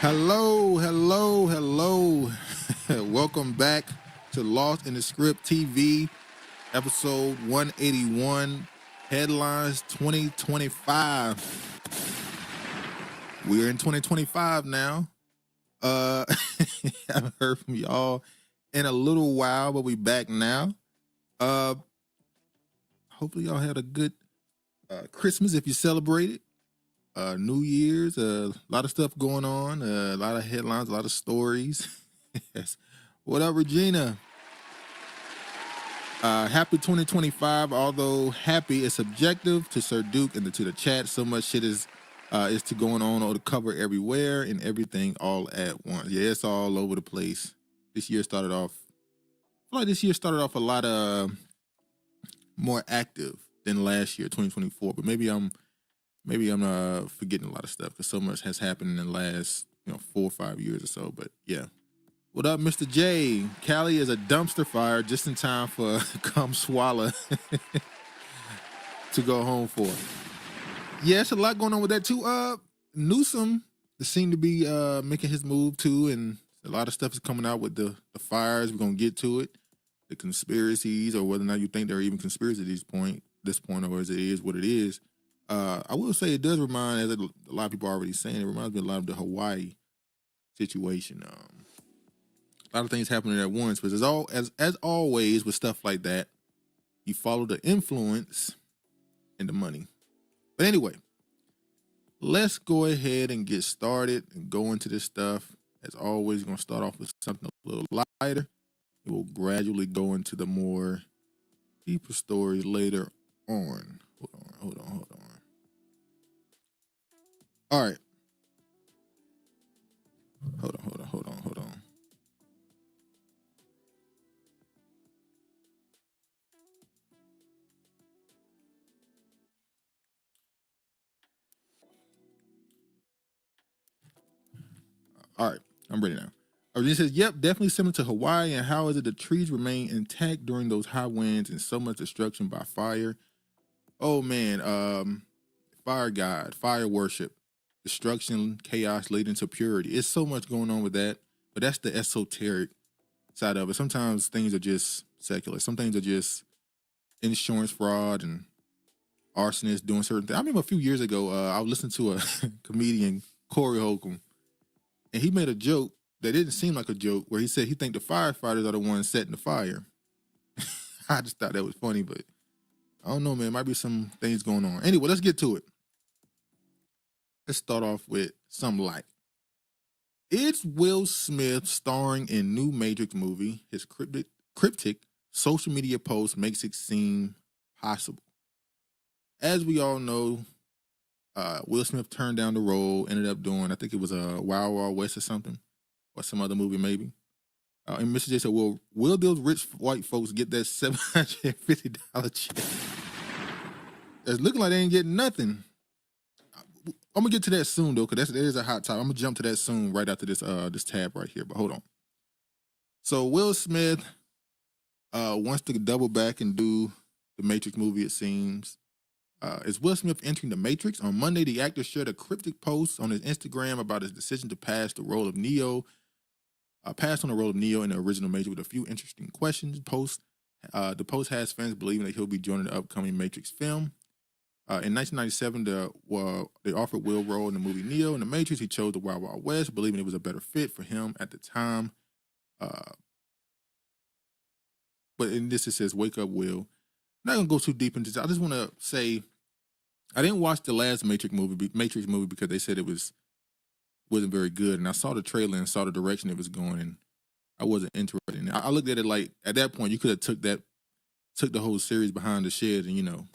Hello, hello, hello. Welcome back to Lost in the Script TV, episode 181, headlines 2025. We're in 2025 now. Haven't heard from y'all in a little while, but we back now. Hopefully y'all had a good Christmas if you celebrated. New Year's, a lot of stuff going on, a lot of headlines, a lot of stories. Yes. What up, Regina? Happy 2025, although happy is subjective to Sir Duke and to the chat. So much shit is to going on or to cover everywhere and everything all at once. Yeah, it's all over the place. This year started off, I feel like this year started off a lot more active than last year, 2024, but maybe I'm forgetting a lot of stuff because so much has happened in the last 4 or 5 years or so. But yeah, what up, Mr. J? Cali is a dumpster fire just in time for come swallow to go home for. Yeah, it's a lot going on with that too. Newsom seemed to be making his move too, and a lot of stuff is coming out with the fires. We're gonna get to it, the conspiracies, or whether or not you think they're even conspiracies at this point, or as it is what it is. I will say it does remind, as a lot of people are already saying, it reminds me a lot of the Hawaii situation. A lot of things happening at once, but as always with stuff like that, you follow the influence and the money. But anyway, let's go ahead and get started and go into this stuff. As always, we're going to start off with something a little lighter. It will gradually go into the more deeper stories later on. Hold on. All right. Hold on. All right, I'm ready now. It says, yep, definitely similar to Hawaii. And how is it the trees remain intact during those high winds and so much destruction by fire? Oh man, fire god, fire worship, destruction, chaos leading to purity. It's so much going on with that, but that's the esoteric side of it. Sometimes things are just secular. Some things are just insurance fraud and arsonists doing certain things. I remember a few years ago, I was listening to a comedian, Corey Holcomb, and he made a joke that didn't seem like a joke, where he said he think the firefighters are the ones setting the fire. I just thought that was funny, but I don't know, man. Might be some things going on. Anyway, let's get to it. Let's start off with some light. It's Will Smith starring in new Matrix movie. His cryptic social media post makes it seem possible. As we all know, Will Smith turned down the role, ended up doing, I think it was a Wild Wild West or something, or some other movie maybe. And Mr. J said, well, will those rich white folks get that $750 check? It's looking like they ain't getting nothing. I'm gonna get to that soon though, because that is a hot topic. I'm gonna jump to that soon right after this this tab right here. But hold on. So Will Smith wants to double back and do the Matrix movie, it seems. Is Will Smith entering the Matrix? On Monday, the actor shared a cryptic post on his Instagram about his decision to pass on the role of Neo in the original Matrix with a few interesting questions. The post has fans believing that he'll be joining the upcoming Matrix film. In 1997, they offered Will role in the movie Neo. In the Matrix, he chose the Wild Wild West, believing it was a better fit for him at the time. But in this, it says, wake up, Will. I'm not going to go too deep into this. I just want to say, I didn't watch the last Matrix movie because they said it wasn't very good. And I saw the trailer and saw the direction it was going, and I wasn't interested in it. I looked at it like, at that point, you could have took the whole series behind the shed and,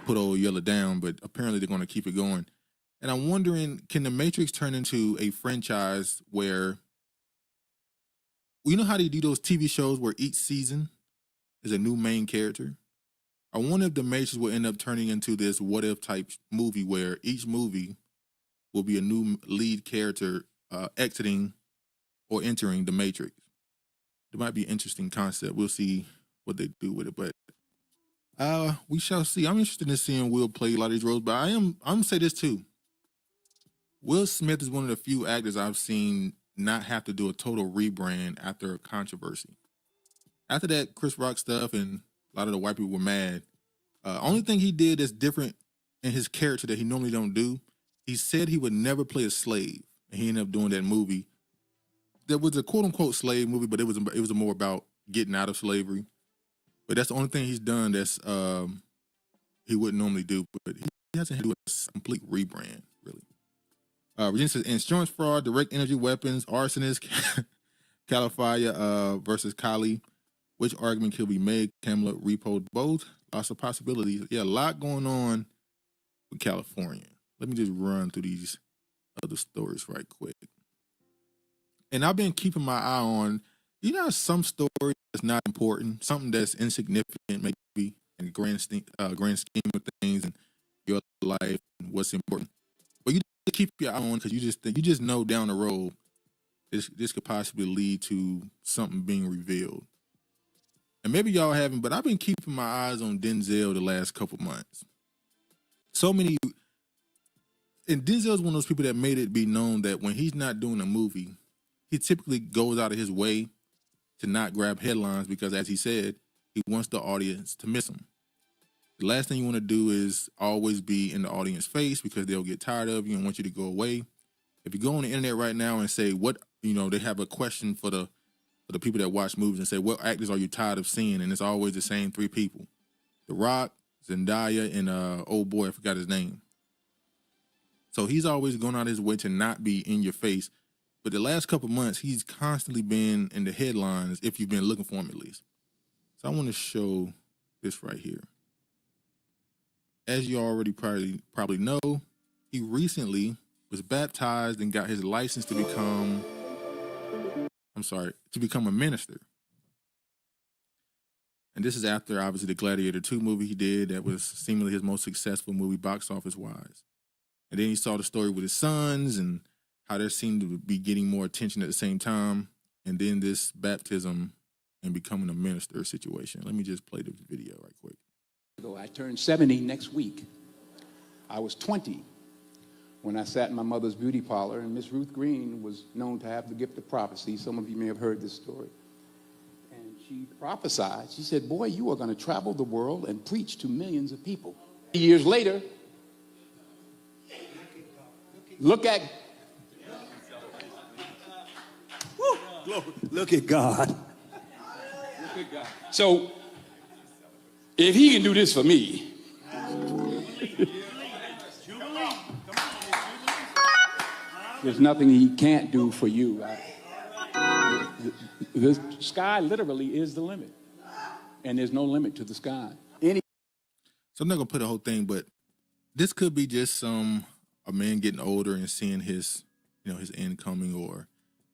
put old Yellow down, but apparently they're going to keep it going. And I'm wondering, can the Matrix turn into a franchise where, you know how they do those TV shows where each season is a new main character? I wonder if the Matrix will end up turning into this what if type movie where each movie will be a new lead character exiting or entering the Matrix. It might be an interesting concept. We'll see what they do with it, but we shall see. I'm interested in seeing Will play a lot of these roles, but I'm gonna say this too. Will Smith is one of the few actors I've seen not have to do a total rebrand after a controversy. After that Chris Rock stuff and a lot of the white people were mad. Only thing he did that's different in his character that he normally don't do, he said he would never play a slave, and he ended up doing that movie. There was a quote unquote slave movie, but it was more about getting out of slavery. But that's the only thing he's done that's he wouldn't normally do. But he hasn't had to do a complete rebrand, really. Virginia says insurance fraud, direct energy weapons, arsonist, California versus Cali. Which argument could be made? Kamala repoed both. Lots of possibilities. Yeah, a lot going on with California. Let me just run through these other stories right quick. And I've been keeping my eye on, some story that's not important, something that's insignificant, maybe in the grand scheme of things and your life and what's important. But you just keep your eye on because you just know down the road this could possibly lead to something being revealed. And maybe y'all haven't, but I've been keeping my eyes on Denzel the last couple months. And Denzel's one of those people that made it be known that when he's not doing a movie, he typically goes out of his way to not grab headlines because, as he said, he wants the audience to miss him. The last thing you want to do is always be in the audience face because they'll get tired of you and want you to go away. If you go on the internet right now and say they have a question for the people that watch movies and say, what actors are you tired of seeing? And it's always the same three people. The Rock, Zendaya, and old boy, I forgot his name. So he's always going out of his way to not be in your face. But the last couple months, he's constantly been in the headlines if you've been looking for him at least. So I want to show this right here. As you already probably know, he recently was baptized and got his license to become a minister. And this is after, obviously, the Gladiator 2 movie he did that was seemingly his most successful movie box office-wise. And then he saw the story with his sons and how they seemed to be getting more attention at the same time. And then this baptism and becoming a minister situation. Let me just play the video right quick. I turned 70 next week. I was 20 when I sat in my mother's beauty parlor, and Miss Ruth Green was known to have the gift of prophecy. Some of you may have heard this story. And she prophesied. She said, boy, you are going to travel the world and preach to millions of people. Years later, look at God. So, if he can do this for me, there's nothing he can't do for you. The sky literally is the limit, and there's no limit to the sky. So I'm not gonna put the whole thing, but this could be just a man getting older and seeing his end coming or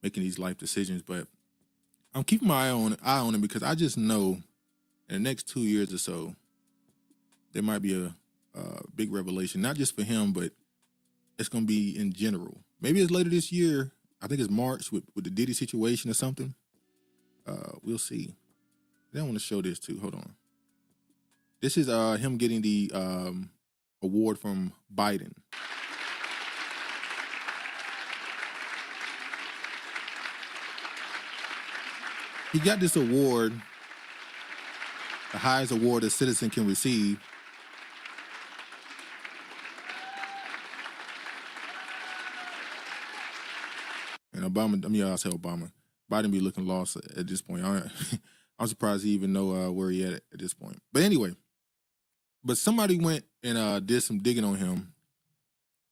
making these life decisions. But I'm keeping my eye on him because I just know in the next 2 years or so, there might be a big revelation, not just for him, but it's going to be in general. Maybe it's later this year. I think it's March with the Diddy situation or something. We'll see. Then I want to show this too. Hold on. This is him getting the award from Biden. He got this award, the highest award a citizen can receive. And I'll say Obama. Biden be looking lost at this point. I'm surprised he even know where he at this point. But anyway, somebody went and did some digging on him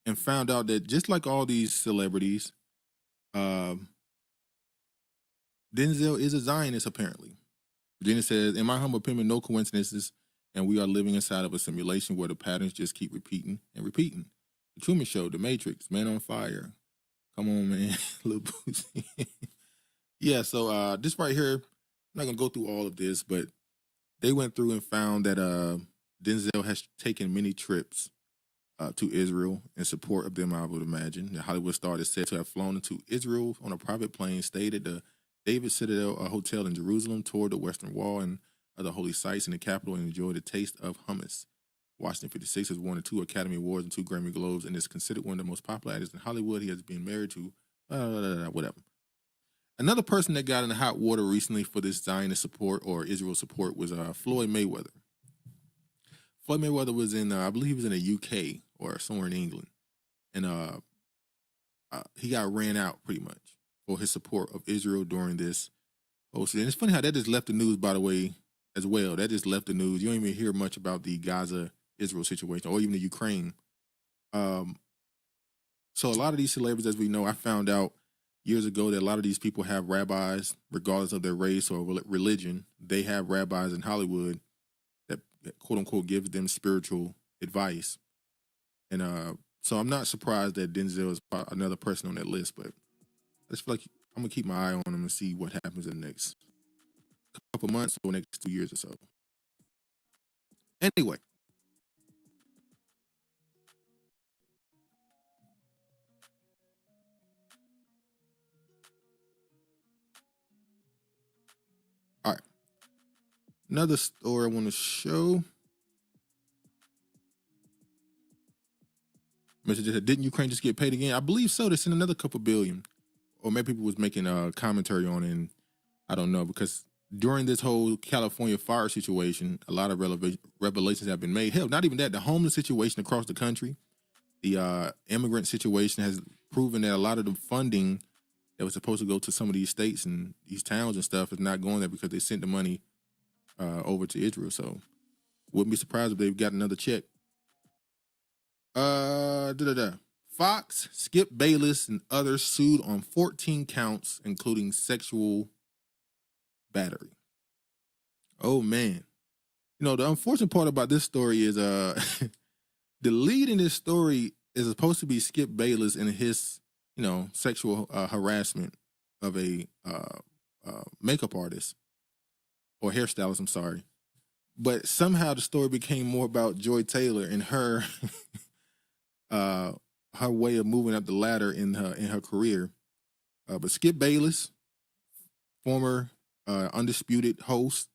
and found out that just like all these celebrities, Denzel is a Zionist, apparently. Virginia says, in my humble opinion, no coincidences, and we are living inside of a simulation where the patterns just keep repeating and repeating. The Truman Show, The Matrix, Man on Fire. Come on, man. Lil Boosie. Yeah, so this right here, I'm not going to go through all of this, but they went through and found that Denzel has taken many trips to Israel in support of them, I would imagine. The Hollywood star is said to have flown into Israel on a private plane, stayed at the David Citadel Hotel in Jerusalem, toured the Western Wall and other holy sites in the capital, and enjoyed a taste of hummus. Washington 56 has won 2 Academy Awards and 2 Grammy Globes and is considered one of the most popular actors in Hollywood. He has been married to whatever. Another person that got in the hot water recently for this Zionist support or Israel support was Floyd Mayweather. Floyd Mayweather was in, I believe he was in the UK or somewhere in England. And he got ran out pretty much for his support of Israel during this whole season. And it's funny how that just left the news, by the way, as well. That just left the news. You don't even hear much about the Gaza-Israel situation or even the Ukraine. So a lot of these celebrities, as we know, I found out years ago that a lot of these people have rabbis, regardless of their race or religion. They have rabbis in Hollywood that quote unquote gives them spiritual advice. And so I'm not surprised that Denzel is another person on that list, but I just feel like I'm gonna keep my eye on him and see what happens in the next couple months or next 2 years or so. Anyway. All right. Another story I want to show. Message said, didn't Ukraine just get paid again? I believe so. They sent another couple billion. Or maybe people was making a commentary on it, and I don't know, because during this whole California fire situation, a lot of revelations have been made. Hell, not even that. The homeless situation across the country, the immigrant situation has proven that a lot of the funding that was supposed to go to some of these states and these towns and stuff is not going there because they sent the money over to Israel. So wouldn't be surprised if they've got another check. Fox, Skip Bayless, and others sued on 14 counts, including sexual battery. Oh man. You know, the unfortunate part about this story is the lead in this story is supposed to be Skip Bayless and his, you know, sexual harassment of a makeup artist or hairstylist, I'm sorry. But somehow the story became more about Joy Taylor and her her way of moving up the ladder in her career. But Skip Bayless, former undisputed host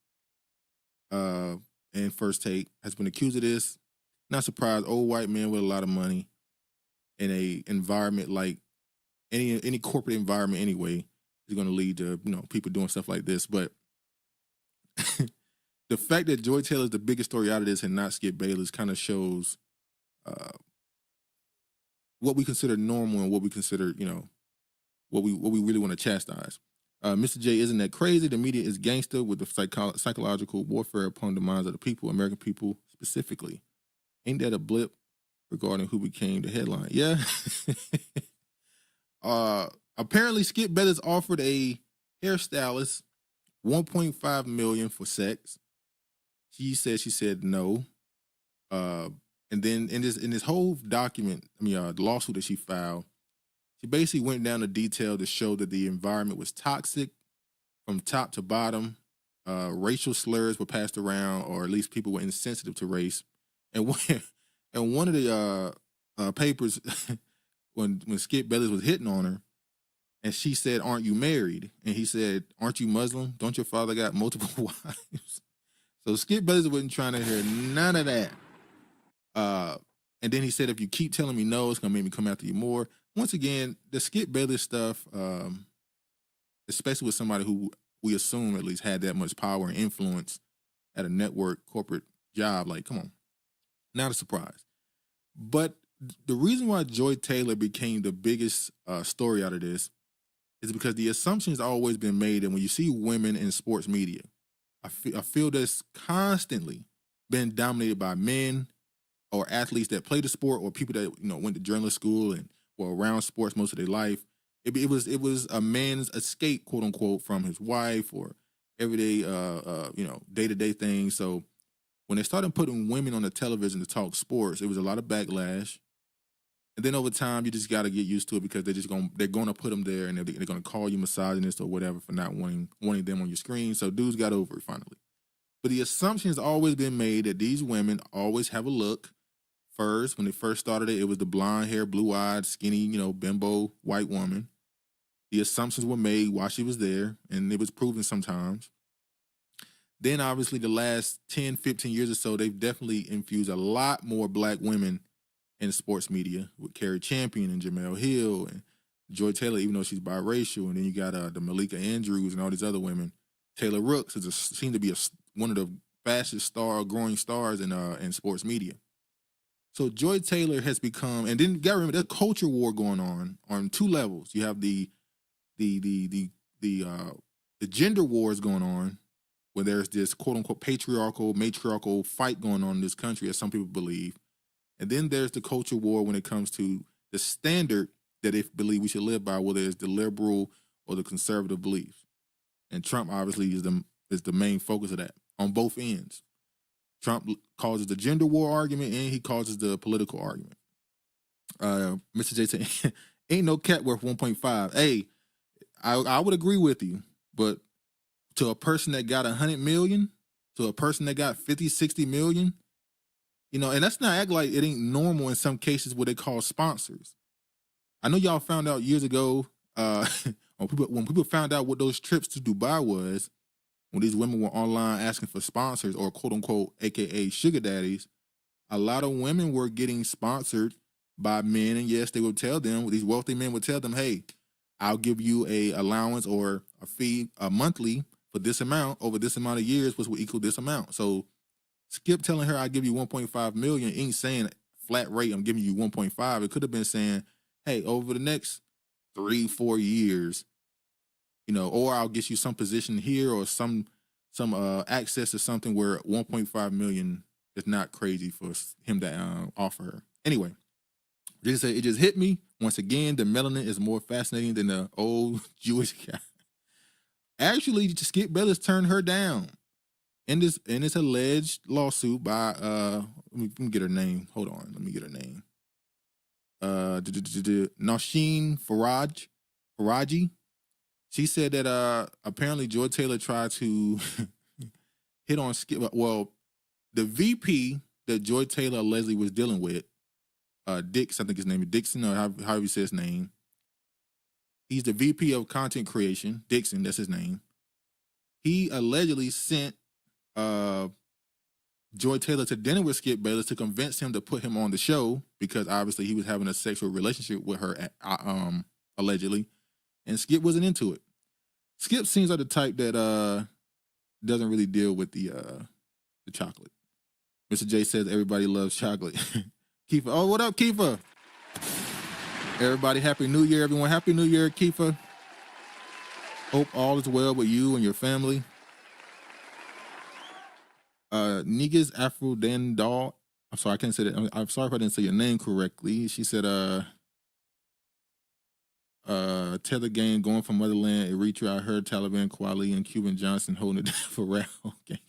and First Take, has been accused of this. Not surprised, old white man with a lot of money in a environment like any corporate environment anyway is going to lead to, you know, people doing stuff like this. But the fact that Joy Taylor is the biggest story out of this and not Skip Bayless kind of shows what we consider normal and what we consider, you know, what we really want to chastise. Mr. J, isn't that crazy? The media is gangster with the psychological warfare upon the minds of the people, American people specifically. Ain't that a blip regarding who became the headline? Yeah. Apparently Skip Bayless offered a hairstylist $1.5 million for sex. She said no. And then in this whole document, the lawsuit that she filed, she basically went down to detail to show that the environment was toxic from top to bottom. Racial slurs were passed around, or at least people were insensitive to race. And one of the papers, when Skip Bayless was hitting on her, and she said, "Aren't you married?" And he said, "Aren't you Muslim? Don't your father got multiple wives?" So Skip Bayless wasn't trying to hear none of that. And then he said, "If you keep telling me no, it's gonna make me come after you more." Once again, the Skip Bayless stuff, especially with somebody who we assume at least had that much power and influence at a network corporate job, like, come on, not a surprise. But the reason why Joy Taylor became the biggest story out of this is because the assumption has always been made that when you see women in sports media, I feel that's constantly been dominated by men or athletes that play the sport or people that, you know, went to journalist school and were around sports most of their life. It was a man's escape, quote unquote, from his wife or everyday, day-to-day things. So when they started putting women on the television to talk sports, it was a lot of backlash. And then over time, you just got to get used to it because they're going to put them there and they're going to call you misogynist or whatever for not wanting them on your screen. So dudes got over it finally. But the assumption has always been made that these women always have a look. First, when they first started it was the blonde hair, blue-eyed, skinny, bimbo white woman. The assumptions were made while she was there, and it was proven sometimes. Then obviously the last 10, 15 years or so, they've definitely infused a lot more black women in sports media with Carrie Champion and Jamel Hill and Joy Taylor, even though she's biracial. And then you got the Malika Andrews and all these other women. Taylor Rooks seemed to be one of the fastest growing stars in sports media. So Joy Taylor has become, and then you gotta remember, there's a culture war going on 2 levels. You have the gender wars going on, where there's this quote unquote matriarchal fight going on in this country, as some people believe. And then there's the culture war when it comes to the standard that they believe we should live by, whether it's the liberal or the conservative beliefs. And Trump obviously is the main focus of that on both ends. Trump causes the gender war argument and he causes the political argument. Mr. J said, ain't no cat worth 1.5. Hey, I would agree with you, but to a person that got 100 million, to a person that got 50, 60 million, and let's not act like it ain't normal in some cases what they call sponsors. I know y'all found out years ago, when people found out what those trips to Dubai was, when these women were online asking for sponsors or quote unquote, AKA sugar daddies, a lot of women were getting sponsored by men. And yes, they would tell them, these wealthy men would tell them, hey, I'll give you a allowance or a fee monthly for this amount over this amount of years, which will equal this amount. So Skip telling her I give you 1.5 million ain't saying flat rate, I'm giving you 1.5. It could have been saying, hey, over the next 3-4 years, or I'll get you some position here or some access to something where 1.5 million is not crazy for him to offer her. Anyway, just say it just hit me once again. The melanin is more fascinating than the old Jewish guy. Actually, Skip Bayless turned her down in this alleged lawsuit by let me get her name. Hold on, let me get her name. Nashin Faraji. She said that apparently Joy Taylor tried to hit on Skip. Well, the VP that Joy Taylor allegedly was dealing with, Dix, I think his name is Dixon, or however you say his name. He's the VP of content creation, Dixon, that's his name. He allegedly sent Joy Taylor to dinner with Skip Bayless to convince him to put him on the show because obviously he was having a sexual relationship with her, allegedly, and Skip wasn't into it. Skip seems like the type that doesn't really deal with the chocolate. Mr. J says everybody loves chocolate. Kiefer, oh, what up, Kiefer? Everybody, Happy New Year, everyone. Happy New Year, Kiefer. Hope all is well with you and your family. Niggas Afro Dan Dahl. I'm sorry, I can't say that. I'm sorry if I didn't say your name correctly. She said, Tether gang going from motherland, Eritrea. I heard Taliban, Kwali, and Cuban Johnson holding it down for rap. Okay.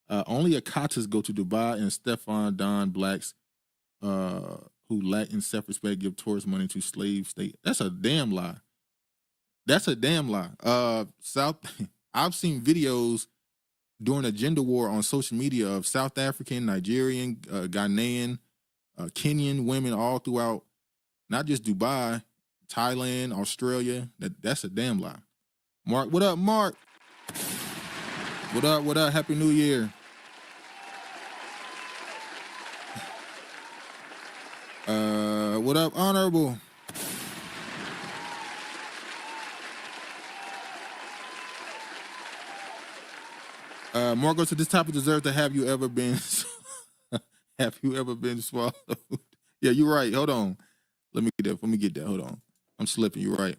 Only Akatas go to Dubai and Stefan Don Blacks, who lack in self-respect, give tourist money to slave state. That's a damn lie. That's a damn lie. I've seen videos during a gender war on social media of South African, Nigerian, Ghanaian, Kenyan women all throughout, not just Dubai, Thailand, Australia. That's a damn lie. Mark, what up, Mark? What up, what up? Happy New Year. What up, Honorable? Margo said this topic deserves to have you ever been swallowed? Yeah, you're right. Hold on. Let me get that. Hold on. I'm slipping. You're right.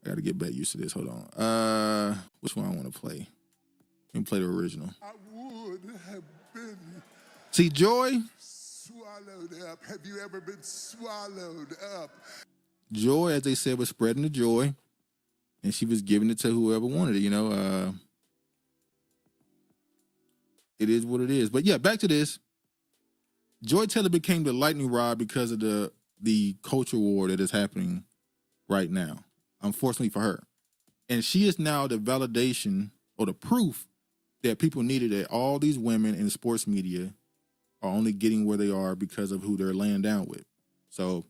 I gotta get back used to this. Hold on. Which one I want to play? Let me play the original. I would have been See, Joy. Swallowed up. Have you ever been swallowed up? Joy, as they said, was spreading the joy, and she was giving it to whoever wanted it. It is what it is. But yeah, back to this. Joy Taylor became the lightning rod because of the culture war that is happening right now, unfortunately for her. And she is now the validation or the proof that people needed, that all these women in sports media are only getting where they are because of who they're laying down with. So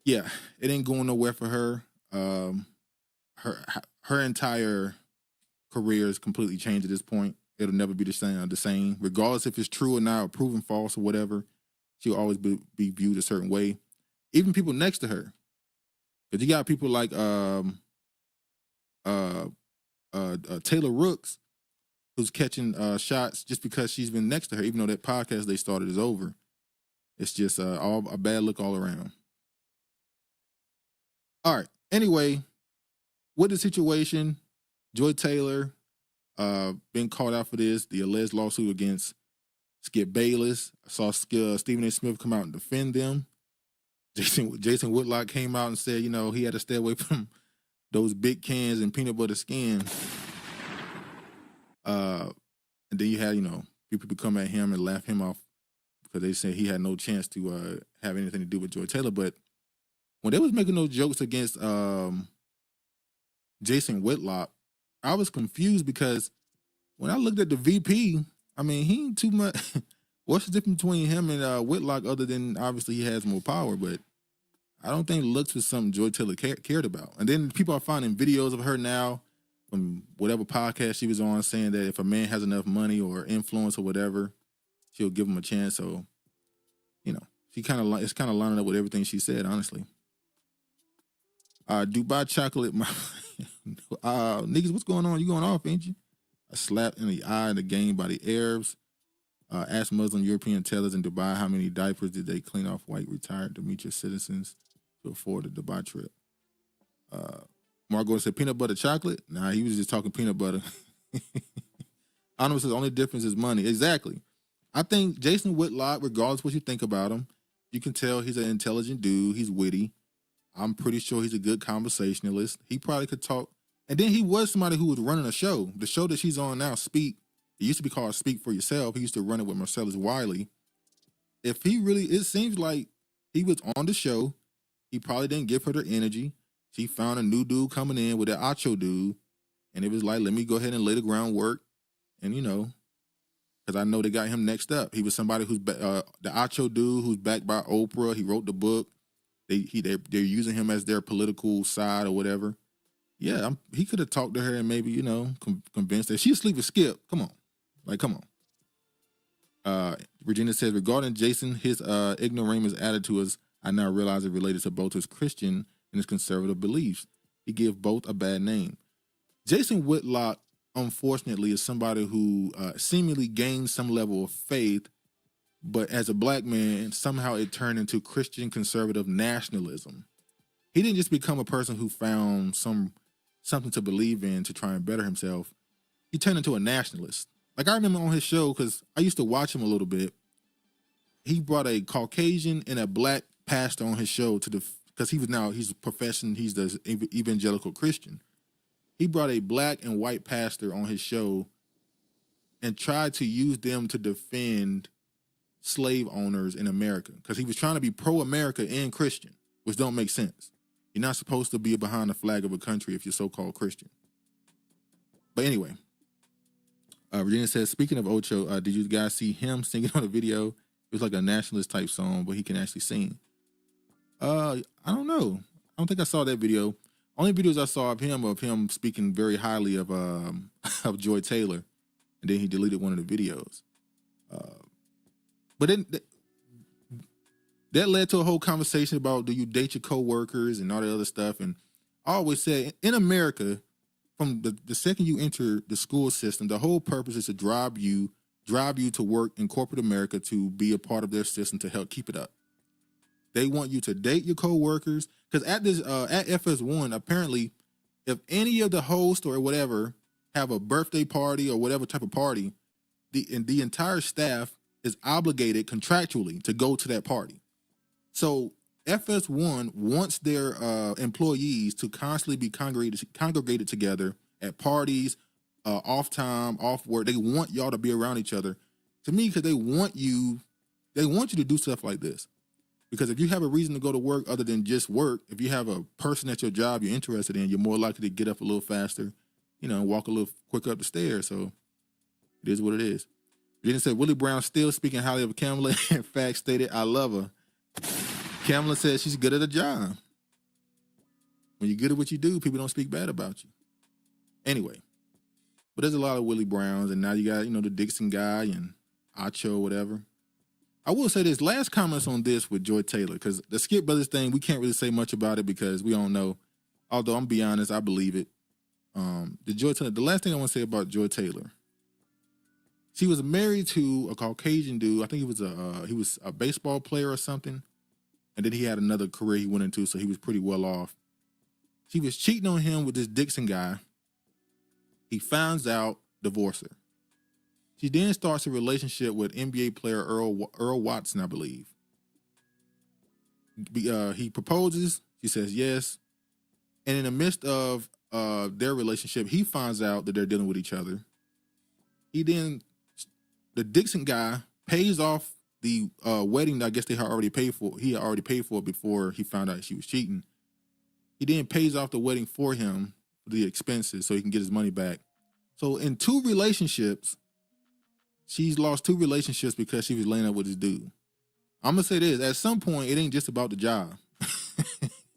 yeah, it ain't going nowhere for her. Her entire career is completely changed at this point. It'll never be the same, regardless if it's true or not, or proven false or whatever. She'll always be viewed a certain way. Even people next to her, because you got people like Taylor Rooks, who's catching shots just because she's been next to her, even though that podcast they started is over. It's just all a bad look all around. All right. Anyway, with the situation, Joy Taylor been called out for this, the alleged lawsuit against Skip Bayless. I saw Stephen A. Smith come out and defend them. Jason Whitlock came out and said, he had to stay away from those big cans and peanut butter skin. And then you had, people come at him and laugh him off because they said he had no chance to have anything to do with Joy Taylor. But when they was making those jokes against Jason Whitlock, I was confused because when I looked at the VP, he ain't too much. What's the difference between him and Whitlock other than obviously he has more power? But I don't think looks was something Joy Taylor cared about. And then people are finding videos of her now from whatever podcast she was on saying that if a man has enough money or influence or whatever, she'll give him a chance. So, it's kind of lining up with everything she said, honestly. Dubai chocolate, niggas, what's going on? You going off, ain't you? A slap in the eye in the game by the Arabs. Ask Muslim European tellers in Dubai how many diapers did they clean off white retired Demetrius citizens to afford a Dubai trip. Margot said peanut butter chocolate. Nah, he was just talking peanut butter. Anonymous says the only difference is money. Exactly. I think Jason Whitlock, regardless what you think about him, you can tell he's an intelligent dude. He's witty. I'm pretty sure he's a good conversationalist. He probably could talk. And then he was somebody who was running a show. The show that she's on now, Speak, it used to be called Speak for Yourself. He used to run it with Marcellus Wiley. If he really, it seems like he was on the show. He probably didn't give her the energy. She found a new dude coming in with that Acho dude. And it was like, let me go ahead and lay the groundwork. And, because I know they got him next up. He was somebody who's, the Acho dude who's backed by Oprah. He wrote the book. They're using him as their political side or whatever. Yeah, he could have talked to her and maybe, convinced her. She asleep with Skip. Come on. Regina says, regarding Jason, his ignoramus attitude, I now realize it related to both his Christian and his conservative beliefs. He gave both a bad name. Jason Whitlock, unfortunately, is somebody who seemingly gained some level of faith, but as a black man, somehow it turned into Christian conservative nationalism. He didn't just become a person who found something to believe in to try and better himself. He turned into a nationalist. Like I remember on his show, because I used to watch him a little bit, he brought a Caucasian and a black pastor on his show because he's a profession, he's the evangelical Christian. He brought a black and white pastor on his show and tried to use them to defend slave owners in America because he was trying to be pro-America and Christian, which don't make sense. You're not supposed to be behind the flag of a country if you're so-called Christian. But anyway, Regina says, speaking of Ocho, did you guys see him singing on a video? It was like a nationalist type song, but he can actually sing. I don't know. I don't think I saw that video. Only videos I saw of him speaking very highly of Joy Taylor, and then he deleted one of the videos. But then that led to a whole conversation about, do you date your coworkers and all that other stuff? And I always say, in America, from the second you enter the school system, the whole purpose is to drive you to work in corporate America to be a part of their system to help keep it up. They want you to date your coworkers because at FS1, apparently, if any of the hosts or whatever have a birthday party or whatever type of party, the entire staff is obligated contractually to go to that party. So FS1 wants their employees to constantly be congregated together at parties, off time, off work. They want y'all to be around each other. To me, because they want you to do stuff like this. Because if you have a reason to go to work other than just work, if you have a person at your job you're interested in, you're more likely to get up a little faster, and walk a little quicker up the stairs. So it is what it is. Then said, Willie Brown still speaking highly of Kamala. In fact, stated, I love her. Kamala says she's good at her job. When you're good at what you do, people don't speak bad about you. Anyway, But there's a lot of Willie Browns, and now you got, the Dixon guy and Acho, whatever. I will say this, last comments on this with Joy Taylor, because the Skip Brothers thing, we can't really say much about it because we don't know. Although I'm be honest, I believe it. The last thing I want to say about Joy Taylor, she was married to a Caucasian dude. I think he was a baseball player or something. And then he had another career he went into, so he was pretty well off. She was cheating on him with this Dixon guy. He finds out, divorced her. She then starts a relationship with NBA player Earl Watson, I believe. He proposes. She says yes. And in the midst of their relationship, he finds out that they're dealing with each other. The Dixon guy pays off the wedding that I guess they had already paid for. He had already paid for it before he found out she was cheating. He then pays off the wedding for him, the expenses, so he can get his money back. So in 2 relationships, she's lost 2 relationships because she was laying up with this dude. I'm going to say this. At some point, it ain't just about the job.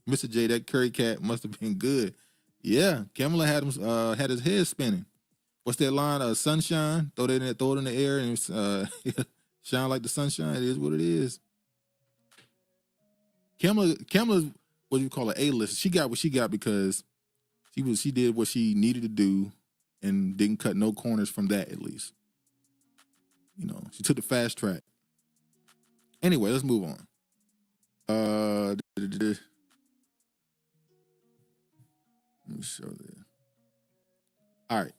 Mr. J, that curry cat must have been good. Yeah, Kamala had him had his head spinning. What's that line? Sunshine, throw it in the air and shine like the sunshine. It is what it is. Kamala's what you call an A-list. She got what she got because she did what she needed to do and didn't cut no corners from that, at least. She took the fast track. Anyway, let's move on. Let me show this. All right.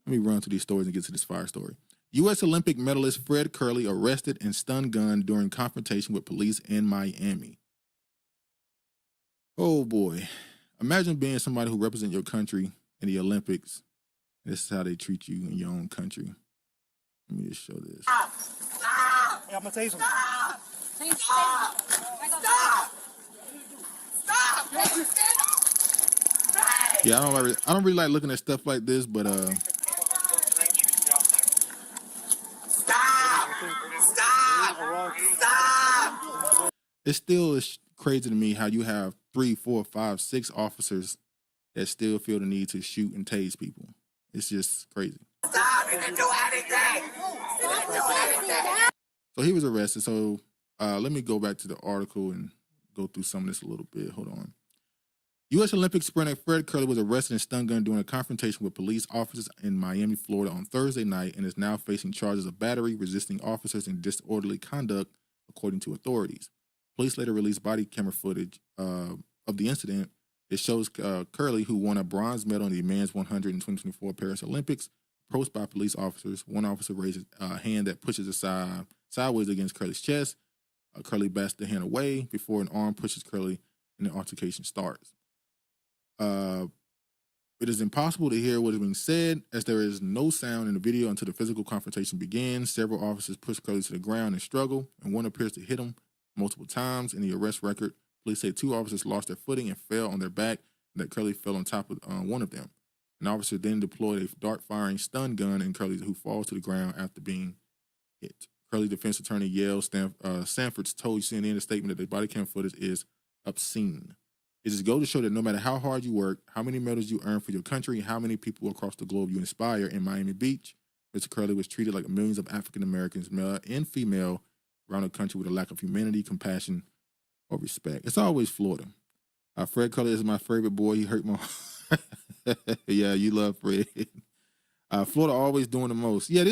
Let me run through these stories and get to this fire story. U.S. Olympic medalist Fred Kerley arrested and stun gunned during confrontation with police in Miami. Oh, boy. Imagine being somebody who represents your country in the Olympics. This is how they treat you in your own country. Let me just show this. Stop! Stop! Hey, I'm gonna tase him. Stop! Stop! Stop! Stop! Stop! Yeah, I don't really like looking at stuff like this, but Stop! Stop! Stop! it still is crazy to me how you have 3, 4, 5, 6 officers that still feel the need to shoot and tase people. It's just crazy. Stop! You didn't do anything! You didn't do anything! So he was arrested. So let me go back to the article and go through some of this a little bit. Hold on. U.S. Olympic sprinter Fred Kerley was arrested and stun gunned during a confrontation with police officers in Miami, Florida on Thursday night and is now facing charges of battery, resisting officers, and disorderly conduct, according to authorities. Police later released body camera footage of the incident. It shows Kerley, who won a bronze medal in the men's 100 in 2024 Paris Olympics, approached by police officers. One officer raises a hand that pushes aside sideways against Kerley's chest. Kerley bats the hand away before an arm pushes Kerley and the altercation starts. It is impossible to hear what is being said as there is no sound in the video until the physical confrontation begins. Several officers push Kerley to the ground and struggle, and one appears to hit him multiple times. In the arrest record, police say 2 officers lost their footing and fell on their back, and that Kerley fell on top of one of them. An officer then deployed a dart-firing stun gun in Kerley, who falls to the ground after being hit. Kerley defense attorney Yale Sanford told CNN in a statement that the body cam footage is obscene. It just goes to show that no matter how hard you work, how many medals you earn for your country, how many people across the globe you inspire in Miami Beach, Mr. Kerley was treated like millions of African Americans, male and female, around the country with a lack of humanity, compassion, or respect. It's always Florida. Fred Kerley is my favorite boy. He hurt my yeah, you love Fred. Florida always doing the most. Yeah,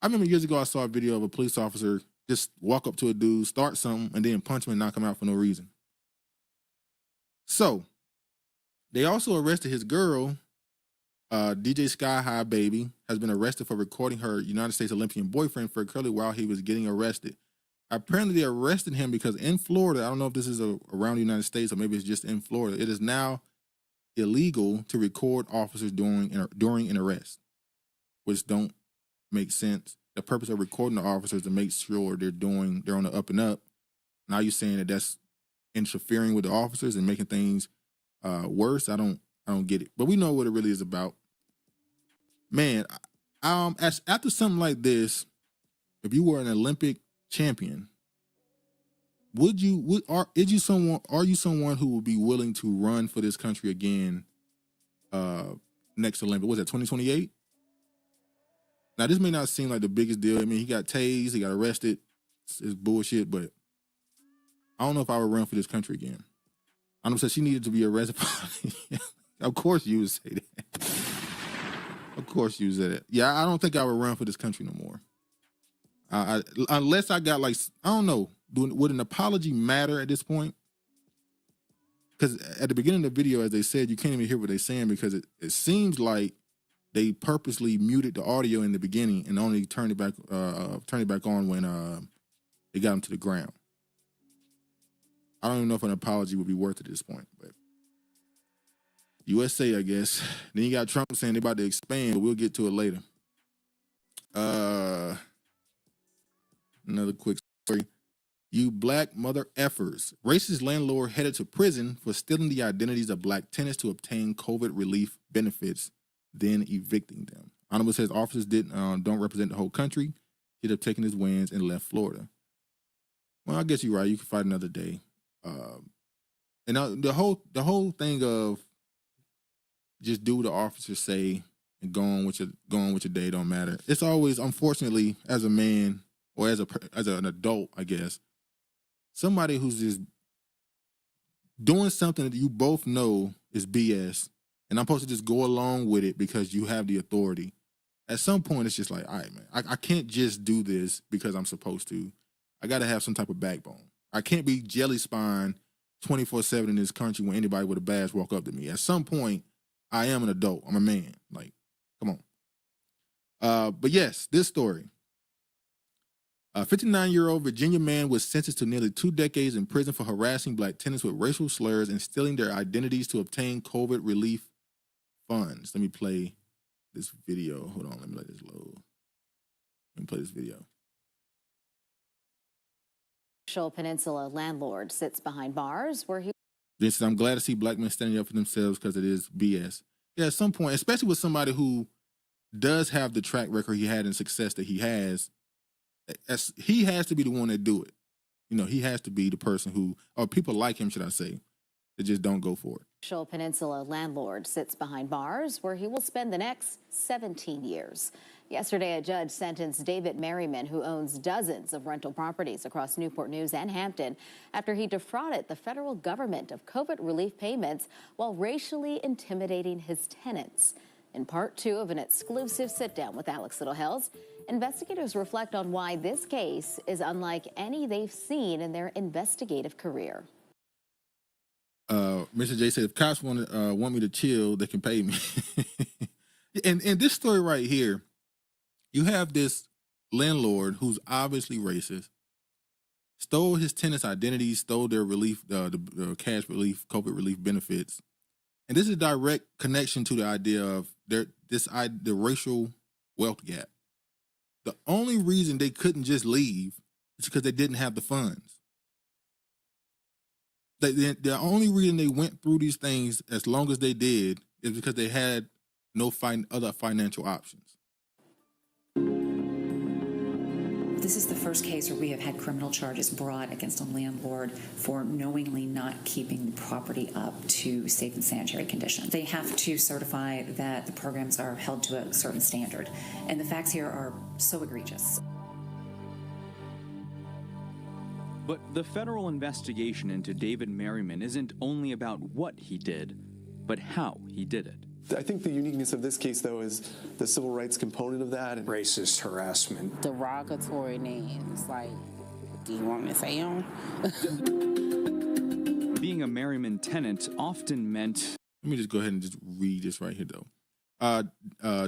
I remember years ago I saw a video of a police officer just walk up to a dude, start something, and then punch him and knock him out for no reason. So, they also arrested his girl, DJ Sky High Baby, has been arrested for recording her United States Olympian boyfriend, Fred Kerley, while he was getting arrested. Apparently, they arrested him because in Florida, I don't know if this is around the United States or maybe it's just in Florida, it is now illegal to record officers during an arrest, which don't make sense. The purpose of recording the officers is to make sure they're on the up and up. Now you're saying that that's interfering with the officers and making things worse. I don't get it, but we know what it really is about. Man, after something like this, if you were an Olympic champion, are you someone who would be willing to run for this country again next Olympic? Was that 2028? Now, this may not seem like the biggest deal. I mean, he got tased, he got arrested. It's bullshit, but I don't know if I would run for this country again. I don't say she needed to be arrested. Of course you would say that. Of course you would say that. Yeah, I don't think I would run for this country no more. Unless I got like, I don't know, would an apology matter at this point? Because at the beginning of the video, as they said, you can't even hear what they're saying because it seems like they purposely muted the audio in the beginning and only turned it back on when they got him to the ground. I don't even know if an apology would be worth it at this point, but USA, I guess. Then you got Trump saying they're about to expand, but we'll get to it later. Another quick story. You black mother effers. Racist landlord headed to prison for stealing the identities of black tenants to obtain COVID relief benefits, then evicting them. Honorable says officers don't represent the whole country. He'd have taken his wins and left Florida. Well, I guess you're right. You can fight another day. And the whole thing of just do what the officers say and go on with your day don't matter. It's always, unfortunately, as a man or as an adult, I guess, somebody who's just doing something that you both know is BS, and I'm supposed to just go along with it because you have the authority. At some point, it's just like, all right, man, I can't just do this because I'm supposed to. I got to have some type of backbone. I can't be jelly spine 24/7 in this country when anybody with a badge walk up to me. At some point, I am an adult. I'm a man. Like, come on. But yes, this story. A 59-year-old Virginia man was sentenced to nearly 2 decades in prison for harassing black tenants with racial slurs and stealing their identities to obtain COVID relief funds. Let me play this video. Hold on, let me let this load. Let me play this video. Peninsula landlord sits behind bars where he... This is, I'm glad to see black men standing up for themselves because it is BS. Yeah, at some point, especially with somebody who does have the track record he had and success that he has to be the one that do it. You know, he has to be the person who, or people like him, should I say, that just don't go for it. Peninsula landlord sits behind bars where he will spend the next 17 years. Yesterday, a judge sentenced David Merriman, who owns dozens of rental properties across Newport News and Hampton, after he defrauded the federal government of COVID relief payments while racially intimidating his tenants. In part 2 of an exclusive sit-down with Alex Littlehills, investigators reflect on why this case is unlike any they've seen in their investigative career. Mr. J said, if cops want me to chill, they can pay me. And this story right here, you have this landlord who's obviously racist, stole his tenants' identities, stole their relief, the cash relief, COVID relief benefits. And this is a direct connection to the idea of the racial wealth gap. The only reason they couldn't just leave is because they didn't have the funds. The only reason they went through these things as long as they did is because they had no other financial options. This is the first case where we have had criminal charges brought against a landlord for knowingly not keeping the property up to safe and sanitary conditions. They have to certify that the programs are held to a certain standard, and the facts here are so egregious. But the federal investigation into David Merriman isn't only about what he did, but how he did it. I think the uniqueness of this case, though, is the civil rights component of that. And racist harassment. Derogatory names, like, do you want me to say them? Being a Merriman tenant often meant... Let me just go ahead and just read this right here, though.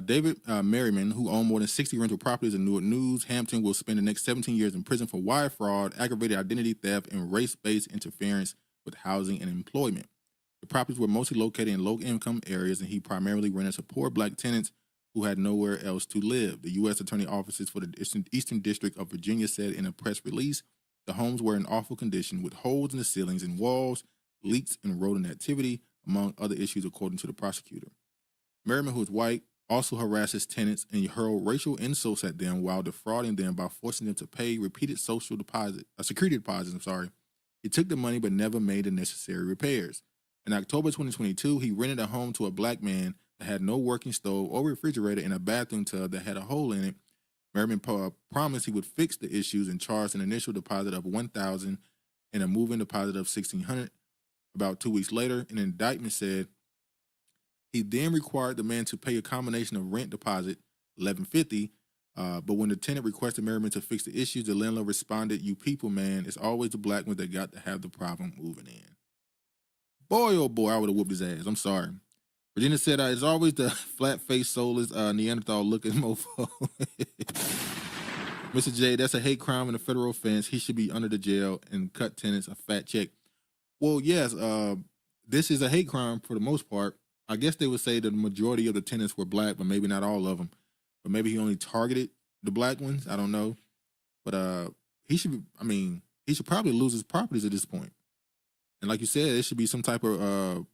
David Merriman, who owned more than 60 rental properties in Newport News, Hampton, will spend the next 17 years in prison for wire fraud, aggravated identity theft, and race-based interference with housing and employment. The properties were mostly located in low-income areas, and he primarily rented to poor black tenants who had nowhere else to live. The U.S. Attorney Offices for the Eastern District of Virginia said in a press release, the homes were in awful condition with holes in the ceilings and walls, leaks, and rodent activity, among other issues, according to the prosecutor. Merriman, who is white, also harassed his tenants and hurled racial insults at them while defrauding them by forcing them to pay repeated security deposits. He took the money but never made the necessary repairs. In October 2022, he rented a home to a black man that had no working stove or refrigerator and a bathroom tub that had a hole in it. Merriman promised he would fix the issues and charged an initial deposit of $1,000 and a move-in deposit of $1,600. About 2 weeks later, an indictment said he then required the man to pay a combination of rent deposit, $1,150, but when the tenant requested Merriman to fix the issues, the landlord responded, "You people, man, it's always the black ones that got to have the problem moving in." Boy, oh boy, I would have whooped his ass. I'm sorry. Virginia said, it's always the flat-faced, soulless, Neanderthal-looking mofo. Mr. J, that's a hate crime and a federal offense. He should be under the jail and cut tenants a fat check. Well, yes, this is a hate crime for the most part. I guess they would say that the majority of the tenants were black, but maybe not all of them. But maybe he only targeted the black ones. I don't know. But he should probably lose his properties at this point. And like you said, it should be some type of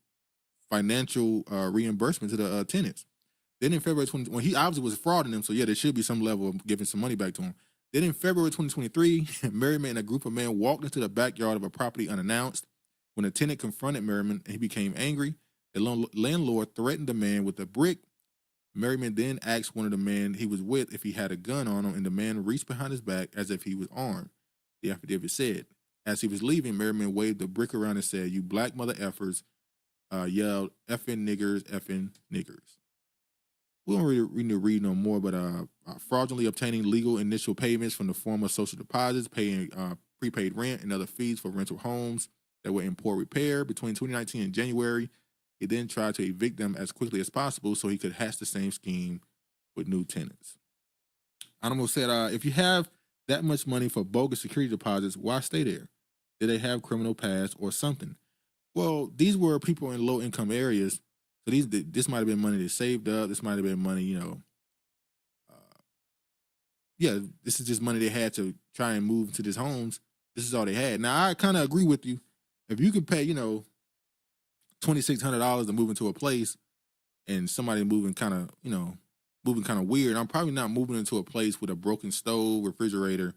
financial reimbursement to the tenants. Then in February 20, when he obviously was frauding them, so yeah, there should be some level of giving some money back to him. Then in February 2023, Merriman and a group of men walked into the backyard of a property unannounced. When a tenant confronted Merriman, he became angry. The landlord threatened the man with a brick. Merriman then asked one of the men he was with if he had a gun on him, and the man reached behind his back as if he was armed. The affidavit said. As he was leaving, Merriman waved the brick around and said, "You black mother effers," yelled, "Effing niggers, effing niggers." We don't really need to read no more, but fraudulently obtaining legal initial payments from the form of social deposits, paying prepaid rent and other fees for rental homes that were in poor repair between 2019 and January. He then tried to evict them as quickly as possible so he could hatch the same scheme with new tenants. Animal said, if you have that much money for bogus security deposits, why stay there? Did they have criminal past or something? Well, these were people in low-income areas. So this might have been money they saved up. This might have been money, this is just money they had to try and move to these homes. This is all they had. Now, I kind of agree with you. If you could pay, $2,600 to move into a place and somebody moving kind of weird, I'm probably not moving into a place with a broken stove, refrigerator,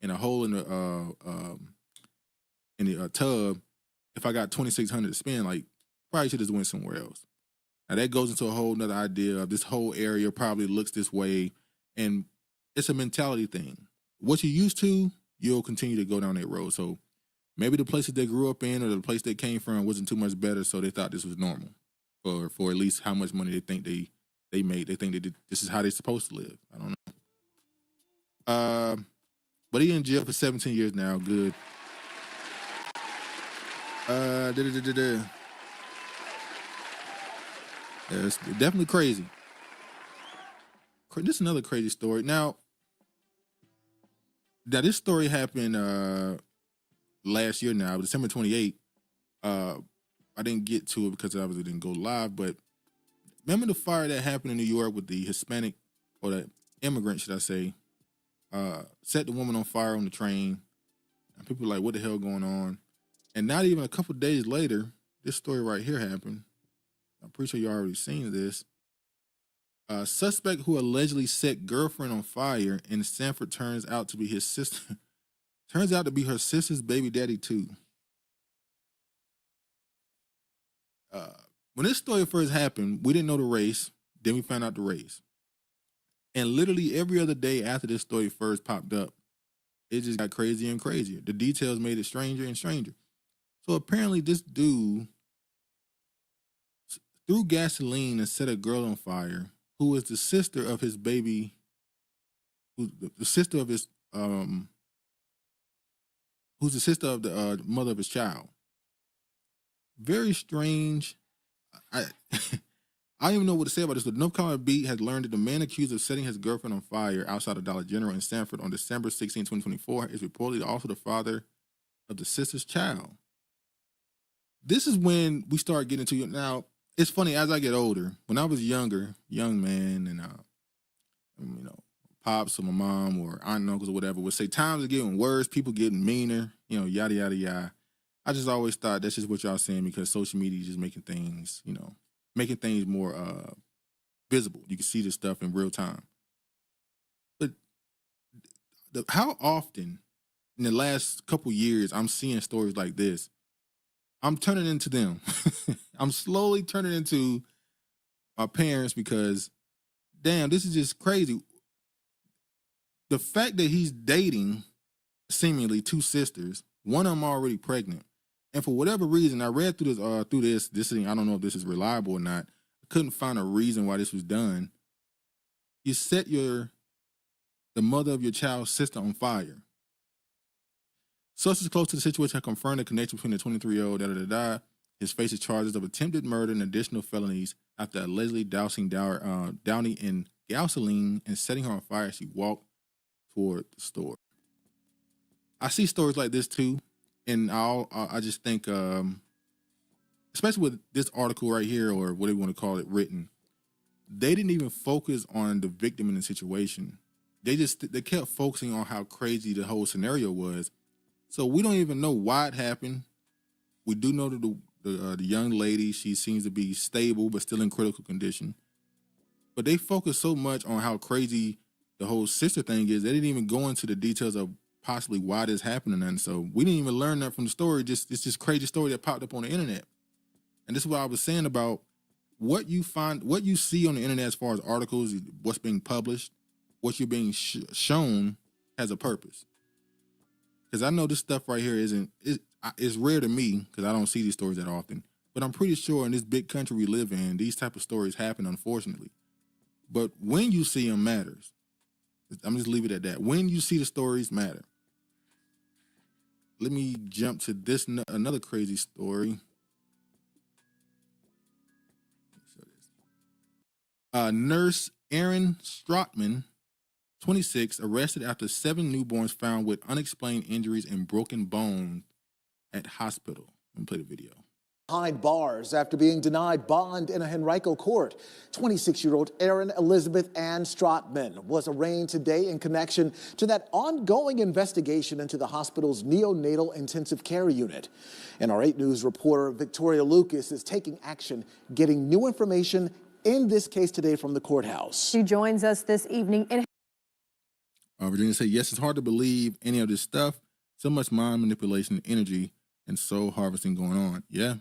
and a hole in the tub. If I got $2,600 to spend, probably should have went somewhere else. Now that goes into a whole nother idea of this whole area probably looks this way, and it's a mentality thing. What you're used to, you'll continue to go down that road. So maybe the places they grew up in or the place they came from wasn't too much better, so they thought this was normal, or for at least how much money they think they made. They think this is how they're supposed to live. I don't know. But he in jail for 17 years now. Good. Yeah, it's definitely crazy. This is another crazy story. Now this story happened last year now, December 28th. I didn't get to it because I obviously didn't go live, but remember the fire that happened in New York with the Hispanic, or the immigrant, should I say, set the woman on fire on the train, and people were like, what the hell going on? And not even a couple of days later, this story right here happened. I'm pretty sure you already seen this. A suspect who allegedly set girlfriend on fire in Sanford turns out to be his sister. Turns out to be her sister's baby daddy too. When this story first happened, we didn't know the race. Then we found out the race. And literally every other day after this story first popped up, it just got crazier and crazier. The details made it stranger and stranger. So apparently this dude threw gasoline and set a girl on fire who was the sister of his baby, who's the sister of his, who's the sister of the mother of his child. Very strange. I don't even know what to say about this. The North Carolina Beat has learned that the man accused of setting his girlfriend on fire outside of Dollar General in Sanford on December 16, 2024 is reportedly also the father of the sister's child. This is when we start getting to, now, it's funny, as I get older, when I was younger, young man, and pops or my mom or aunt and uncles or whatever would say times are getting worse, people getting meaner, yada, yada, yada. I just always thought that's just what y'all saying because social media is just making things, more visible. You can see this stuff in real time. But how often in the last couple years I'm seeing stories like this, I'm turning into them. I'm slowly turning into my parents because, damn, this is just crazy. The fact that he's dating seemingly two sisters, one of them already pregnant, and for whatever reason, I read through this thing. I don't know if this is reliable or not. I couldn't find a reason why this was done. You set the mother of your child's sister on fire. Sources close to the situation have confirmed the connection between the 23-year-old His faces charges of attempted murder and additional felonies after allegedly dousing Downey in gasoline and setting her on fire as she walked toward the store. I see stories like this too, and I just think, especially with this article right here, or whatever you want to call it, written, they didn't even focus on the victim in the situation. They kept focusing on how crazy the whole scenario was. So we don't even know why it happened. We do know that the young lady, she seems to be stable but still in critical condition. But they focus so much on how crazy the whole sister thing is. They didn't even go into the details of possibly why this happened, and so we didn't even learn that from the story. It's just crazy story that popped up on the internet. And this is what I was saying about what you see on the internet as far as articles, what's being published, what you're being shown has a purpose. Because I know this stuff right here it's rare to me because I don't see these stories that often. But I'm pretty sure in this big country we live in, these type of stories happen, unfortunately. But when you see them matters. I'm just leave it at that. When you see the stories matter. Let me jump to another crazy story. Nurse Erin Strotman, 26, arrested after 7 newborns found with unexplained injuries and broken bones at hospital. Let me play the video. Behind bars after being denied bond in a Henrico court. 26-year-old Erin Elizabeth Ann Strotman was arraigned today in connection to that ongoing investigation into the hospital's neonatal intensive care unit. And our 8 News reporter Victoria Lucas is taking action, getting new information in this case today from the courthouse. She joins us this evening. Virginia said, yes, it's hard to believe any of this stuff. So much mind manipulation, energy, and soul harvesting going on. Yeah.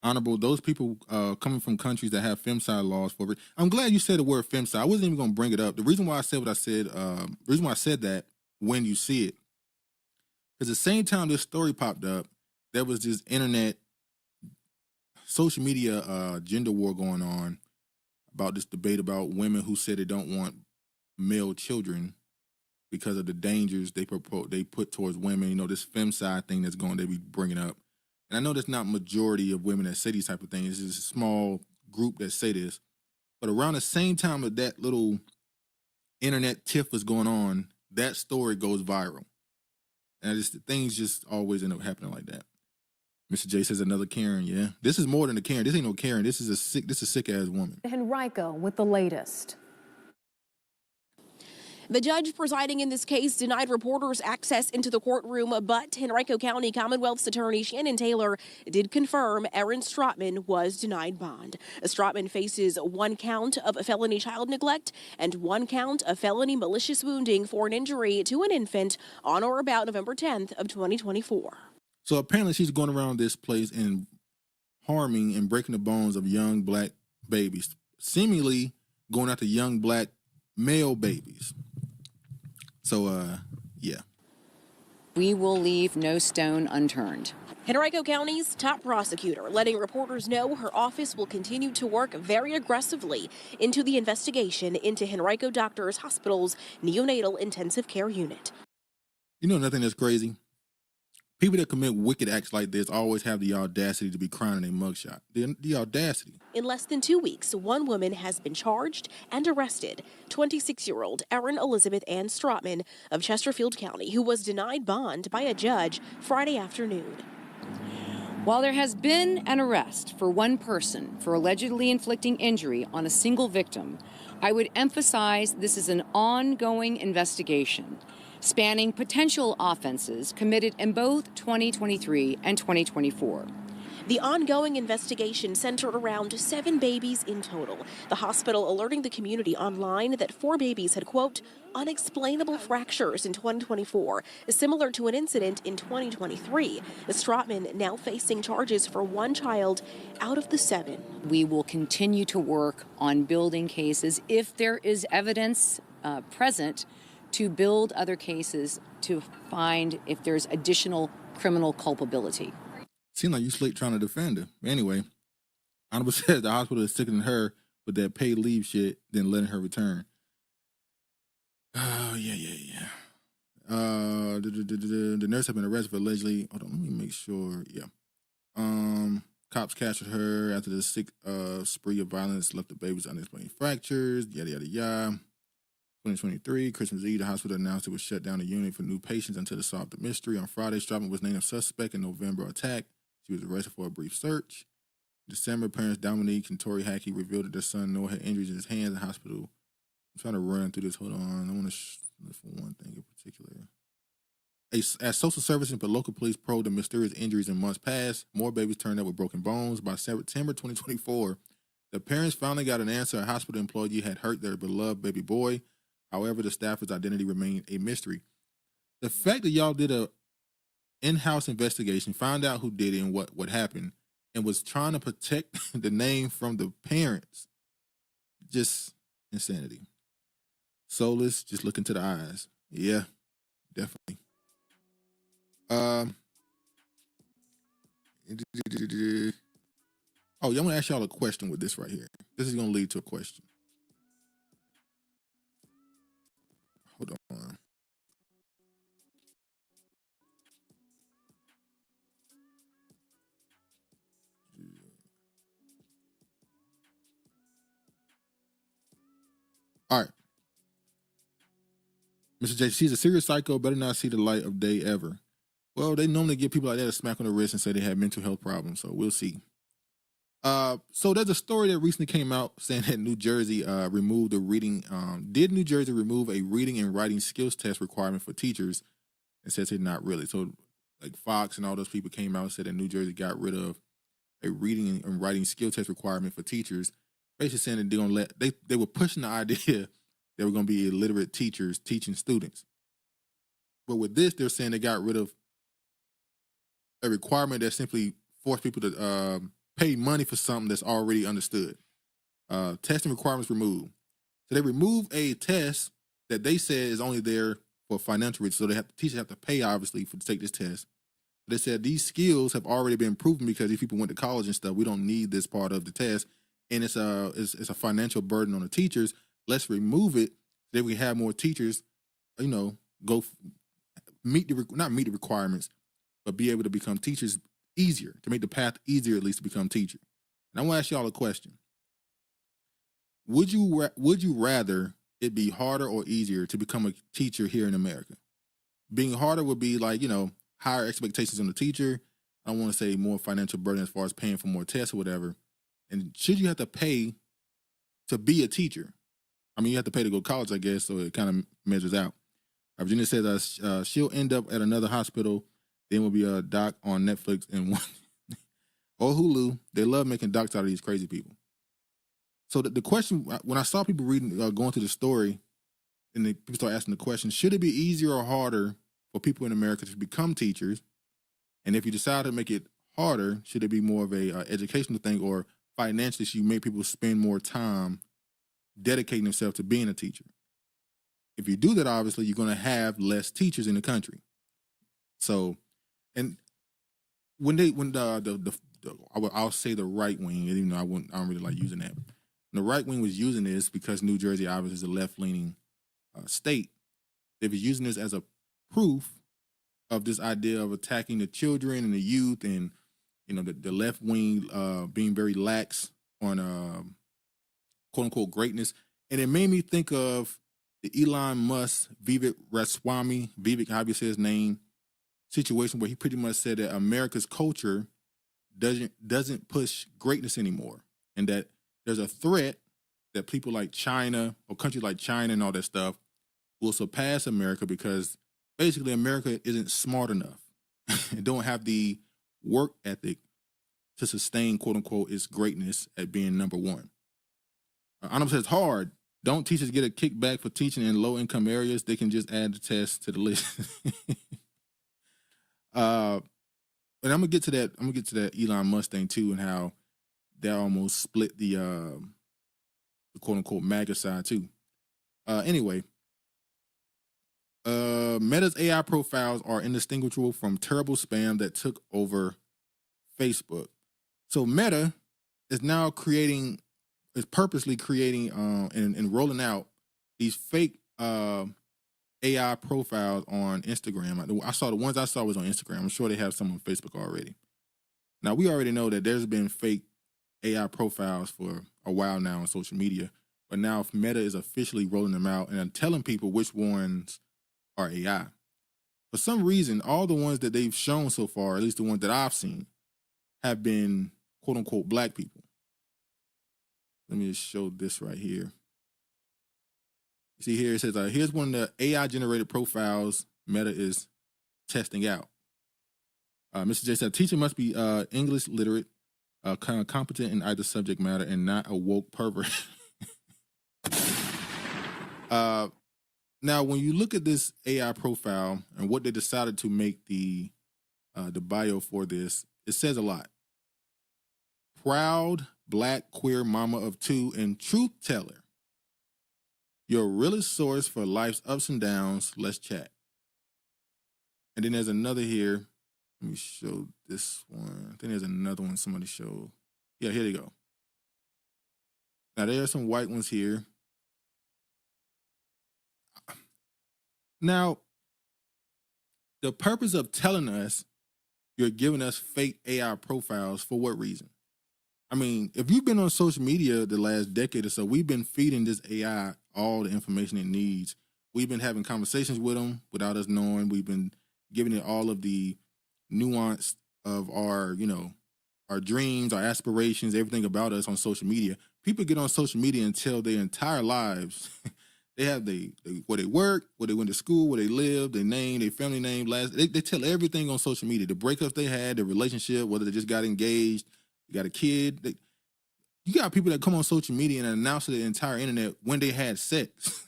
Honorable, those people coming from countries that have femicide laws for it. I'm glad you said the word femicide. I wasn't even going to bring it up. The reason why I said what I said, the reason why I said that when you see it, because the same time this story popped up, there was this internet, social media gender war going on about this debate about women who said they don't want male children because of the dangers they put towards women. You know, this femicide thing that's they be bringing up. And I know there's not majority of women that say these type of things. It's a small group that say this. But around the same time that little internet tiff was going on, that story goes viral. And things just always end up happening like that. Mr. J says another Karen, yeah. This is more than a Karen. This ain't no Karen. This is a sick-ass woman. Henrico with the latest. The judge presiding in this case denied reporters access into the courtroom, but Henrico County Commonwealth's attorney Shannon Taylor did confirm Erin Strotman was denied bond. Strotman faces 1 count of felony child neglect and 1 count of felony malicious wounding for an injury to an infant on or about November 10th of 2024. So apparently she's going around this place and harming and breaking the bones of young black babies, seemingly going after young black male babies. So, yeah. We will leave no stone unturned. Henrico County's top prosecutor letting reporters know her office will continue to work very aggressively into the investigation into Henrico Doctors Hospital's neonatal intensive care unit. You know nothing that's crazy? People that commit wicked acts like this always have the audacity to be crying in a mugshot. The audacity. In less than 2 weeks, 1 woman has been charged and arrested. 26-year-old Erin Elizabeth Ann Strotman of Chesterfield County, who was denied bond by a judge Friday afternoon. While there has been an arrest for 1 person for allegedly inflicting injury on a single victim, I would emphasize this is an ongoing investigation spanning potential offenses committed in both 2023 and 2024. The ongoing investigation centered around 7 babies in total. The hospital alerting the community online that 4 babies had, quote, unexplainable fractures in 2024, similar to an incident in 2023. Strotman now facing charges for 1 child out of the 7. We will continue to work on building cases if there is evidence present to build other cases to find if there's additional criminal culpability. Seems like you slick trying to defend her. Anyway, Honorable says the hospital is sickening her with that paid leave shit, then letting her return. Oh, yeah. The nurse had been arrested for allegedly, hold on, let me make sure. Yeah. Cops captured her after the sick spree of violence left the baby's unexplained fractures, yada, yada, yada. 2023, Christmas Eve, the hospital announced it would shut down the unit for new patients until it solved the mystery. On Friday, Strotman was named a suspect in November attack. She was arrested for a brief search. In December, parents Dominique and Tori Hackey revealed that their son Noah had injuries in his hands in the hospital. I'm trying to run through this. Hold on. I want to look for one thing in particular. As social services and local police probed the mysterious injuries in months past, more babies turned up with broken bones. By September 2024, the parents finally got an answer. A hospital employee had hurt their beloved baby boy. However, the staffer's identity remained a mystery. The fact that y'all did a in-house investigation, found out who did it and what happened, and was trying to protect the name from the parents, just insanity. Soulless, just look into the eyes. Yeah, definitely. Oh, yeah, I'm gonna ask y'all a question with this right here. This is gonna lead to a question. Hold on. All right. Mr. J, she's a serious psycho, better not see the light of day ever. Well, they normally give people like that a smack on the wrist and say they have mental health problems, so we'll see. So there's a story that recently came out saying that New Jersey removed the reading. Did New Jersey remove a reading and writing skills test requirement for teachers? It says it's not really. So like Fox and all those people came out and said that New Jersey got rid of a reading and writing skill test requirement for teachers, basically saying that they're gonna they were pushing the idea there were gonna be illiterate teachers teaching students. But with this, they're saying they got rid of a requirement that simply forced people to pay money for something that's already understood. Testing requirements removed. So they remove a test that they said is only there for financial reasons. So teachers have to pay, obviously, to take this test. But they said these skills have already been proven because these people went to college and stuff. We don't need this part of the test. And it's a financial burden on the teachers. Let's remove it so that we have more teachers, go not meet the requirements, but be able to become teachers easier, to make the path easier at least to become teacher. And I want to ask y'all a question. Would you rather it be harder or easier to become a teacher here in America? Being harder would be like, higher expectations on the teacher. I don't want to say more financial burden as far as paying for more tests or whatever. And should you have to pay to be a teacher? I mean, you have to pay to go to college, I guess, so it kind of measures out. Virginia says she'll end up at another hospital. Then will be a doc on Netflix and one or Hulu. They love making docs out of these crazy people. So the question, when I saw people reading, going through the story, and people start asking the question, should it be easier or harder for people in America to become teachers? And if you decide to make it harder, should it be more of a educational thing, or financially, should you make people spend more time dedicating themselves to being a teacher? If you do that, obviously, you're going to have less teachers in the country. So, and I'll say the right wing, even though I don't really like using that. When the right wing was using this, because New Jersey obviously is a left-leaning state, they were using this as a proof of this idea of attacking the children and the youth, and the left wing being very lax on quote unquote greatness. And it made me think of the Elon Musk, Vivek Ramaswamy, how you say his name, situation where he pretty much said that America's culture doesn't push greatness anymore, and that there's a threat that people like China or countries like China and all that stuff will surpass America, because basically America isn't smart enough and don't have the work ethic to sustain, quote unquote, its greatness at being number one. Honorable says hard. Don't teachers get a kickback for teaching in low income areas? They can just add the test to the list. And I'm gonna get to that. I'm gonna get to that Elon Musk thing too, and how that almost split the quote unquote Maga side too. Anyway, Meta's AI profiles are indistinguishable from terrible spam that took over Facebook. So Meta is now purposely creating and rolling out these fake AI profiles on Instagram. I saw the ones I saw was on Instagram. I'm sure they have some on Facebook already. Now, we already know that there's been fake AI profiles for a while now on social media, but now Meta is officially rolling them out and telling people which ones are AI. For some reason, all the ones that they've shown so far, at least the ones that I've seen, have been quote unquote black people. Let me just show this right here. You see here, it says, here's one of the AI-generated profiles Meta is testing out. Mr. J said, teacher must be English literate, competent in either subject matter, and not a woke pervert. Now, when you look at this AI profile and what they decided to make the bio for this, it says a lot. Proud Black queer mama of two and truth teller. Your realest source for life's ups and downs. Let's chat. And then there's another here. Let me show this one. I think there's another one somebody showed. Yeah, here they go. Now, there are some white ones here. Now, the purpose of telling us you're giving us fake AI profiles for what reason? I mean, if you've been on social media the last decade or so, we've been feeding this AI all the information it needs. We've been having conversations with them without us knowing. We've been giving it all of the nuance of our, our dreams, our aspirations, everything about us on social media. People get on social media and tell their entire lives. They have where they work, where they went to school, where they live, their name, their family name, they tell everything on social media. The breakups they had, the relationship, whether they just got engaged, you got a kid. You got people that come on social media and announce to the entire internet when they had sex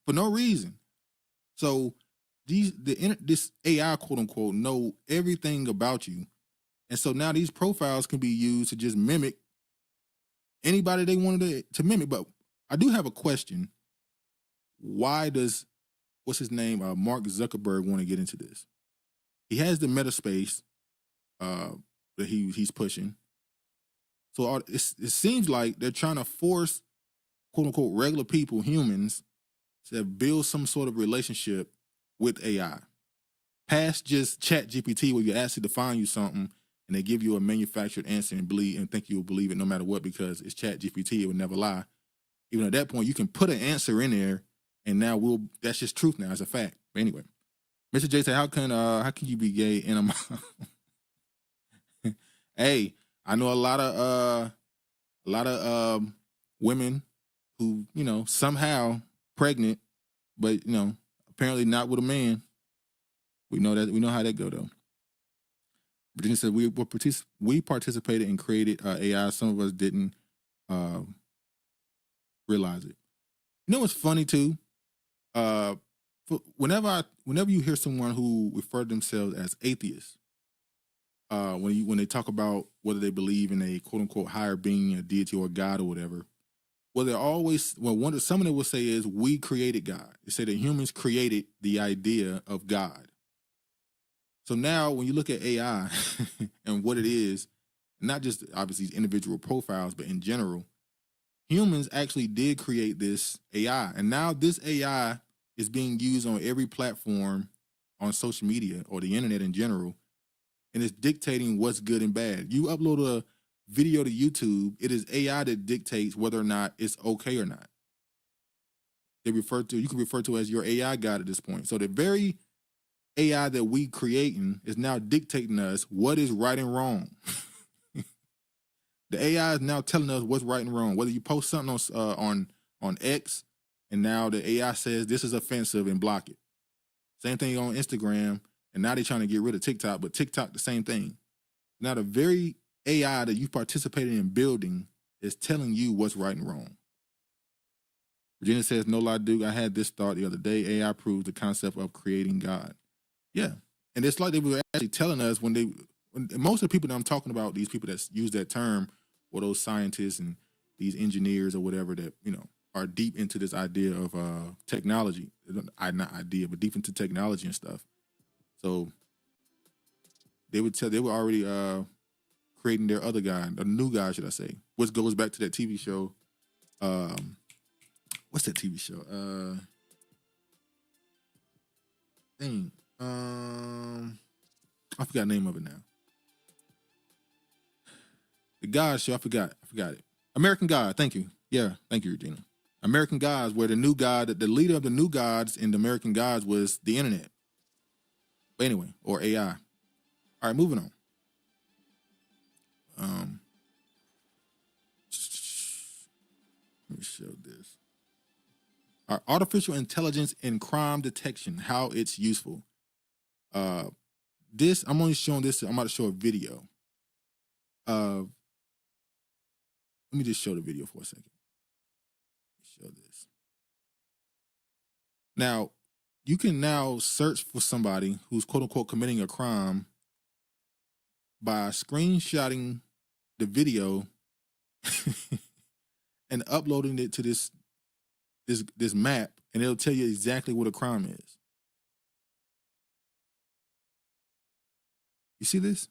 for no reason. So this AI, quote unquote, know everything about you. And so now these profiles can be used to just mimic anybody they wanted to mimic. But I do have a question. Why does, what's his name, Mark Zuckerberg want to get into this? He has the meta space that he's pushing. So it seems like they're trying to force, quote unquote, regular people, humans, to build some sort of relationship with AI. Past just chat GPT where you ask it to find you something and they give you a manufactured answer and think you'll believe it no matter what because it's chat GPT, it would never lie. Even at that point, you can put an answer in there and now that's just truth now, it's a fact. But anyway, Mr. J said, how can you be gay and Hey, I know a lot of women who, somehow pregnant, but apparently not with a man. We know how that go though. Virginia said we participated and created AI. Some of us didn't realize it. You know what's funny too? Whenever you hear someone who refer to themselves as atheists, when they talk about whether they believe in a quote unquote higher being, a deity or God or whatever, some of them will say is we created God. They say that humans created the idea of God. So now when you look at AI and what it is, not just obviously these individual profiles, but in general, humans actually did create this AI. And now this AI is being used on every platform on social media or the internet in general. And it's dictating what's good and bad. You upload a video to YouTube, it is AI that dictates whether or not it's okay or not. You can refer to as your AI God at this point. So the very AI that we creating is now dictating us what is right and wrong. The AI is now telling us what's right and wrong. Whether you post something on X and now the AI says this is offensive and block it. Same thing on Instagram. And now they're trying to get rid of TikTok, but TikTok, the same thing. Now the very AI that you participated in building is telling you what's right and wrong. Virginia says, no lie, Duke, I had this thought the other day. AI proves the concept of creating God. Yeah. And it's like they were actually telling us when most of the people that I'm talking about, these people that use that term, or those scientists and these engineers or whatever that, are deep into this idea of technology. Not idea, but deep into technology and stuff. So they were already creating their other guy, a new guy, should I say, which goes back to that TV show. What's that TV show? I forgot the name of it now. The God show, I forgot it. American God, thank you. Yeah, thank you, Regina. American Gods, where the new God, the leader of the new gods in the American Gods was the internet. But anyway, or AI. All right, moving on. Let me show this. All right, artificial intelligence in crime detection, how it's useful. I'm only showing this. I'm about to show a video. Let me just show the video for a second. Show this. Now, you can now search for somebody who's quote unquote committing a crime by screenshotting the video and uploading it to this map, and it'll tell you exactly what a crime is. You see this?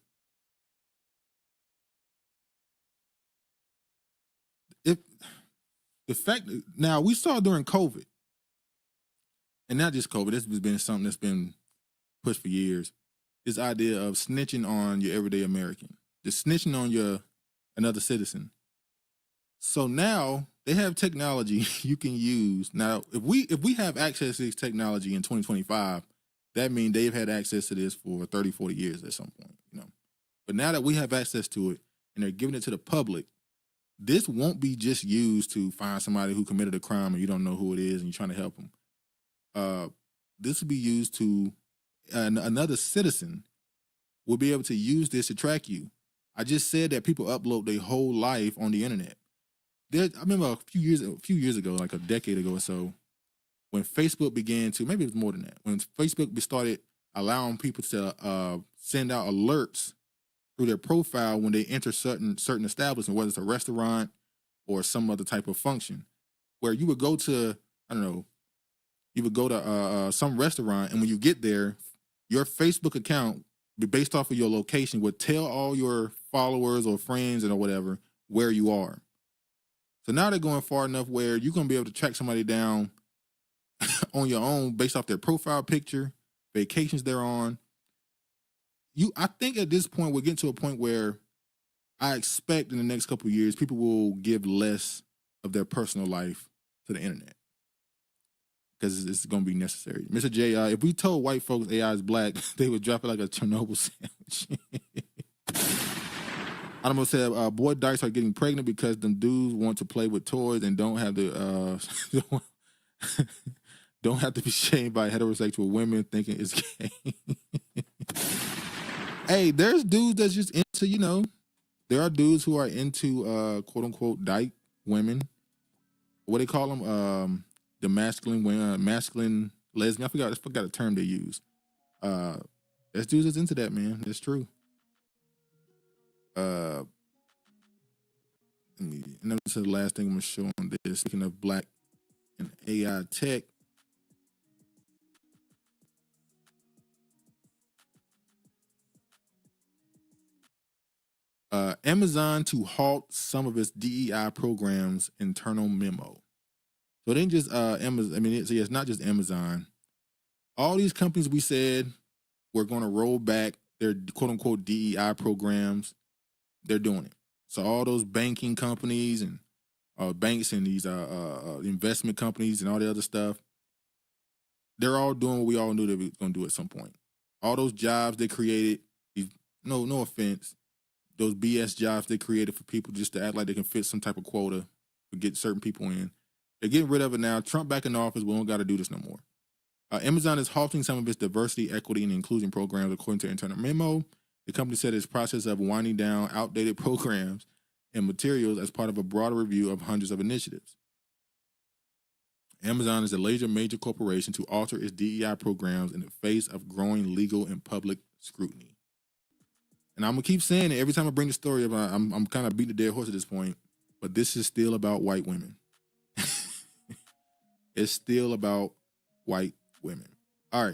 The fact now we saw during COVID, and not just COVID, this has been something that's been pushed for years. This idea of snitching on your everyday American, just snitching on another citizen. So now they have technology you can use. Now, if we have access to this technology in 2025, that means they've had access to this for 30, 40 years at some point, But now that we have access to it and they're giving it to the public, this won't be just used to find somebody who committed a crime and you don't know who it is and you're trying to help them. This will be used to, another citizen will be able to use this to track you. I just said that people upload their whole life on the internet. I remember a few years ago, like a decade ago or so, when Facebook began to, maybe it was more than that, when Facebook started allowing people to send out alerts through their profile when they enter certain establishments, whether it's a restaurant or some other type of function, where you would go to, some restaurant, and when you get there, your Facebook account, based off of your location, would tell all your followers or friends or whatever where you are. So now they're going far enough where you're going to be able to track somebody down on your own based off their profile picture, vacations they're on. I think at this point, we're getting to a point where I expect in the next couple of years, people will give less of their personal life to the internet because it's going to be necessary. Mr. J, if we told white folks AI is black, they would drop it like a Chernobyl sandwich. I'm going to say, boy dykes are getting pregnant because them dudes want to play with toys and don't have don't have to be shamed by heterosexual women thinking it's gay. Hey, there's dudes that's just into, there are dudes who are into quote unquote dyke women. What they call them? The masculine lesbian. I forgot the term they use. There's dudes that's into that, man. That's true. And that's the last thing I'm gonna show on this. Speaking of black and AI tech. Amazon to halt some of its DEI programs internal memo. So it ain't just Amazon. It's not just Amazon. All these companies we said were going to roll back their quote unquote DEI programs, they're doing it. So all those banking companies and banks and these investment companies and all the other stuff, they're all doing what we all knew they were going to do at some point. All those jobs they created, no offense, those BS jobs they created for people just to act like they can fit some type of quota to get certain people in. They're getting rid of it now. Trump back in office, we don't got to do this no more. Amazon is halting some of its diversity, equity, and inclusion programs according to internal memo. The company said its process of winding down outdated programs and materials as part of a broader review of hundreds of initiatives. Amazon is a major corporation to alter its DEI programs in the face of growing legal and public scrutiny. And I'm gonna keep saying it every time I bring the story up. I'm kind of beating the dead horse at this point, but this is still about white women. It's still about white women. All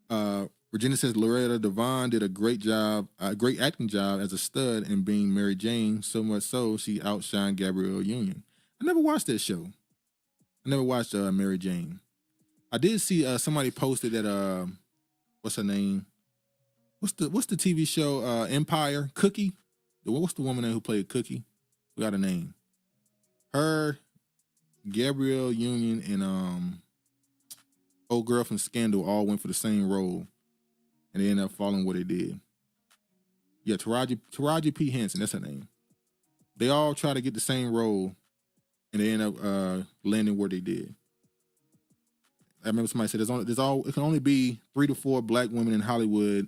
right. Virginia says Loretta Devon did a great acting job as a stud in being Mary Jane, so much so she outshined Gabrielle Union. I never watched that show. I never watched Mary Jane. I did see somebody posted that what's her name? What's the TV show Empire? Cookie? What's the woman who played Cookie? We got a name. Her, Gabrielle Union, and old girl from Scandal all went for the same role, and they ended up following what they did. Yeah, Taraji P. Henson, that's her name. They all try to get the same role, and they end up landing where they did. I remember somebody said it can only be 3 to 4 black women in Hollywood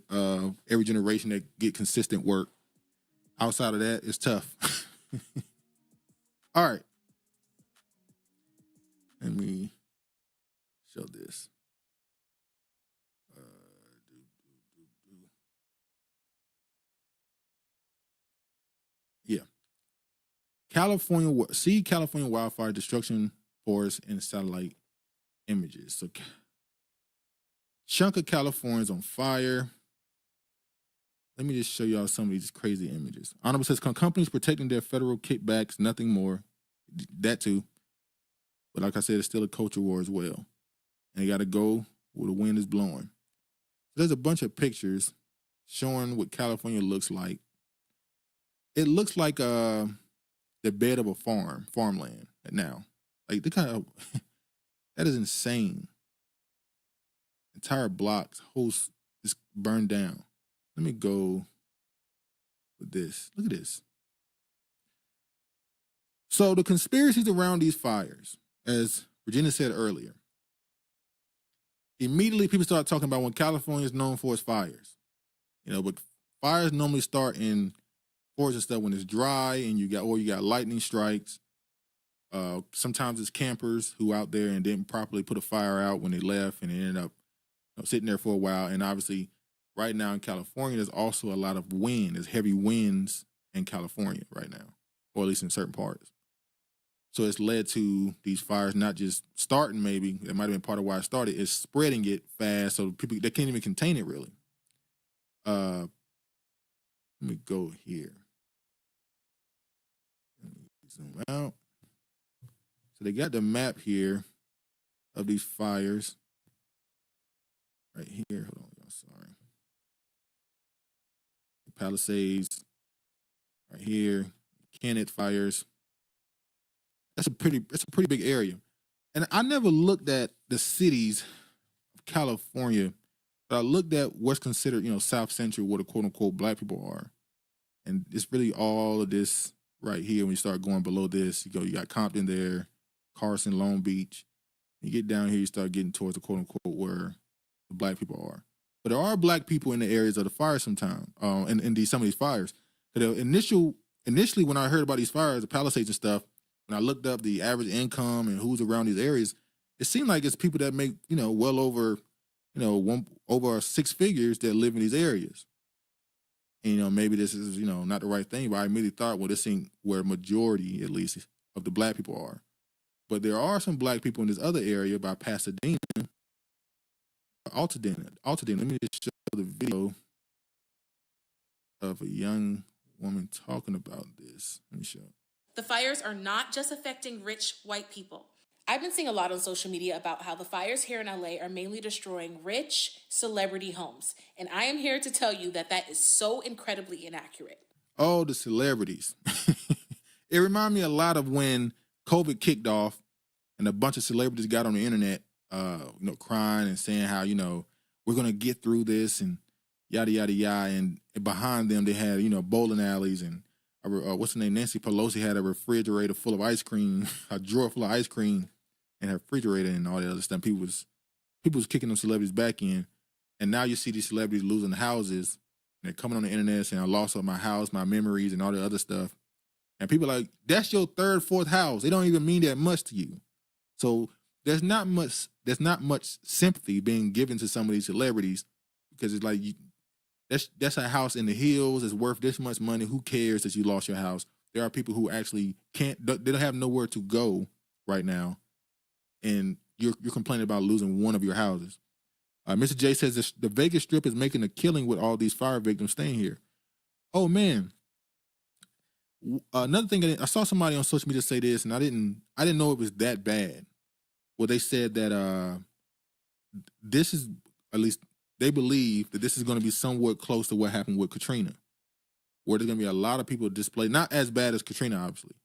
every generation that get consistent work. Outside of that, it's tough. All right. Let me show this. Yeah. California wildfire destruction forest and satellite images. So chunk of California's on fire. Let me just show y'all some of these crazy images. Honorable says companies protecting their federal kickbacks, nothing more. That too. But like I said, it's still a culture war as well. And you got to go where the wind is blowing. So there's a bunch of pictures showing what California looks like. It looks like the bed of a farmland now. Like that is insane. Entire blocks, hosts just burned down. Let me go with this. Look at this. So the conspiracies around these fires, as Virginia said earlier, immediately people start talking about when California is known for its fires. But fires normally start in forests and stuff when it's dry and you got lightning strikes. Sometimes it's campers who out there and didn't properly put a fire out when they left and they ended up sitting there for a while. And obviously right now in California, there's also a lot of wind. There's heavy winds in California right now, or at least in certain parts. So it's led to these fires not just starting, maybe, that might have been part of why it started, it's spreading it fast so people, they can't even contain it really. Let me go here. Let me zoom out. So they got the map here of these fires. Right here, hold on, y'all, sorry. Palisades, right here, Kennett fires. That's a pretty big area. And I never looked at the cities of California, but I looked at what's considered, South Central, where the quote unquote black people are. And it's really all of this right here. When you start going below this, you got Compton there, Carson, Long Beach. You get down here, you start getting towards the quote unquote where the black people are. But there are black people in the areas of the fire sometimes, in some of these fires. Initially, when I heard about these fires, the Palisades and stuff, when I looked up the average income and who's around these areas, it seemed like it's people that make, well over, over 6 figures that live in these areas. And, maybe this is, not the right thing, but I immediately thought, well, this ain't where majority, at least, of the black people are. But there are some black people in this other area by Pasadena, Altadena. Let me just show the video of a young woman talking about this. Let me show. The fires are not just affecting rich white people. I've been seeing a lot on social media about how the fires here in LA are mainly destroying rich celebrity homes. And I am here to tell you that that is so incredibly inaccurate. Oh, the celebrities. It reminded me a lot of when COVID kicked off and a bunch of celebrities got on the internet, crying and saying how, we're going to get through this and yada, yada, yada. And behind them, they had, bowling alleys and what's her name? Nancy Pelosi had a refrigerator full of ice cream, a drawer full of ice cream in her refrigerator and all that other stuff. People was kicking them celebrities back in. And now you see these celebrities losing houses, and they're coming on the internet saying, I lost all my house, my memories, and all the other stuff. And people are like, that's your third, fourth house. They don't even mean that much to you. So there's not much sympathy being given to some of these celebrities, because it's like, that's a house in the hills. It's worth this much money. Who cares that you lost your house? There are people who actually they don't have nowhere to go right now. And you're complaining about losing one of your houses. Mr. J says the Vegas Strip is making a killing with all these fire victims staying here. Oh man. Another thing, I saw somebody on social media say this, and I didn't know it was that bad. Well, they said that this is, at least they believe that this is going to be somewhat close to what happened with Katrina, where there's going to be a lot of people displaced, not as bad as Katrina, obviously,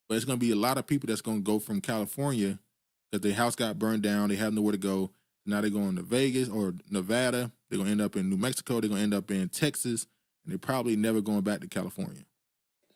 but it's going to be a lot of people that's going to go from California because their house got burned down, they have nowhere to go. Now they're going to Vegas or Nevada. They're going to end up in New Mexico. They're going to end up in Texas, and they're probably never going back to California.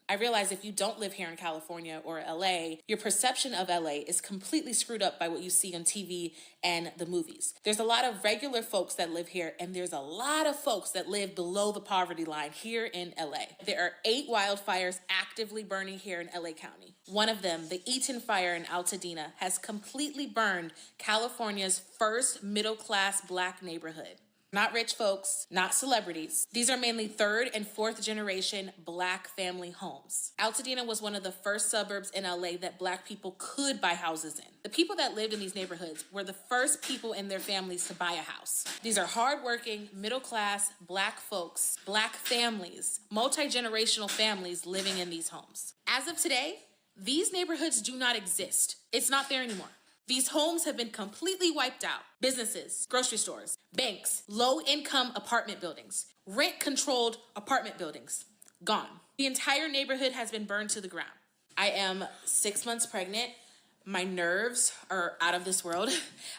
I realize if you don't live here in California or LA, your perception of LA is completely screwed up by what you see on TV and the movies. There's a lot of regular folks that live here, and there's a lot of folks that live below the poverty line here in LA. There are 8 wildfires actively burning here in LA County. One of them, the Eaton fire in Altadena, has completely burned California's first middle-class Black neighborhood. Not rich folks, not celebrities. These are mainly 3rd and 4th generation Black family homes. Altadena was one of the first suburbs in LA that Black people could buy houses in. The people that lived in these neighborhoods were the first people in their families to buy a house. These are hardworking, middle-class Black folks, Black families, multi-generational families living in these homes. As of today, these neighborhoods do not exist. It's not there anymore. These homes have been completely wiped out. Businesses, grocery stores, banks, low-income apartment buildings, rent-controlled apartment buildings, gone. The entire neighborhood has been burned to the ground. I am 6 months pregnant. My nerves are out of this world.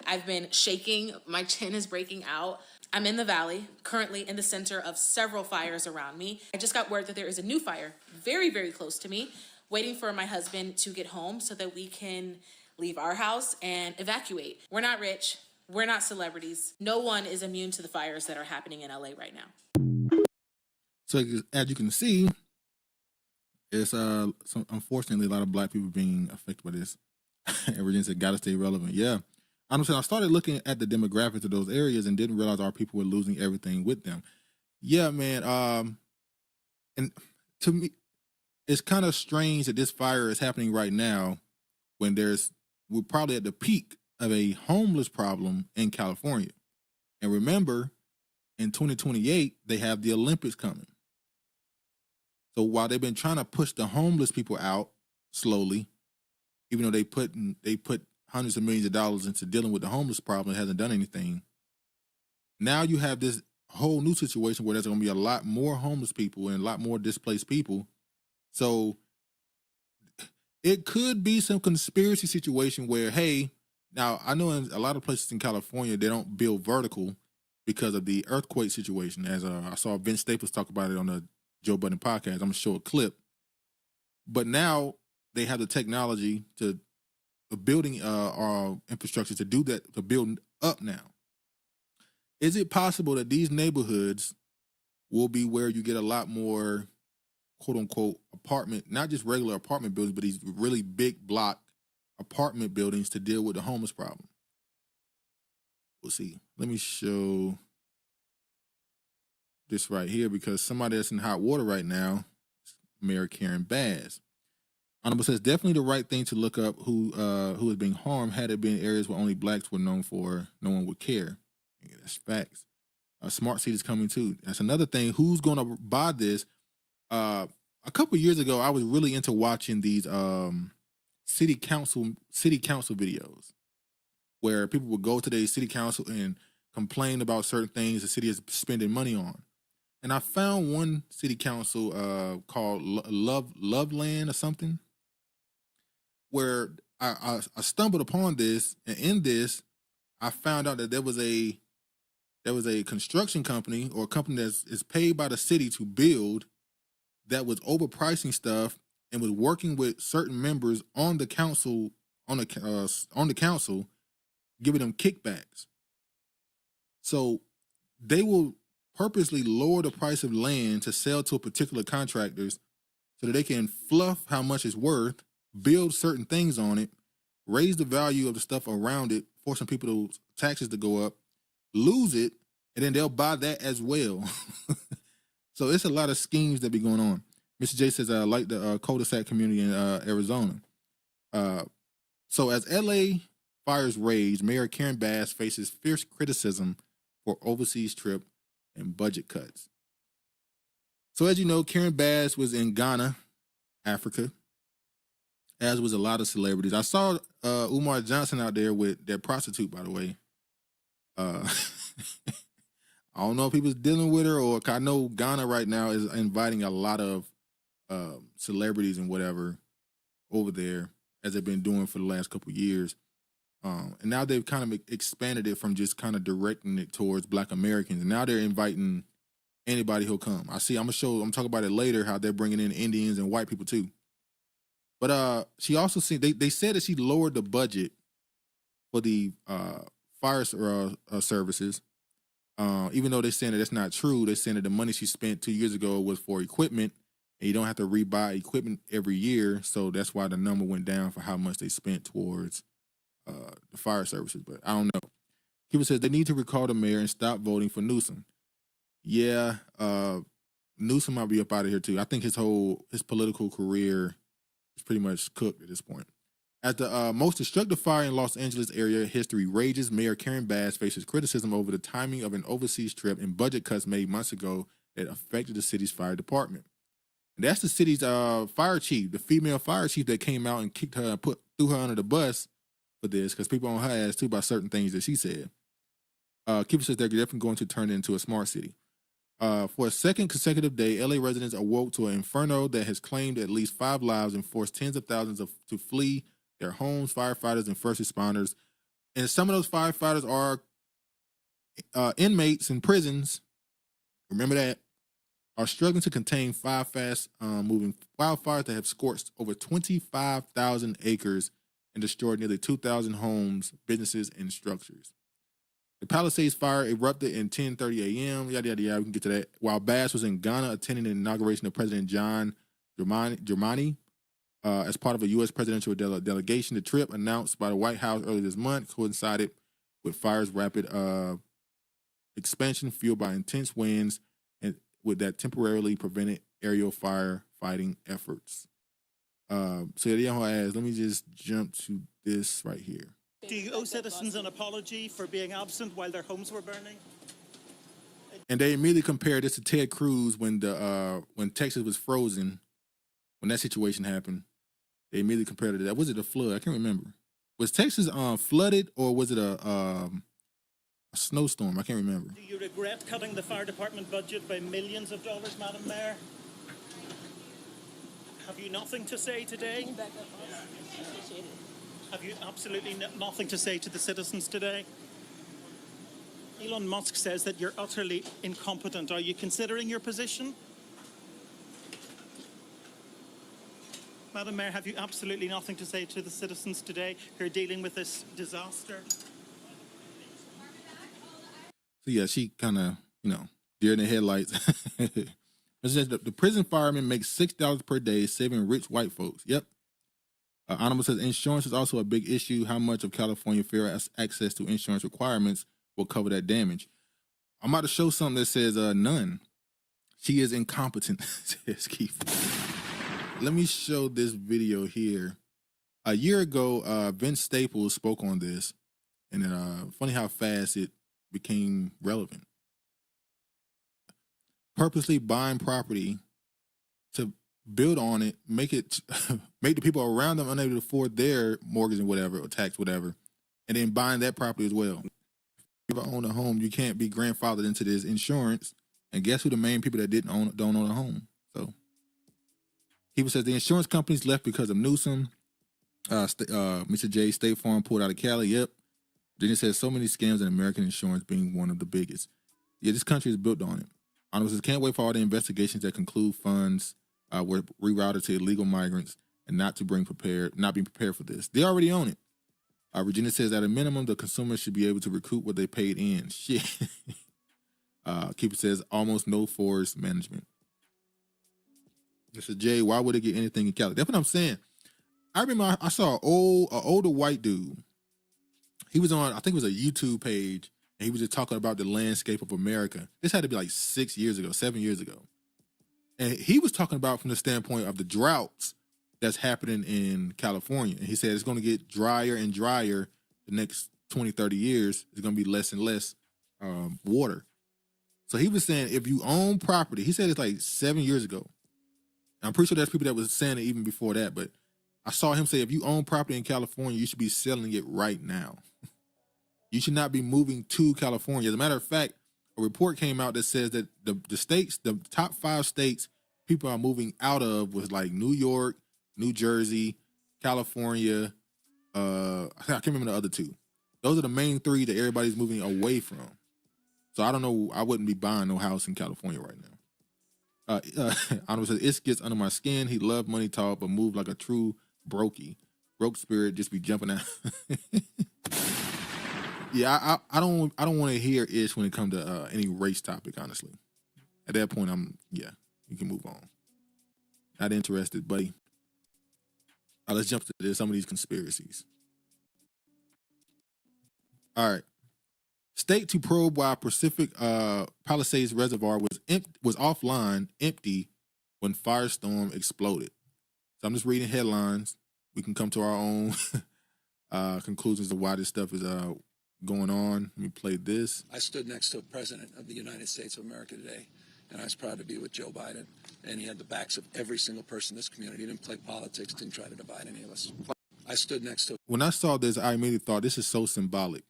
I've been shaking. My chin is breaking out. I'm in the valley, currently in the center of several fires around me. I just got word that there is a new fire very, very close to me, waiting for my husband to get home so that we can leave our house and evacuate. We're not rich. We're not celebrities. No one is immune to the fires that are happening in LA right now. So as you can see, it's unfortunately a lot of Black people being affected by this. Everything said gotta stay relevant. Yeah. I'm saying I started looking at the demographics of those areas and didn't realize our people were losing everything with them. Yeah, man. And to me, it's kind of strange that this fire is happening right now when we're probably at the peak of a homeless problem in California. And remember, in 2028, they have the Olympics coming. So while they've been trying to push the homeless people out slowly, even though they put hundreds of millions of dollars into dealing with the homeless problem, it hasn't done anything. Now you have this whole new situation where there's going to be a lot more homeless people and a lot more displaced people. So it could be some conspiracy situation where, hey, now I know in a lot of places in California, they don't build vertical because of the earthquake situation. As I saw Vince Staples talk about it on the Joe Budden podcast. I'm going to show a clip. But now they have the technology to the building infrastructure to do that, to build up now. Is it possible that these neighborhoods will be where you get a lot more quote unquote apartment, not just regular apartment buildings, but these really big block apartment buildings to deal with the homeless problem? We'll see. Let me show this right here because somebody that's in hot water right now is Mayor Karen Bass. Honorable says definitely the right thing to look up who is being harmed. Had it been areas where only Blacks were known for, no one would care. Yeah, that's facts. Smart Seat is coming too. That's another thing. Who's going to buy this? A couple years ago, I was really into watching these city council videos where people would go to their city council and complain about certain things the city is spending money on. And I found one city council called Loveland or something, where I stumbled upon this, and in this, I found out that there was a construction company or a company that is paid by the city to build that was overpricing stuff and was working with certain members on the council on the council, giving them kickbacks. So they will purposely lower the price of land to sell to a particular contractors so that they can fluff how much it's worth, build certain things on it, raise the value of the stuff around it, forcing people to taxes to go up, lose it, and then they'll buy that as well. So it's a lot of schemes that be going on. Mr. J says, I like the cul-de-sac community in Arizona. So as LA fires rage, Mayor Karen Bass faces fierce criticism for overseas trip and budget cuts. So as you know, Karen Bass was in Ghana, Africa, as was a lot of celebrities. I saw Umar Johnson out there with that prostitute, by the way. I don't know if he was dealing with her, or I know Ghana right now is inviting a lot of celebrities and whatever over there, as they've been doing for the last couple of years. And now they've kind of expanded it from just kind of directing it towards Black Americans. And now they're inviting anybody who'll come. I'm talking about it later, how they're bringing in Indians and white people too. But she also said, they said that she lowered the budget for the fire services. Even though they're saying that that's not true, they're saying that the money she spent 2 years ago was for equipment, and you don't have to rebuy equipment every year. So that's why the number went down for how much they spent towards the fire services. But I don't know. People says they need to recall the mayor and stop voting for Newsom. Yeah, Newsom might be up out of here too. I think his political career is pretty much cooked at this point. As the most destructive fire in Los Angeles area history rages, Mayor Karen Bass faces criticism over the timing of an overseas trip and budget cuts made months ago that affected the city's fire department. And that's the city's fire chief, the female fire chief that came out and kicked her and threw her under the bus for this, because people on her ass too about certain things that she said. Keeper says they're definitely going to turn it into a smart city. For a second consecutive day, LA residents awoke to an inferno that has claimed at least 5 lives and forced tens of thousands to flee their homes. Firefighters and first responders, and some of those firefighters are inmates in prisons, remember that, are struggling to contain 5 fast-moving wildfires that have scorched over 25,000 acres and destroyed nearly 2,000 homes, businesses, and structures. The Palisades fire erupted in 10:30 a.m., yada, yada, yada, we can get to that, while Bass was in Ghana attending the inauguration of President John Dramani as part of a U.S. presidential delegation. The trip, announced by the White House earlier this month, coincided with fire's rapid expansion fueled by intense winds and with that temporarily prevented aerial fire fighting efforts. So yeah, let me just jump to this right here. Do you owe citizens an apology for being absent while their homes were burning? And they immediately compared this to Ted Cruz when Texas was frozen, when that situation happened. They immediately compared it to that. Was it a flood? I can't remember. Was Texas flooded, or was it a snowstorm? I can't remember. Do you regret cutting the fire department budget by millions of dollars, Madam Mayor? Have you nothing to say today? Have you absolutely nothing to say to the citizens today? Elon Musk says that you're utterly incompetent. Are you considering your position? Madam Mayor, have you absolutely nothing to say to the citizens today who are dealing with this disaster? So yeah, she kind of, deer in the headlights. It says the prison firemen make $6 per day, saving rich white folks. Yep. Honorable says insurance is also a big issue. How much of California fair access to insurance requirements will cover that damage? I'm about to show something that says none. She is incompetent, says Keith. Let me show this video here. A year ago, Vince Staples spoke on this, and then funny how fast it became relevant. Purposely buying property to build on it, make the people around them unable to afford their mortgage and whatever, or tax, whatever, and then buying that property as well. If you own a home, you can't be grandfathered into this insurance. And guess who the main people that don't own a home? So he says the insurance companies left because of Newsom. Mr. J, State Farm pulled out of Cali. Yep. Then it says so many scams in American insurance being one of the biggest. Yeah, this country is built on it. Honorable says can't wait for all the investigations that conclude funds were rerouted to illegal migrants and not being prepared for this. They already own it. Regina says at a minimum, the consumer should be able to recoup what they paid in. Shit. Keeper says almost no forest management. This is Jay. Why would it get anything in Cali? That's what I'm saying. I remember I saw an older white dude. He was on, I think it was a YouTube page, and he was just talking about the landscape of America. This had to be like 7 years ago. And he was talking about from the standpoint of the droughts that's happening in California. And he said it's going to get drier and drier the next 20, 30 years. There's going to be less and less water. So he was saying if you own property, he said it's like 7 years ago. I'm pretty sure there's people that was saying it even before that, but I saw him say if you own property in California, you should be selling it right now. You should not be moving to California. As a matter of fact, a report came out that says that the top 5 states people are moving out of was like New York, New Jersey, California. I can't remember the other 2. Those are the main 3 that everybody's moving away from. So I don't know. I wouldn't be buying no house in California right now. Honorable says, it gets under my skin. He loved money talk, but moved like a true brokey. Broke spirit just be jumping out. Yeah, I don't want to hear ish when it comes to any race topic, honestly. At that point, you can move on. Not interested, buddy. Let's jump to some of these conspiracies. All right. State to probe why Pacific Palisades Reservoir was offline, empty, when firestorm exploded. So I'm just reading headlines. We can come to our own conclusions of why this stuff is going on. Let me play this. I stood next to a president of the United States of America today, and I was proud to be with Joe Biden. And he had the backs of every single person in this community. He didn't play politics, didn't try to divide any of us. I stood next to... When I saw this, I immediately thought, this is so symbolic.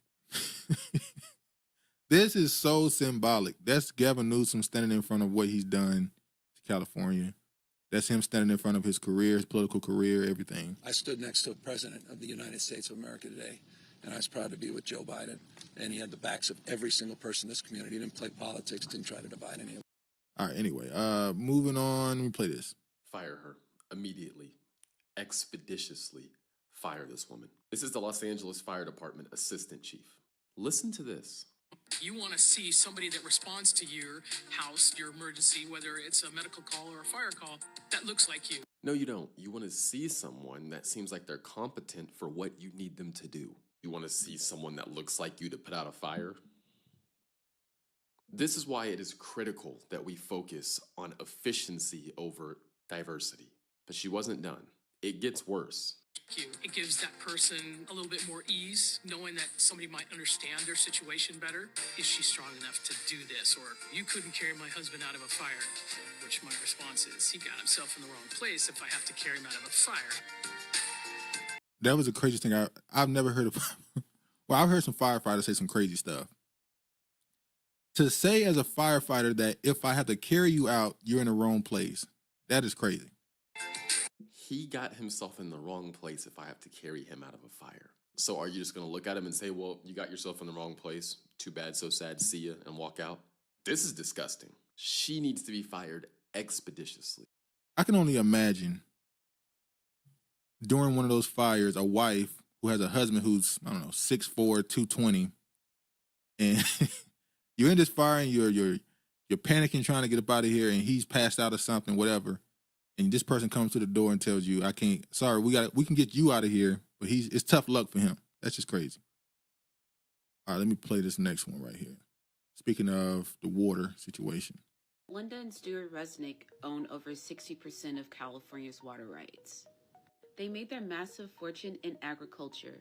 This is so symbolic. That's Gavin Newsom standing in front of what he's done to California. That's him standing in front of his career, his political career, everything. I stood next to a president of the United States of America today, and I was proud to be with Joe Biden. And he had the backs of every single person in this community. He didn't play politics, didn't try to divide any of us. All right, anyway, moving on. Let me play this. Fire her immediately, expeditiously fire this woman. This is the Los Angeles Fire Department Assistant Chief. Listen to this. You want to see somebody that responds to your house, your emergency, whether it's a medical call or a fire call, that looks like you. No, you don't. You want to see someone that seems like they're competent for what you need them to do. You want to see someone that looks like you to put out a fire. This is why it is critical that we focus on efficiency over diversity. But she wasn't done. It gets worse. It gives that person a little bit more ease, knowing that somebody might understand their situation better. Is she strong enough to do this? Or you couldn't carry my husband out of a fire, which my response is, he got himself in the wrong place if I have to carry him out of a fire. That was the craziest thing I've never heard of. Well, I've heard some firefighters say some crazy stuff. To say as a firefighter that if I have to carry you out, you're in the wrong place, that is crazy. He got himself in the wrong place if I have to carry him out of a fire. So are you just going to look at him and say, well, you got yourself in the wrong place. Too bad, so sad, see ya, and walk out? This is disgusting. She needs to be fired expeditiously. I can only imagine during one of those fires, a wife who has a husband who's, 6'4", 220, and you're in this fire and you're panicking trying to get up out of here, and he's passed out or something, whatever. And this person comes to the door and tells you, we can get you out of here, but it's tough luck for him. That's just crazy. All right, let me play this next one right here. Speaking of the water situation. Linda and Stuart Resnick own over 60% of California's water rights. They made their massive fortune in agriculture.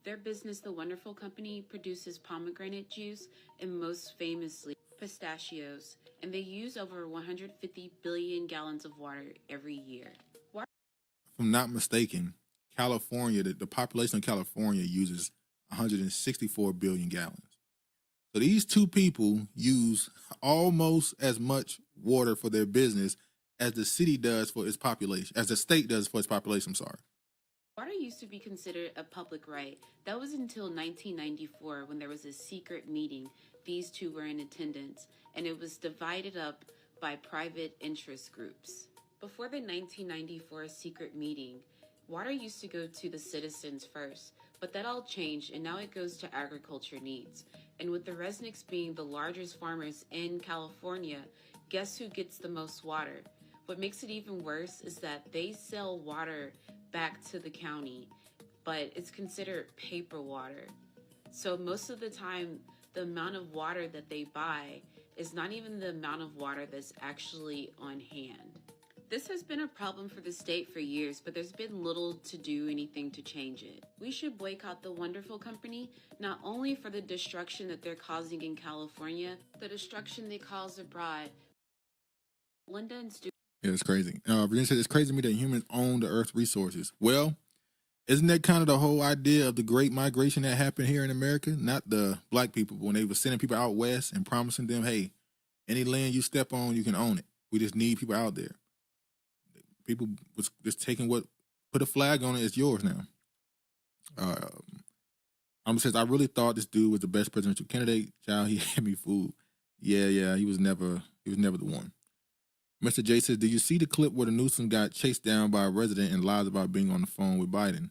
Their business, The Wonderful Company, produces pomegranate juice and most famously pistachios, and they use over 150 billion gallons of water every year. If I'm not mistaken, California, the population of California uses 164 billion gallons. So these two people use almost as much water for their business as the city does for its population, as the state does for its population, Water used to be considered a public right. That was until 1994 when there was a secret meeting. These two were in attendance, and it was divided up by private interest groups. Before the 1994 secret meeting, Water used to go to the citizens first, but that all changed and now it goes to agriculture needs. And with the Resnicks being the largest farmers in California, guess who gets the most water? What makes it even worse is that they sell water back to the county, but it's considered paper water. So most of the time, the amount of water that they buy is not even the amount of water that's actually on hand. This has been a problem for the state for years, but there's been little to do anything to change it. We should boycott the wonderful company, not only for the destruction that they're causing in California, the destruction they cause abroad. Linda and Stu. Yeah, it's crazy. Virginia said, it's crazy to me that humans own the Earth's resources. Well, isn't that kind of the whole idea of the Great Migration that happened here in America? Not the black people, but when they were sending people out west and promising them, hey, any land you step on, you can own it. We just need people out there. People was just taking put a flag on it, it's yours now. Says, I really thought this dude was the best presidential candidate. Child, he had me fooled. Yeah, he was never the one. Mr. J says, did you see the clip where the Newsom got chased down by a resident and lies about being on the phone with Biden?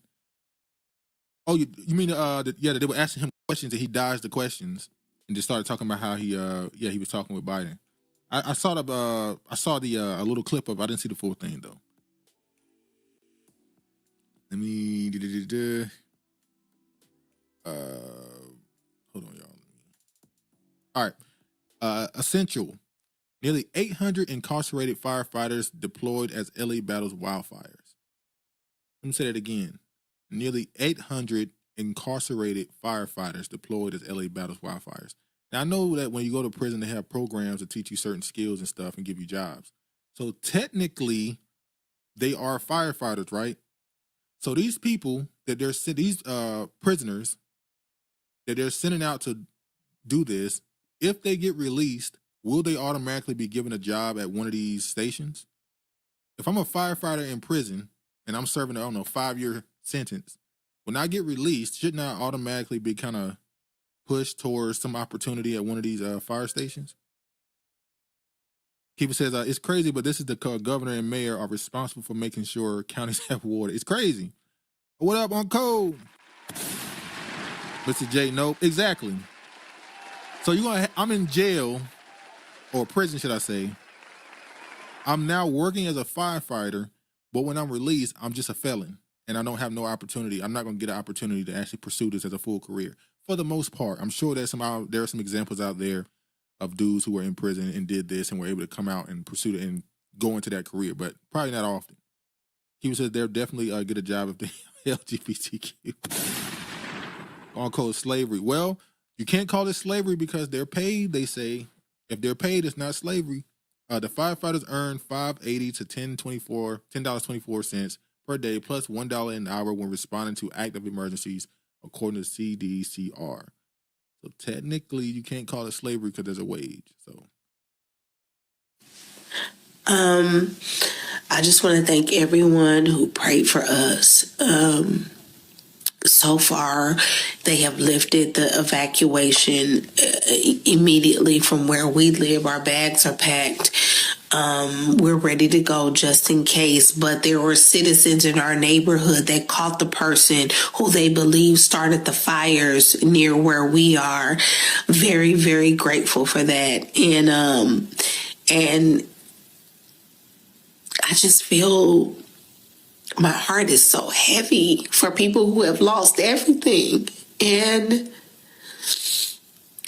Oh, you mean they were asking him questions and he dodged the questions and just started talking about how he was talking with Biden. I saw the a little clip of it. I didn't see the full thing though. Let me hold on, y'all. All right. Essential. Nearly 800 incarcerated firefighters deployed as LA battles wildfires. Let me say that again. Nearly 800 incarcerated firefighters deployed as LA battles wildfires. Now, I know that when you go to prison, they have programs to teach you certain skills and stuff and give you jobs. So technically, they are firefighters, right? So these people that these prisoners that they're sending out to do this, if they get released, will they automatically be given a job at one of these stations? If I'm a firefighter in prison and I'm serving, 5-year sentence, when I get released, shouldn't I automatically be kind of pushed towards some opportunity at one of these fire stations? Keeper says, it's crazy, but this is the governor and mayor are responsible for making sure counties have water. It's crazy. What up on code? Mr. J, nope, exactly. So I'm in jail, or prison, should I say. I'm now working as a firefighter, but when I'm released, I'm just a felon, and I don't have no opportunity. I'm not going to get an opportunity to actually pursue this as a full career. For the most part, I'm sure there are some examples out there of dudes who were in prison and did this and were able to come out and pursue it and go into that career, but probably not often. He says they'll definitely get a job if they LGBTQ. On code slavery. Well, you can't call it slavery because they're paid, they say. If they're paid, it's not slavery. The firefighters earn $5.80 to $10.24 per day, plus $1 an hour when responding to active emergencies, according to CDCR. So technically, you can't call it slavery because there's a wage. So, I just want to thank everyone who prayed for us. So far, they have lifted the evacuation immediately from where we live. Our bags are packed. We're ready to go just in case, but there were citizens in our neighborhood that caught the person who they believe started the fires near where we are. Very, very grateful for that. And I just feel my heart is so heavy for people who have lost everything. And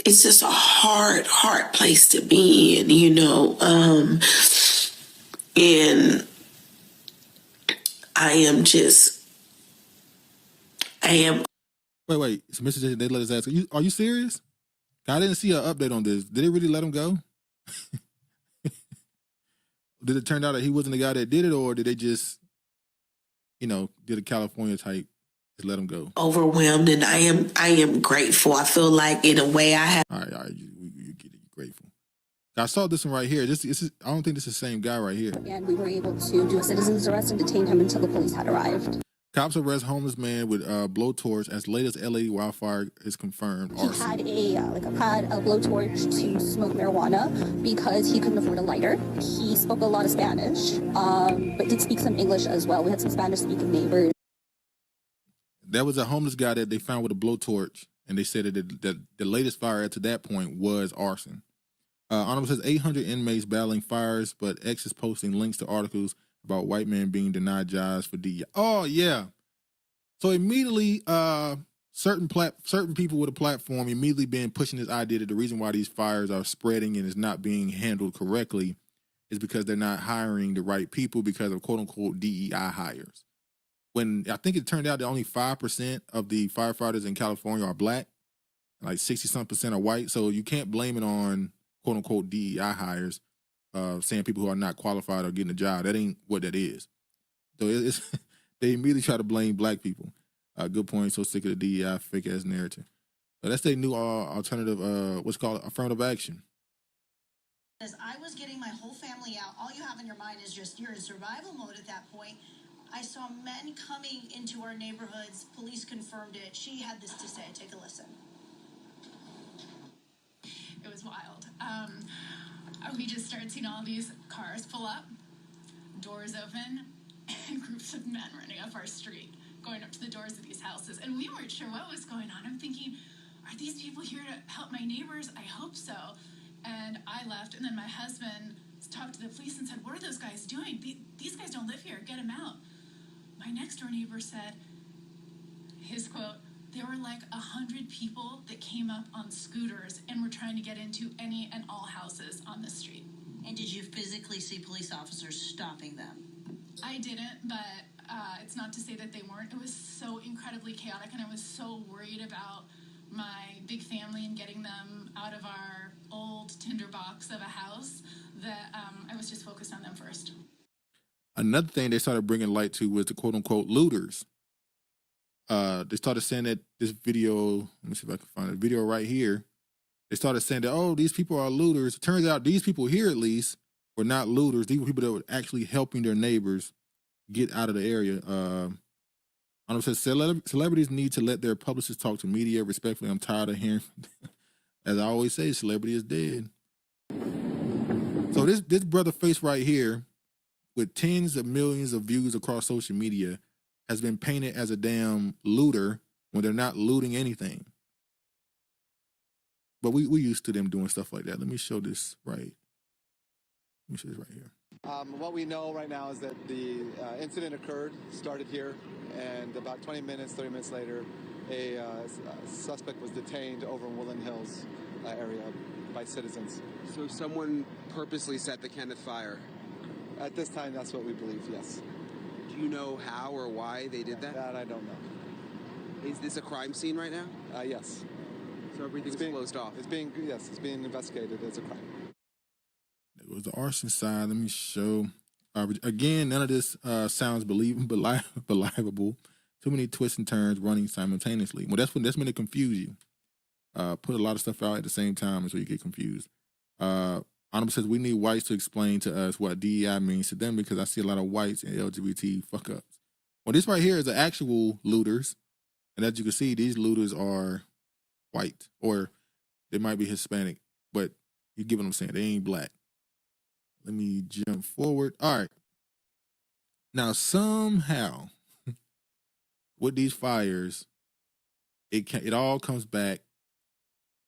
it's just a hard place to be in, and I am. Wait. So Mr. J, they let us ask, are you serious? I didn't see an update on this. Did they really let him go? Did it turn out that he wasn't the guy that did it, or did they just, did a California type, just let him go? Overwhelmed, and I am grateful. I feel like in a way I have. All right, you get it. You're grateful. I saw this one right here. This is, I don't think this is the same guy right here. And we were able to do a citizen's arrest and detain him until the police had arrived. Cops arrest homeless man with blowtorch as late as LA wildfire is confirmed. He had a blowtorch to smoke marijuana because he couldn't afford a lighter. He spoke a lot of Spanish, but did speak some English as well. We had some Spanish-speaking neighbors. There was a homeless guy that they found with a blowtorch, and they said that the latest fire to that point was arson. Honorable says 800 inmates battling fires, but X is posting links to articles about white men being denied jobs for DEI. Oh, yeah. So immediately, certain people with a platform immediately been pushing this idea that the reason why these fires are spreading and is not being handled correctly is because they're not hiring the right people because of quote-unquote DEI hires. When I think it turned out that only 5% of the firefighters in California are black, like 60-some% are white, so you can't blame it on quote-unquote DEI hires, saying people who are not qualified or getting a job. That ain't what that is. So it's they immediately try to blame black people. Good point. So sick of the DEI fake-ass narrative. But that's their new alternative, what's called affirmative action. As I was getting my whole family out, all you have in your mind is just you're in survival mode at that point. I saw men coming into our neighborhoods. Police confirmed it. She had this to say. Take a listen. It was wild. We just started seeing all these cars pull up, doors open, and groups of men running up our street, going up to the doors of these houses. And we weren't sure what was going on. I'm thinking, are these people here to help my neighbors? I hope so. And I left, and then my husband talked to the police and said, what are those guys doing? These guys don't live here. Get them out. My next door neighbor said, his quote, there were like 100 people that came up on scooters and were trying to get into any and all houses on the street. And did you physically see police officers stopping them? I didn't, but it's not to say that they weren't. It was so incredibly chaotic, and I was so worried about my big family and getting them out of our old tinderbox of a house that I was just focused on them first. Another thing they started bringing light to was the quote-unquote looters. They started saying that this video, let me see if I can find a video right here. They started saying that, oh, these people are looters. It turns out these people here, at least, were not looters. These were people that were actually helping their neighbors get out of the area. It says celebrities need to let their publicists talk to media respectfully. I'm tired of hearing, as I always say, celebrity is dead. So this brother face right here, with tens of millions of views across social media, has been painted as a damn looter when they're not looting anything. But we used to them doing stuff like that. Let me show this right. Let me show this right here. What we know right now is that the incident started here, and about 30 minutes later, a suspect was detained over in Woodland Hills area by citizens. So someone purposely set the Kenneth fire? At this time, that's what we believe, yes. Do you know how or why they did that? That I don't know. Is this a crime scene right now? Yes. So everything's closed off? It's being investigated as a crime. It was the arson side. Let me show. Again, none of this sounds believable. Too many twists and turns running simultaneously. Well, that's meant to confuse you. Put a lot of stuff out at the same time so you get confused. Honorable says we need whites to explain to us what DEI means to them because I see a lot of whites and LGBT fuck ups. Well, this right here is the actual looters. And as you can see, these looters are white or they might be Hispanic, but you get what I'm saying. They ain't black. Let me jump forward. All right. Now, somehow, with these fires, it all comes back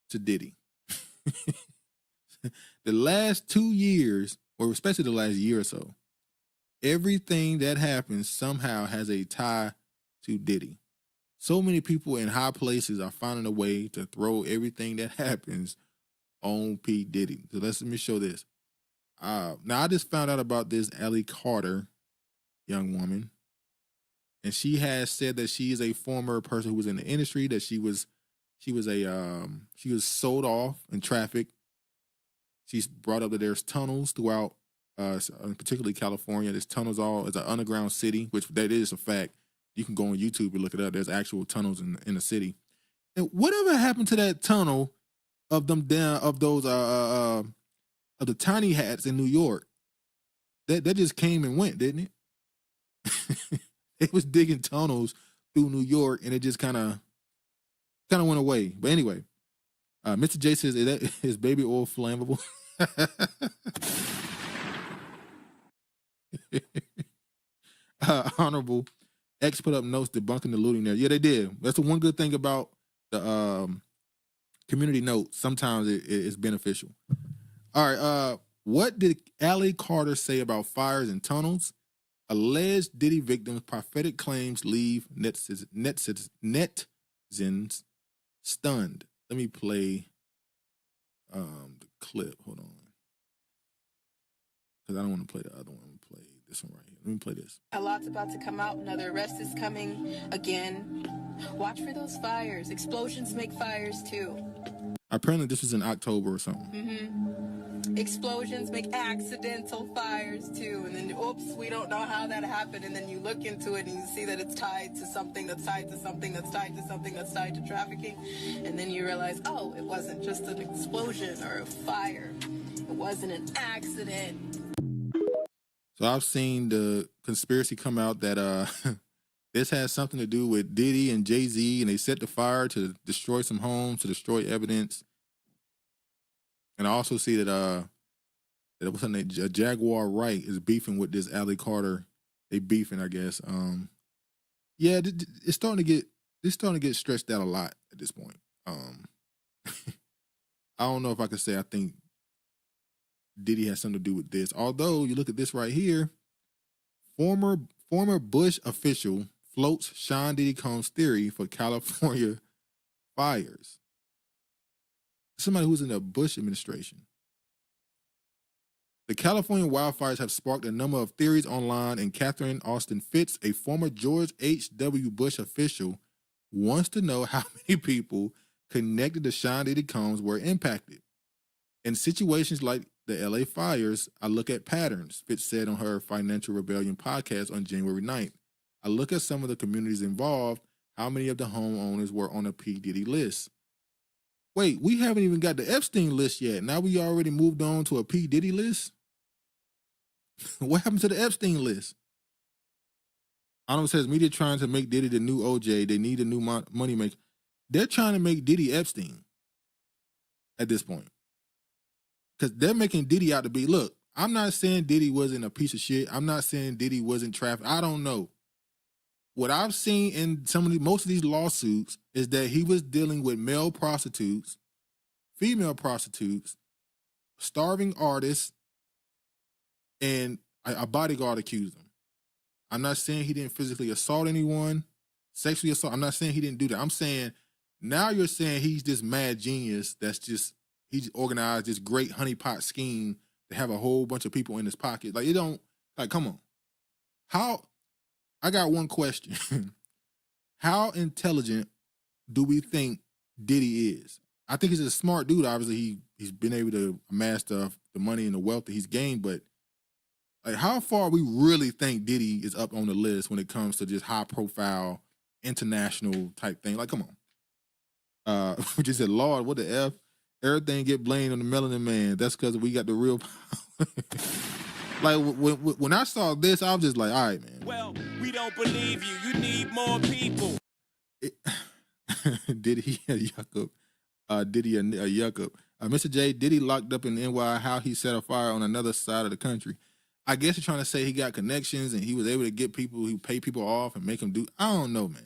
to Diddy. The last 2 years, or especially the last year or so, everything that happens somehow has a tie to Diddy. So many people in high places are finding a way to throw everything that happens on P. Diddy. So let me show this. Now, I just found out about this Ellie Carter young woman, and she has said that she is a former person who was in the industry, that she was sold off and trafficked. She's brought up that there's tunnels throughout, particularly California. There's tunnels it's an underground city, which that is a fact. You can go on YouTube and look it up. There's actual tunnels in the city. And whatever happened to that tunnel of them of the tiny hats in New York? That just came and went, didn't it? They was digging tunnels through New York, and it just kind of went away. But anyway, Mr. J says, is baby oil flammable? Honorable X put up notes debunking the looting there. Yeah, they did. That's the one good thing about the community notes. Sometimes it's beneficial. All right. What did Allie Carter say about fires and tunnels? Alleged Diddy victims' prophetic claims leave netizens stunned. Let me play the clip. Hold on. Because I don't want to play the other one. I'm going to play this one right here. Let me play this. A lot's about to come out. Another arrest is coming again. Watch for those fires. Explosions make fires too. Apparently this was in October or something. Mm-hmm. Explosions make accidental fires too. And then, oops, we don't know how that happened. And then you look into it and you see that it's tied to something that's tied to something that's tied to something that's tied to trafficking. And then you realize, oh, it wasn't just an explosion or a fire. It wasn't an accident. So I've seen the conspiracy come out that this has something to do with Diddy and Jay-Z, and they set the fire to destroy some homes, to destroy evidence. And I also see that a Jaguar Wright is beefing with this Allie Carter. They beefing, I guess. Yeah, it's starting to get stretched out a lot at this point. I don't know if I could say I think Diddy has something to do with this. Although you look at this right here, former Bush official floats Sean Diddy Combs' theory for California fires. Somebody who's in the Bush administration. The California wildfires have sparked a number of theories online, and Catherine Austin Fitz, a former George H.W. Bush official, wants to know how many people connected to Sean Diddy Combs were impacted. In situations like the LA fires, I look at patterns, Fitz said on her Financial Rebellion podcast on January 9th. I look at some of the communities involved, how many of the homeowners were on a P. Diddy list. Wait, we haven't even got the Epstein list yet. Now we already moved on to a P. Diddy list? What happened to the Epstein list? Arnold says, media trying to make Diddy the new OJ. They need a new money maker. They're trying to make Diddy Epstein at this point. Because they're making Diddy out to be, look, I'm not saying Diddy wasn't a piece of shit. I'm not saying Diddy wasn't trafficked. I don't know. What I've seen in most of these lawsuits is that he was dealing with male prostitutes, female prostitutes, starving artists, and a bodyguard accused him. I'm not saying he didn't physically assault anyone, sexually assault. I'm not saying he didn't do that. I'm saying now you're saying he's this mad genius he's organized this great honeypot scheme to have a whole bunch of people in his pocket. Come on. I got one question. How intelligent do we think Diddy is? I think he's a smart dude. Obviously, he's been able to amass the money and the wealth that he's gained, but how far we really think Diddy is up on the list when it comes to just high profile, international type thing? Come on. We just said, Lord, what the F? Everything get blamed on the melanin man. That's because we got the real power. When I saw this, I was just like, all right, man. Well, we don't believe you. You need more people. Diddy a yuck up. Diddy a yuck up. Mr. J, Diddy locked up in NY, how he set a fire on another side of the country. I guess you're trying to say he got connections and he was able to get people who pay people off and make them do. I don't know, man.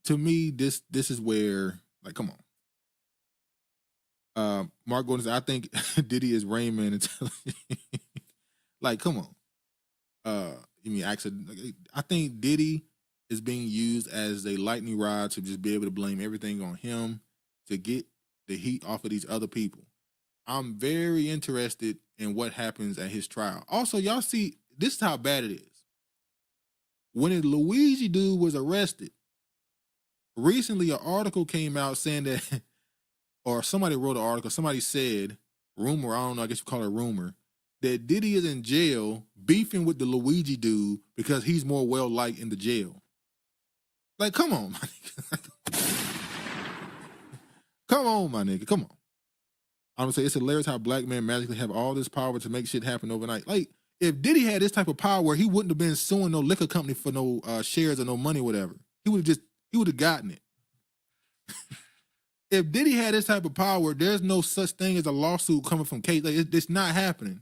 To me, this is where, come on. Mark Gordon said, I think Diddy is Rain Man intelligent. Come on. You mean accident? I think Diddy is being used as a lightning rod to just be able to blame everything on him to get the heat off of these other people. I'm very interested in what happens at his trial. Also, y'all see, this is how bad it is. When the Luigi dude was arrested, recently an article came out saying that, or somebody wrote an article, somebody said, rumor, I don't know, I guess you call it rumor, that Diddy is in jail beefing with the Luigi dude because he's more well-liked in the jail. Come on, my nigga. Come on, my nigga, come on. I'm gonna say it's hilarious how black men magically have all this power to make shit happen overnight. If Diddy had this type of power, he wouldn't have been suing no liquor company for no shares or no money or whatever. He would have gotten it. If Diddy had this type of power, there's no such thing as a lawsuit coming from Case. It's not happening.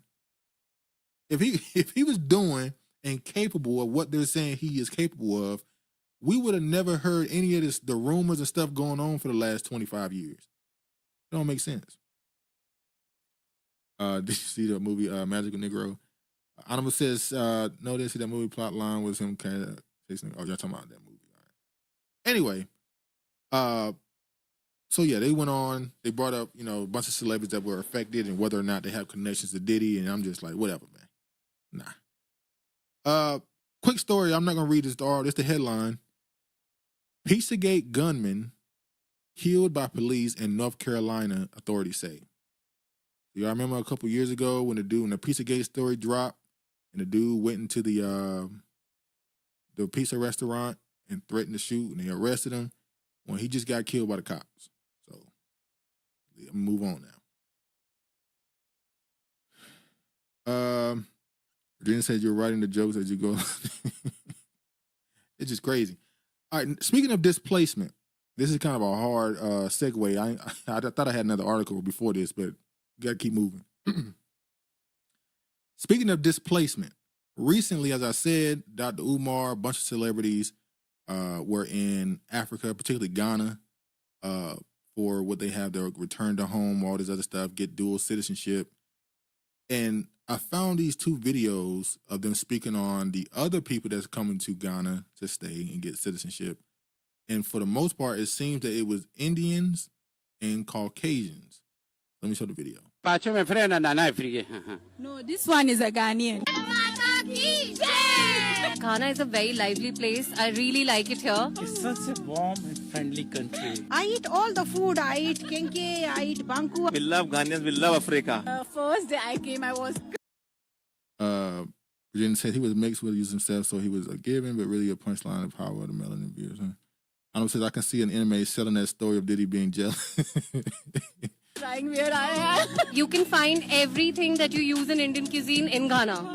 If he was doing and capable of what they're saying he is capable of, we would have never heard any of this, the rumors and stuff going on for the last 25 years. It don't make sense. Did you see the movie Magical Negro? Animal says, no, didn't see that movie. Plot line was him kind of chasing. Oh, y'all talking about that movie. All right. Anyway, so yeah, they went on, they brought up, you know, a bunch of celebrities that were affected and whether or not they have connections to Diddy, and I'm just like, whatever, man. Nah. Quick story, I'm not gonna read this all, this the headline. Pizzagate gunman killed by police in North Carolina, authorities say. Y'all remember a couple years ago when the Pizzagate story dropped and the dude went into the pizza restaurant and threatened to shoot and they arrested him? Well, he just got killed by the cops. So, move on now. Virginia said you're writing the jokes as you go. It's just crazy. All right, speaking of displacement, this is kind of a hard segue. I thought I had another article before this, but got to keep moving. Speaking of displacement, recently, as I said, Dr. Umar, a bunch of celebrities were in Africa, particularly Ghana, for what they have, their return to home, all this other stuff, get dual citizenship. And I found these two videos of them speaking on the other people that's coming to Ghana to stay and get citizenship. And for the most part, it seems that it was Indians and Caucasians. Let me show the video. No, this one is a Ghanaian. Ghana is a very lively place. I really like it here. It's such a warm and friendly country. I eat all the food. I eat kenke, I eat banku. We love Ghanaians. We love Africa. First day I came, I was... Virginia said he was mixed with use himself, so he was a given, but really a punchline of power of the melanin viewers. Huh? I says I can see an inmate selling that story of Diddy being jealous. Trying where I am. You can find everything that you use in Indian cuisine in Ghana.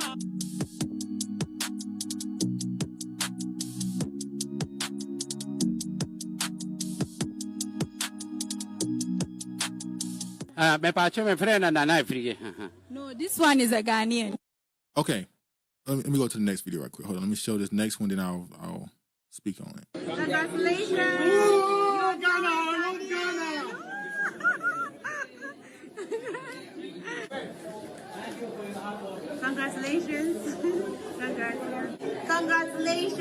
No, this one is a Ghanaian. Okay, let me go to the next video right quick. Hold on, let me show this next one, then I'll speak on it. Congratulations! Congratulations! Congratulations!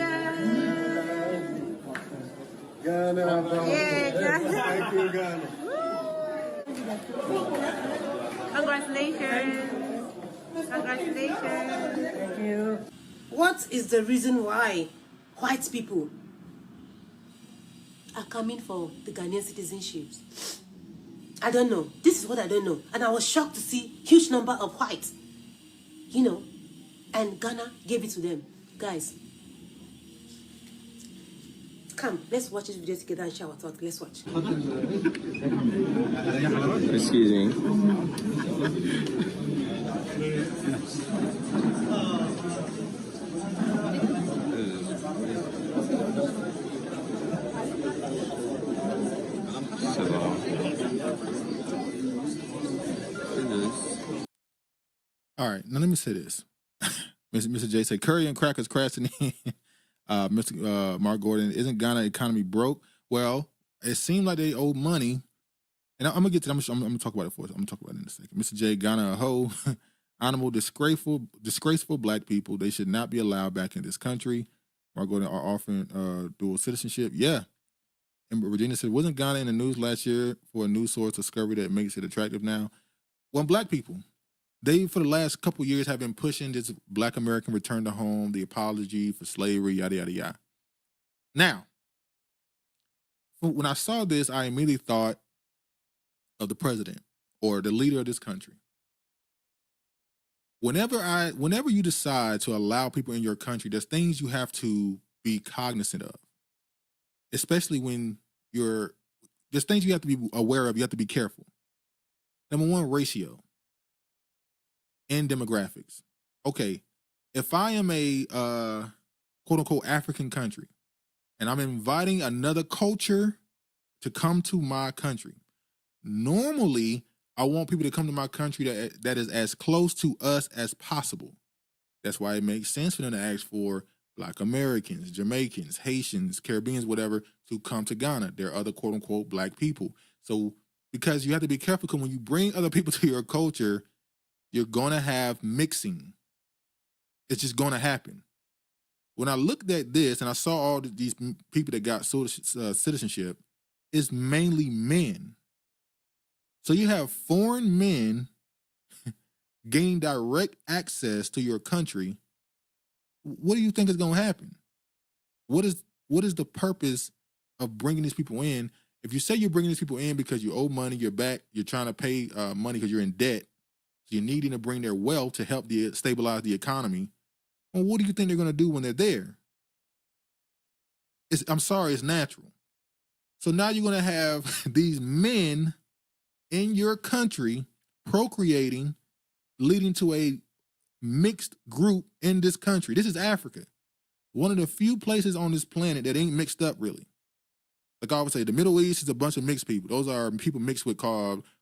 Ghana, yeah, Ghana. Thank you, Ghana. Congratulations! Congratulations! Thank you. What is the reason why white people are coming for the Ghanaian citizenships? I don't know. This is what I don't know. And I was shocked to see huge number of whites, you know, and Ghana gave it to them. Guys, come, let's watch this video together and share our thoughts. Let's watch. Excuse me. All right, now let me say this. Mr. J said, curry and crackers crashing in. Mr. Mark Gordon, isn't Ghana economy broke? Well, it seemed like they owe money. And I'm going to get to that. I'm going to talk about it for us. I'm going to talk about it in a second. Mr. J, Ghana a hoe. Animal, disgraceful black people. They should not be allowed back in this country. Mark Gordon are offering dual citizenship. Yeah. And Virginia said, wasn't Ghana in the news last year for a news source discovery that makes it attractive now? Well, black people. They, for the last couple of years, have been pushing this Black American return to home, the apology for slavery, yada, yada, yada. Now, when I saw this, I immediately thought of the president or the leader of this country. Whenever you decide to allow people in your country, there's things you have to be cognizant of, especially when there's things you have to be aware of, you have to be careful. Number one, ratio. And demographics. Okay, if I am a quote unquote African country and I'm inviting another culture to come to my country, normally I want people to come to my country that is as close to us as possible. That's why it makes sense for them to ask for Black Americans, Jamaicans, Haitians, Caribbeans, whatever, to come to Ghana. They're other quote unquote Black people. So because you have to be careful, because when you bring other people to your culture, you're gonna have mixing. It's just gonna happen. When I looked at this and I saw all these people that got citizenship, it's mainly men. So you have foreign men gaining direct access to your country. What do you think is going to happen? What is the purpose of bringing these people in? If you say you're bringing these people in because you owe money, you're trying to pay money because you're in debt, so you're needing to bring their wealth to help stabilize the economy, well, what do you think they're going to do when they're there? I'm sorry, it's natural. So now you're going to have these men in your country procreating, leading to a mixed group in this country. This is Africa. One of the few places on this planet that ain't mixed up really. Like I always say, the Middle East is a bunch of mixed people. Those are people mixed with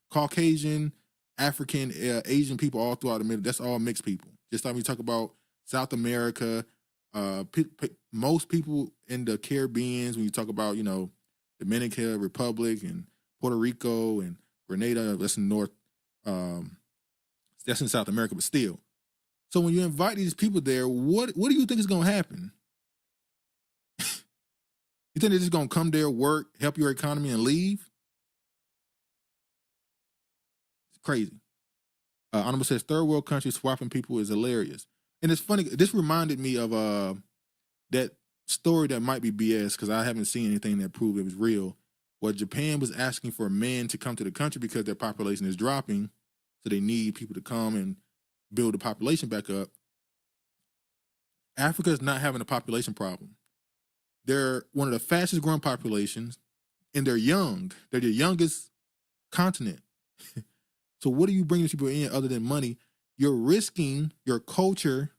Caucasian, African, Asian people all throughout the middle. That's all mixed people. Just like we talk about South America, most people in the Caribbean, when you talk about, Dominican Republic and Puerto Rico and Grenada, that's in North, that's in South America, but still. So when you invite these people there, what do you think is going to happen? You think they're just going to come there, work, help your economy, and leave? It's crazy. Honorable says, third world country swapping people is hilarious. And it's funny, this reminded me of that story that might be BS, because I haven't seen anything that proved it was real, where Japan was asking for men to come to the country because their population is dropping, so they need people to come and build the population back up. Africa is not having a population problem. They're one of the fastest growing populations, and they're young. They're the youngest continent. So what are you bringing people in other than money? You're risking your culture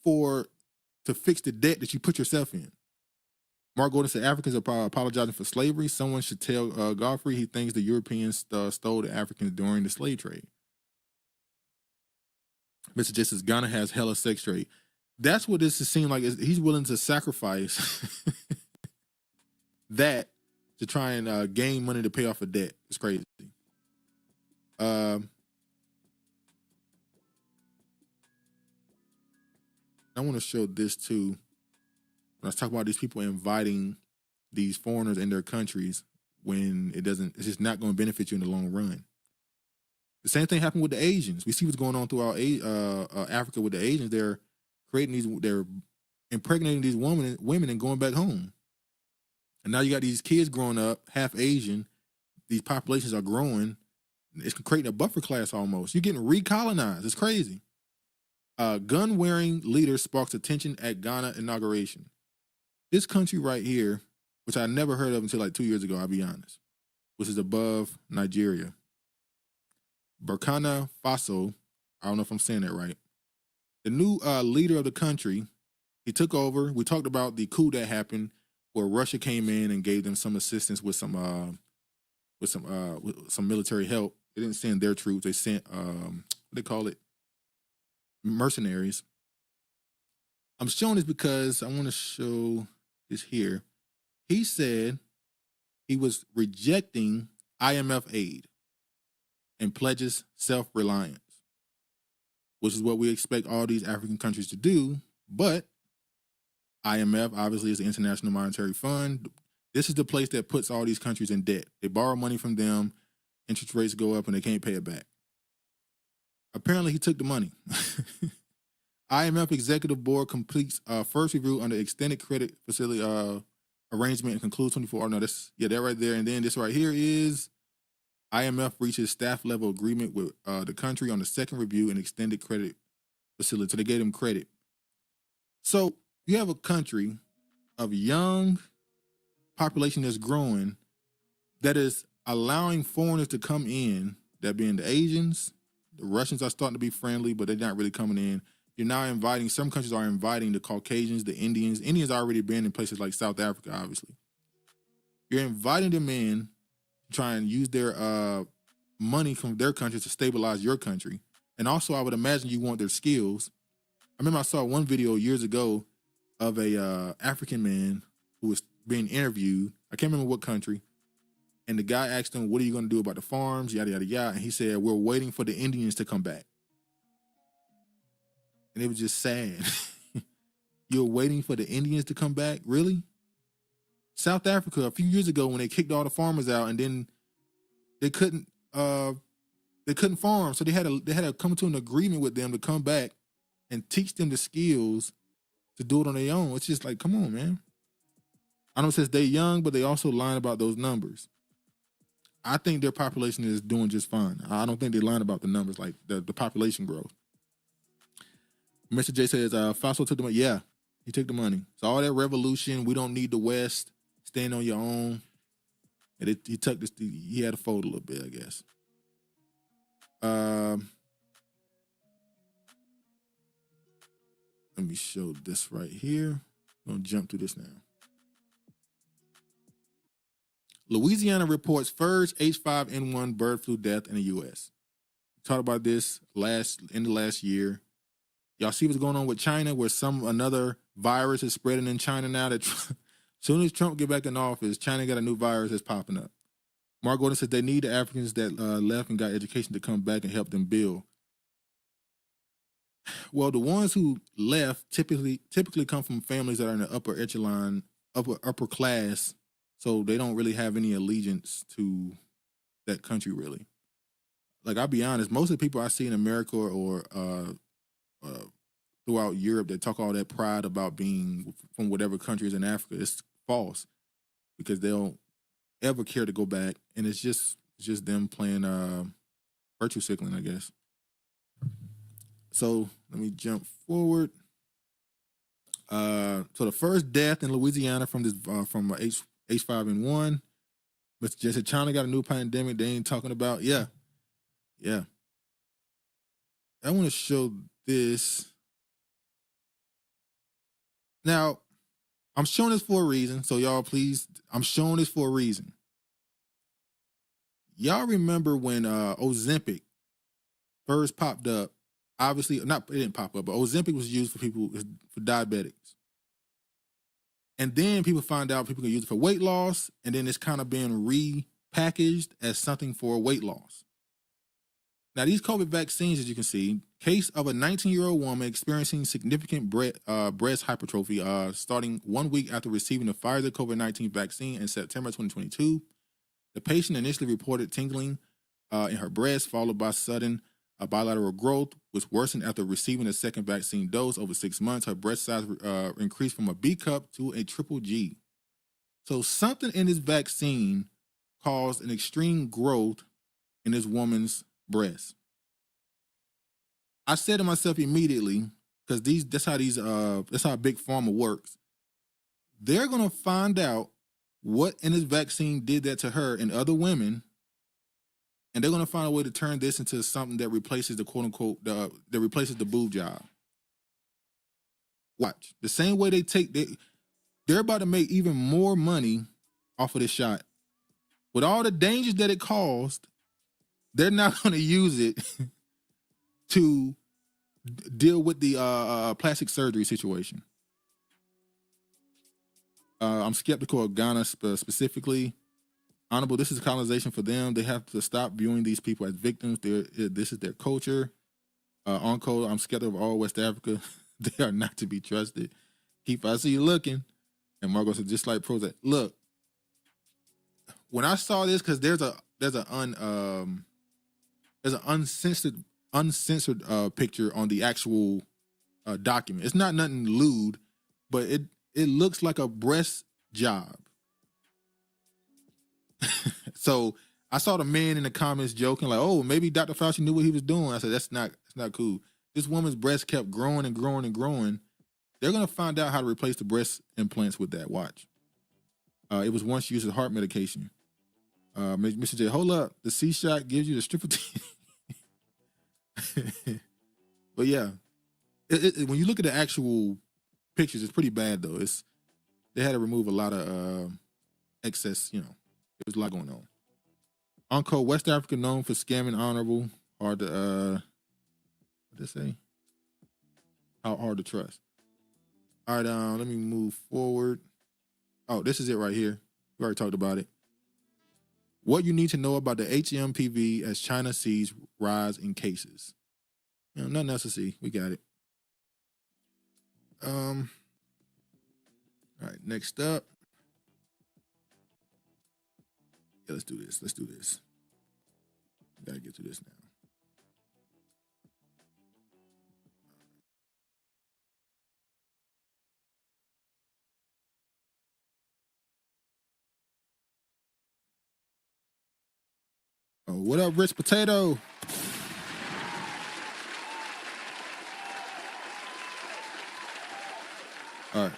to fix the debt that you put yourself in. Mark Gordon said Africans are apologizing for slavery. Someone should tell Godfrey he thinks the Europeans stole the Africans during the slave trade. Mr. J says Ghana has hella sex trade. That's what this seems like. He's willing to sacrifice that to try and gain money to pay off a debt. It's crazy. I want to show this too. When I was talking about these people inviting these foreigners in their countries when it's just not going to benefit you in the long run. The same thing happened with the Asians. We see what's going on throughout Africa with the Asians. They're impregnating these women and going back home. And now you got these kids growing up, half Asian. These populations are growing. It's creating a buffer class almost. You're getting recolonized. It's crazy. Gun-wearing leader sparks attention at Ghana inauguration. This country right here, which I never heard of until like 2 years ago, I'll be honest, which is above Nigeria. Burkina Faso, I don't know if I'm saying that right. The new leader of the country, he took over. We talked about the coup that happened where Russia came in and gave them some assistance with some military help. They didn't send their troops. They sent, what they call it, mercenaries. I'm showing this because I want to show this here. He said he was rejecting IMF aid and pledges self-reliance, which is what we expect all these African countries to do. But IMF obviously is the International Monetary Fund. This is the place that puts all these countries in debt. They borrow money from them, interest rates go up, and they can't pay it back. Apparently, he took the money. IMF Executive Board completes first review under extended credit facility arrangement and concludes 24. Oh, no, that right there. And then this right here is IMF reaches staff level agreement with the country on the second review and extended credit facility. So they gave them credit. So you have a country of young population that's growing that is allowing foreigners to come in, that being the Asians. The Russians are starting to be friendly, but they're not really coming in. You're now inviting, some countries are inviting the Caucasians, the Indians. Indians already been in places like South Africa, obviously. You're inviting them in to try and use their money from their countries to stabilize your country. And also, I would imagine you want their skills. I remember I saw one video years ago of a African man who was being interviewed. I can't remember what country. And the guy asked him, what are you going to do about the farms? Yada, yada, yada. And he said, we're waiting for the Indians to come back. And it was just sad. You're waiting for the Indians to come back? Really? South Africa, a few years ago, when they kicked all the farmers out, and then they couldn't farm. So they had to come to an agreement with them to come back and teach them the skills to do it on their own. It's just like, come on, man. I know it says they're young, but they also lying about those numbers. I think their population is doing just fine. I don't think they're lying about the numbers, like the population growth. Mr. J says, Fausto took the money. Yeah, he took the money. So all that revolution, we don't need the West, stand on your own. And he took this, he had to fold a little bit, I guess. Let me show this right here. I'm going to jump through this now. Louisiana reports first H5N1 bird flu death in the U.S. We talked about this in the last year. Y'all see what's going on with China, where another virus is spreading in China now. That as soon as Trump get back in office, China got a new virus that's popping up. Mark Gordon said they need the Africans that left and got education to come back and help them build. Well, the ones who left typically come from families that are in the upper echelon, upper class, so they don't really have any allegiance to that country, really. Like, I'll be honest, most of the people I see in America or throughout Europe that talk all that pride about being from whatever country is in Africa, it's false, because they don't ever care to go back, and it's just them playing virtue signaling, I guess. So let me jump forward. So the first death in Louisiana from H5N1. Mr. J said China got a new pandemic they ain't talking about. Yeah. I want to show this. Now, I'm showing this for a reason, so y'all please, I'm showing this for a reason. Y'all remember when Ozempic first popped up? Obviously, it didn't pop up, but Ozempic was used for diabetics. And then people find out people can use it for weight loss, and then it's kind of being repackaged as something for weight loss. Now, these COVID vaccines, as you can see, case of a 19-year-old woman experiencing significant breast hypertrophy starting 1 week after receiving the Pfizer COVID-19 vaccine in September 2022. The patient initially reported tingling in her breast, followed by sudden bilateral growth, which worsened after receiving a second vaccine dose. Over 6 months, her breast size increased from a B cup to a triple G. So something in this vaccine caused an extreme growth in this woman's breast. I said to myself immediately, because that's how Big Pharma works. They're gonna find out what in this vaccine did that to her and other women, and they're gonna find a way to turn this into something that replaces the quote unquote that replaces the boob job. Watch. The same way they're about to make even more money off of this shot. With all the dangers that it caused, they're not going to use it to deal with the plastic surgery situation. I'm skeptical of Ghana specifically. Honorable, this is colonization for them. They have to stop viewing these people as victims. This is their culture. Encore, I'm skeptical of all West Africa. They are not to be trusted. I see you looking. And Margot said, just like Prozac. Look, when I saw this, because there's an uncensored picture on the actual document. It's not nothing lewd, but it looks like a breast job. So I saw the man in the comments joking like, "Oh, maybe Dr. Fauci knew what he was doing." I said, "That's not cool." This woman's breast kept growing and growing and growing. They're gonna find out how to replace the breast implants with that. Watch. It was once used as heart medication. Mr. J, hold up. The C shot gives you the stripper. But yeah, when you look at the actual pictures, it's pretty bad though. They had to remove a lot of excess. There's a lot going on. Uncle, West Africa known for scamming honorable. Hard to did it say? How hard to trust. All right, let me move forward. Oh, this is it right here. We already talked about it. What you need to know about the HMPV as China sees rise in cases. Nothing else to see. We got it. All right, next up. Yeah, let's do this. Let's do this. We gotta get to this now. Oh, what up, Rich Potato? All right.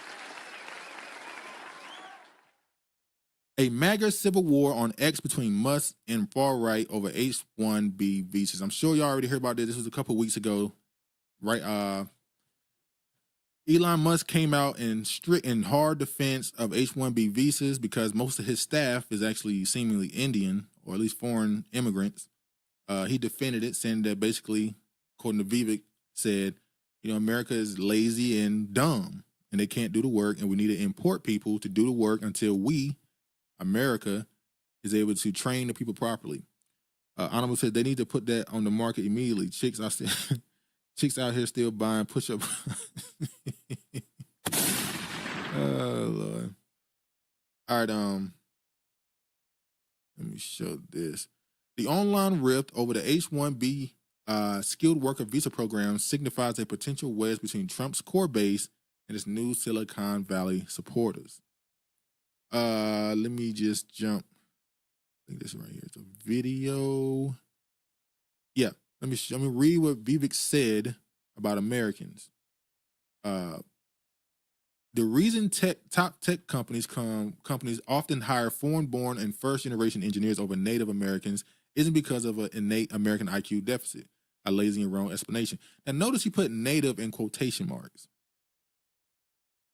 A MAGA civil war on X between Musk and far right over H-1B visas. I'm sure y'all already heard about this. This was a couple weeks ago, right? Elon Musk came out in strict and hard defense of H-1B visas because most of his staff is actually seemingly Indian or at least foreign immigrants. He defended it, saying that basically, according to Vivek, said, America is lazy and dumb and they can't do the work, and we need to import people to do the work until we, America, is able to train the people properly. Honorable said they need to put that on the market immediately. Chicks out here still buying push-up. Oh, Lord. All right, let me show this. The online rift over the H-1B skilled worker visa program signifies a potential wedge between Trump's core base and his new Silicon Valley supporters. Let me just jump. I think this right here is a video. Yeah, let me read what Vivek said about Americans. The reason top tech companies often hire foreign-born and first-generation engineers over Native Americans isn't because of an innate American IQ deficit, a lazy and wrong explanation. Now, notice he put native in quotation marks.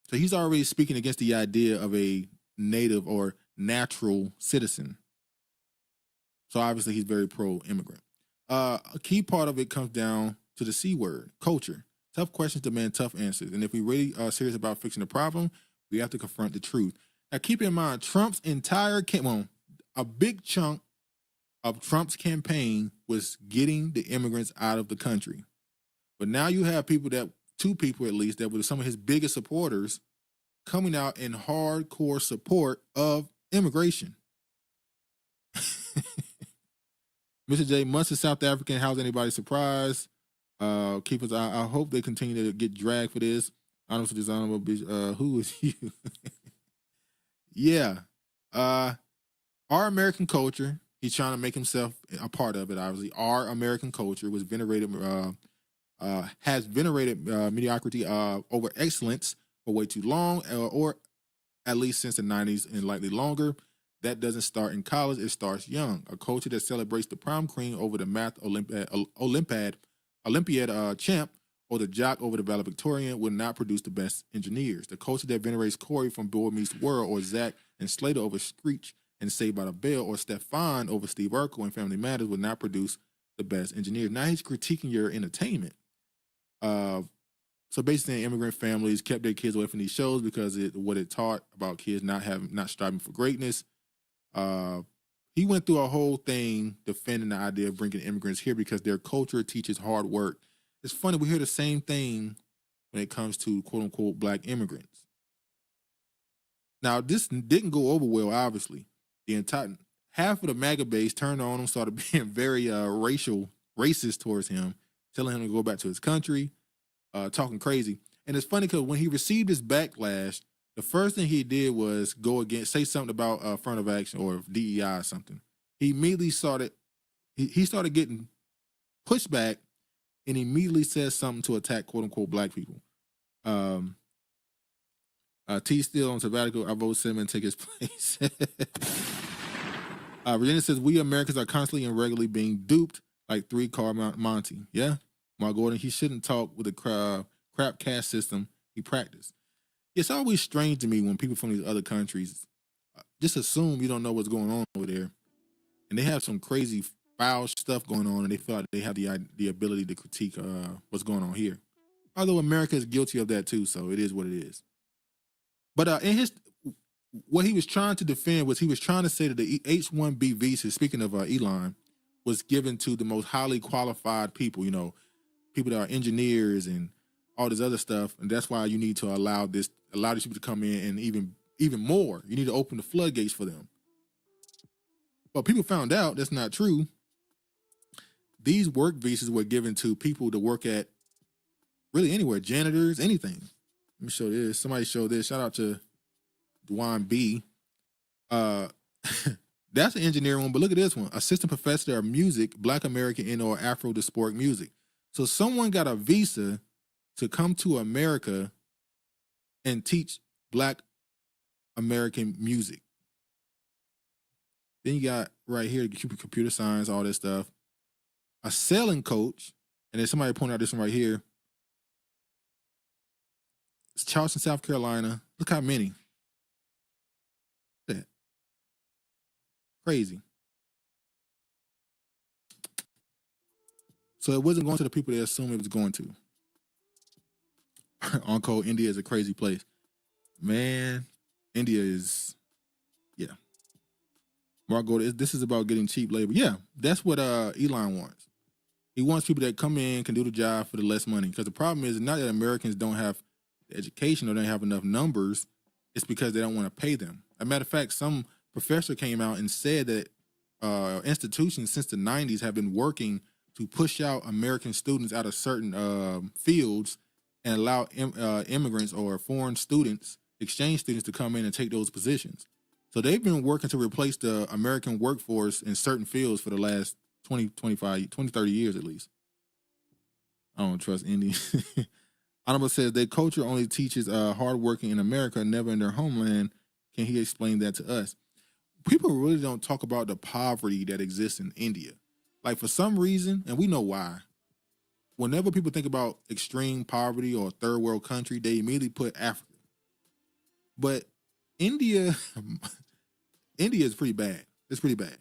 So he's already speaking against the idea of a native or natural citizen. So obviously he's very pro-immigrant. A key part of it comes down to the C word, culture. Tough questions demand tough answers. And if we really are serious about fixing the problem, we have to confront the truth. Now, keep in mind, Trump's entire a big chunk of Trump's campaign was getting the immigrants out of the country. But now you have two people at least, that were some of his biggest supporters coming out in hardcore support of immigration. Mr. J, Musk is South African. How's anybody surprised? Keepers, I hope they continue to get dragged for this. Honest dishonorable bitch. Who is you? Yeah. Our American culture, he's trying to make himself a part of it, obviously. Our American culture was has venerated mediocrity over excellence for way too long, or at least since the 90s and likely longer. That doesn't start in college, it starts young. A culture that celebrates the prom queen over the math Olympiad champ or the jock over the valedictorian will not produce the best engineers. The culture that venerates Corey from Boy Meets World or Zach and Slater over Screech and Saved by the Bell or Stefan over Steve Urkel and Family Matters will not produce the best engineers. Now he's critiquing your entertainment. So basically, immigrant families kept their kids away from these shows because what it taught about kids not striving for greatness. He went through a whole thing defending the idea of bringing immigrants here because their culture teaches hard work. It's funny, we hear the same thing when it comes to quote unquote black immigrants. Now, this didn't go over well, obviously. The entire half of the MAGA base turned on him, started being very racist towards him, telling him to go back to his country, talking crazy. And it's funny because when he received his backlash, the first thing he did was say something about affirmative action or DEI or something. He immediately started getting pushback and immediately said something to attack quote unquote black people. T still on sabbatical. I vote Simmons take his place. Virginia says we Americans are constantly and regularly being duped like 3-car Monty. Yeah, Mark Gordon. He shouldn't talk with the crap caste system he practiced. It's always strange to me when people from these other countries just assume you don't know what's going on over there, and they have some crazy foul stuff going on, and they feel like they have the ability to critique what's going on here. Although America is guilty of that too, so it is what it is. But what he was trying to defend was he was trying to say that the H-1B visa, speaking of Elon, was given to the most highly qualified people, people that are engineers and all this other stuff, and that's why you need to allow these people to come in, and even more, you need to open the floodgates for them. But people found out that's not true. These work visas were given to people to work at really anywhere, janitors, anything. Let me show this. Somebody showed this. Shout out to Dwan B. That's an engineering one, but look at this one. Assistant professor of music, Black American and or Afro diasporic music. So someone got a visa to come to America and teach Black American music. Then you got right here, computer science, all this stuff. A selling coach, and then somebody pointed out this one right here. It's Charleston, South Carolina. Look how many. Look at that. Crazy. So it wasn't going to the people they assumed it was going to. On code, India is a crazy place. Man, India is, yeah. Margot, this is about getting cheap labor. Yeah, that's what Elon wants. He wants people that come in, can do the job for the less money. Because the problem is not that Americans don't have the education or don't have enough numbers. It's because they don't want to pay them. As a matter of fact, some professor came out and said that institutions since the 90s have been working to push out American students out of certain fields and allow immigrants or foreign students, exchange students, to come in and take those positions. So they've been working to replace the American workforce in certain fields for the last 20, 30 years at least. I don't trust Indians. Honorable says their culture only teaches hard working in America, never in their homeland. Can he explain that to us? People really don't talk about the poverty that exists in India. Like for some reason, and we know why, whenever people think about extreme poverty or third world country, they immediately put Africa. But India is pretty bad. It's pretty bad.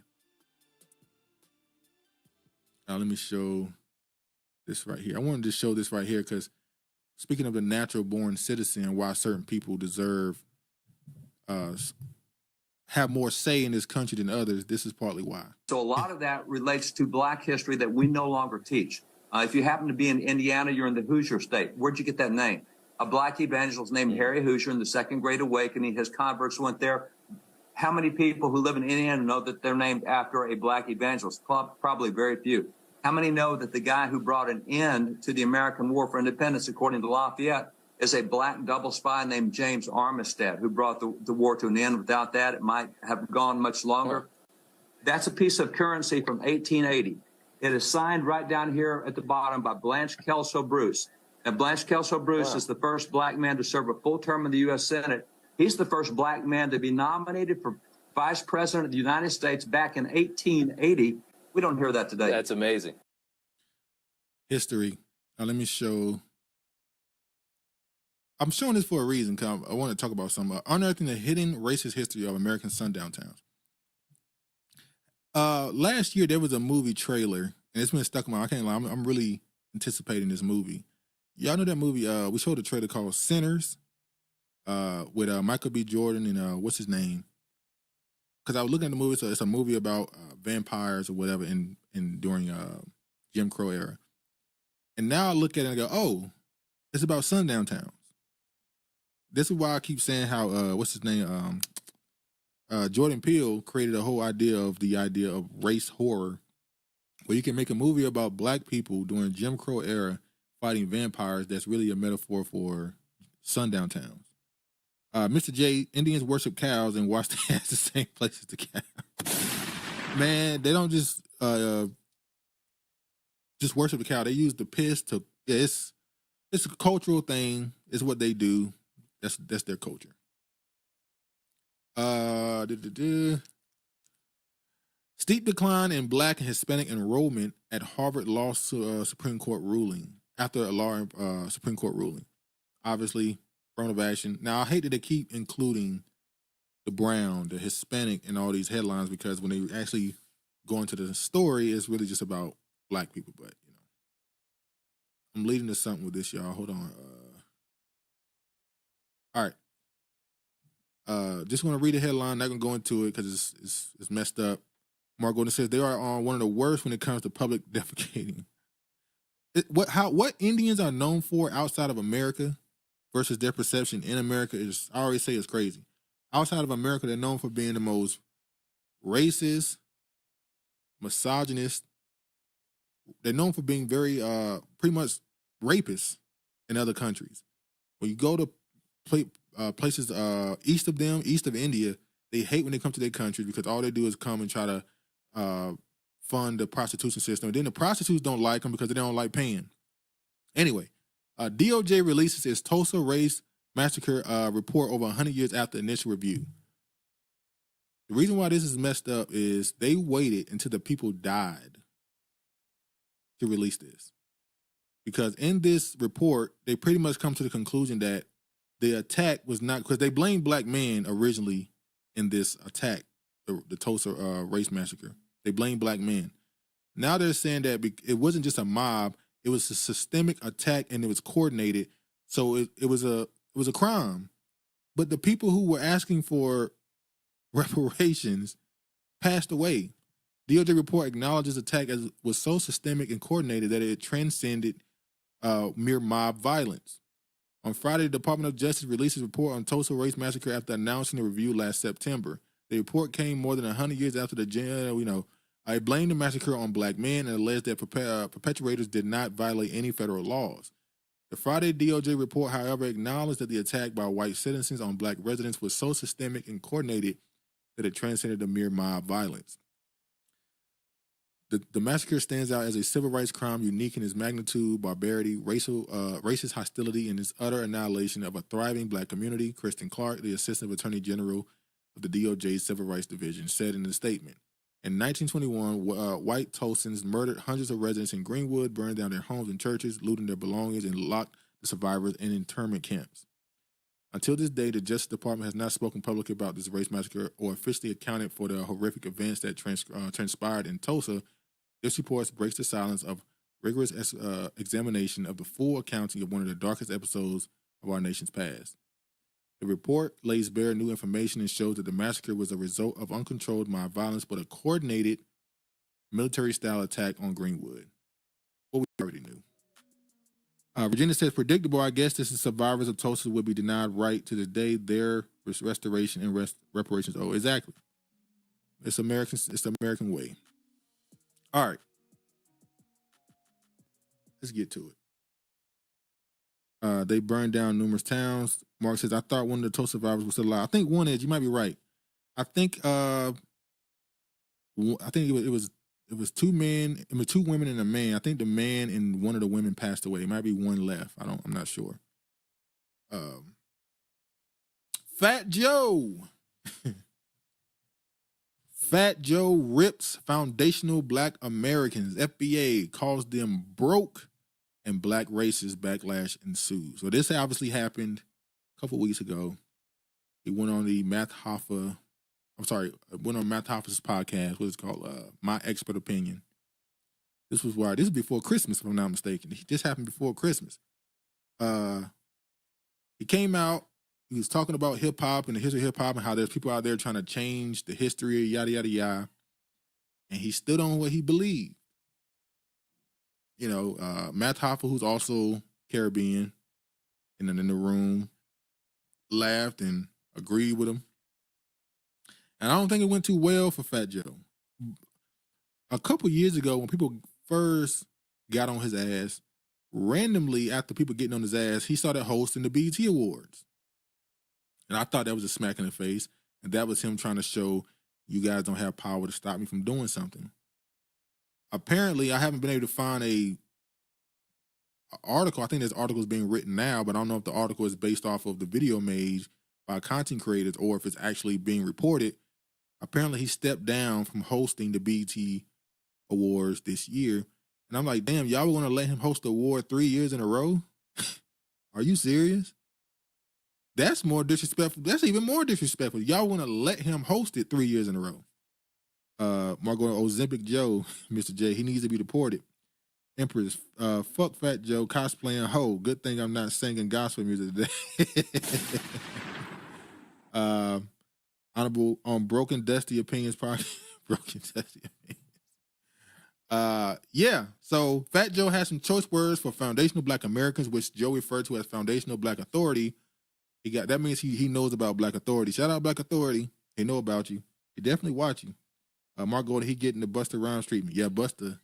Now let me show this right here. I wanted to show this right here because speaking of the natural born citizen, why certain people deserve have more say in this country than others, this is partly why. So a lot of that relates to Black history that we no longer teach. If you happen to be in Indiana, you're in the Hoosier state. Where'd you get that name? A Black evangelist named Harry Hoosier in the Second Great Awakening. His converts went there. How many people who live in Indiana know that they're named after a Black evangelist? Probably very few. How many know that the guy who brought an end to the American War for Independence, according to Lafayette, is a Black double spy named James Armistead, who brought the war to an end? Without that, it might have gone much longer. That's a piece of currency from 1880. It is signed right down here at the bottom by Blanche Kelso Bruce. And Blanche Kelso Bruce is the first Black man to serve a full term in the U.S. Senate. He's the first Black man to be nominated for Vice President of the United States back in 1880. We don't hear that today. That's amazing. History. Now let me show. I'm showing this for a reason because I want to talk about some unearthing the hidden racist history of American sundown towns. Last year there was a movie trailer, and it's been stuck in my. I can't lie. I'm really anticipating this movie. Y'all know that movie? We showed a trailer called Sinners, with Michael B. Jordan and what's his name? Because I was looking at the movie, so it's a movie about vampires or whatever in during Jim Crow era. And now I look at it and go, oh, it's about sundown towns. This is why I keep saying how what's his name? Jordan Peele created a whole idea of race horror, where you can make a movie about Black people during Jim Crow era fighting vampires. That's really a metaphor for sundown towns. Mr. J, Indians worship cows and wash their hands the same place as the cow. Man, they don't just worship the cow. They use the piss to. Yeah, it's a cultural thing. It's what they do. That's their culture. Steep decline in Black and Hispanic enrollment at Harvard Law Supreme Court ruling after a law Supreme Court ruling. Obviously, affirmative action. Now, I hate that they keep including the brown, the Hispanic in all these headlines, because when they actually going to the story, it's really just about black people. But you know, I'm leading to something with this, y'all. Hold on. All right. Just want to read the headline. Not gonna go into it because it's messed up. Mark Gordon says they are on one of the worst when it comes to public defecating. What Indians are known for outside of America versus their perception in America is, I already say, it's crazy. Outside of America, they're known for being the most racist, misogynist. They're known for being very pretty much rapists in other countries. When you go to places east of them, east of India, they hate when they come to their country because all they do is come and try to fund the prostitution system. And then the prostitutes don't like them because they don't like paying. Anyway, DOJ releases its Tulsa race massacre report over 100 years after initial review. The reason why this is messed up is they waited until the people died to release this. Because in this report, they pretty much come to the conclusion that the attack was not, because they blamed black men originally in this attack, the Tulsa race massacre. They blamed black men. Now they're saying that it wasn't just a mob, it was a systemic attack and it was coordinated. So it was a crime. But the people who were asking for reparations passed away. DOJ report acknowledges the attack was so systemic and coordinated that it transcended mere mob violence. On Friday, the Department of Justice released its report on Tulsa race massacre after announcing the review last September. The report came more than 100 years after it blamed the massacre on black men and alleged that perpetrators did not violate any federal laws. The Friday DOJ report, however, acknowledged that the attack by white citizens on black residents was so systemic and coordinated that it transcended the mere mob violence. The massacre stands out as a civil rights crime unique in its magnitude, barbarity, racist hostility, and its utter annihilation of a thriving black community, Kristen Clark, the Assistant Attorney General of the DOJ's Civil Rights Division, said in a statement. In 1921, white Tulsans murdered hundreds of residents in Greenwood, burned down their homes and churches, looting their belongings, and locked the survivors in internment camps. Until this day, the Justice Department has not spoken publicly about this race massacre or officially accounted for the horrific events that transpired in Tulsa. This report breaks the silence of rigorous examination of the full accounting of one of the darkest episodes of our nation's past. The report lays bare new information and shows that the massacre was a result of uncontrolled mob violence, but a coordinated military-style attack on Greenwood. What we already knew. Virginia says, predictable, I guess this is survivors of Tulsa would be denied right to the day their restoration and reparations. Oh, exactly. It's the American way. All right. Let's get to it. They burned down numerous towns. Mark says, I thought one of the Tulsa survivors was still alive. I think one is. You might be right. I think it was two men. It was two women and a man. I think the man and one of the women passed away. It might be one left. I'm not sure. Fat Joe. Fat Joe rips foundational black Americans. FBA calls them broke, and black racist backlash ensues. So this obviously happened a couple weeks ago. He went on the Matt Hoffa's podcast, what it's called, My Expert Opinion. This is before Christmas, if I'm not mistaken. This happened before Christmas. He came out, he was talking about hip hop and the history of hip hop and how there's people out there trying to change the history, yada, yada, yada. And he stood on what he believed. You know, Matt Hoffa, who's also Caribbean, and then in the room, laughed and agreed with him. And I don't think it went too well for Fat Joe. A couple years ago, when people first got on his ass, randomly after people getting on his ass, he started hosting the BET Awards. And I thought that was a smack in the face. And that was him trying to show you guys don't have power to stop me from doing something. Apparently, I haven't been able to find a article. I think there's articles being written now, but I don't know if the article is based off of the video made by content creators or if it's actually being reported. Apparently, he stepped down from hosting the BET Awards this year. And I'm like, damn, y'all were going to let him host the award 3 years in a row? Are you serious? That's more disrespectful. That's even more disrespectful. Y'all want to let him host it 3 years in a row. Mark Gordon, Ozempic Joe, Mr. J, he needs to be deported. Empress, fuck Fat Joe, cosplaying hoe. Good thing I'm not singing gospel music today. Honorable on Broken Dusty Opinions podcast. Broken Dusty Opinions. Yeah, so Fat Joe has some choice words for foundational Black Americans, which Joe referred to as foundational Black authority. That means he knows about Black authority. Shout out Black authority. They know about you. They definitely watch you. Mark Gordon, he getting the Busta Rhymes treatment. Yeah, Busta,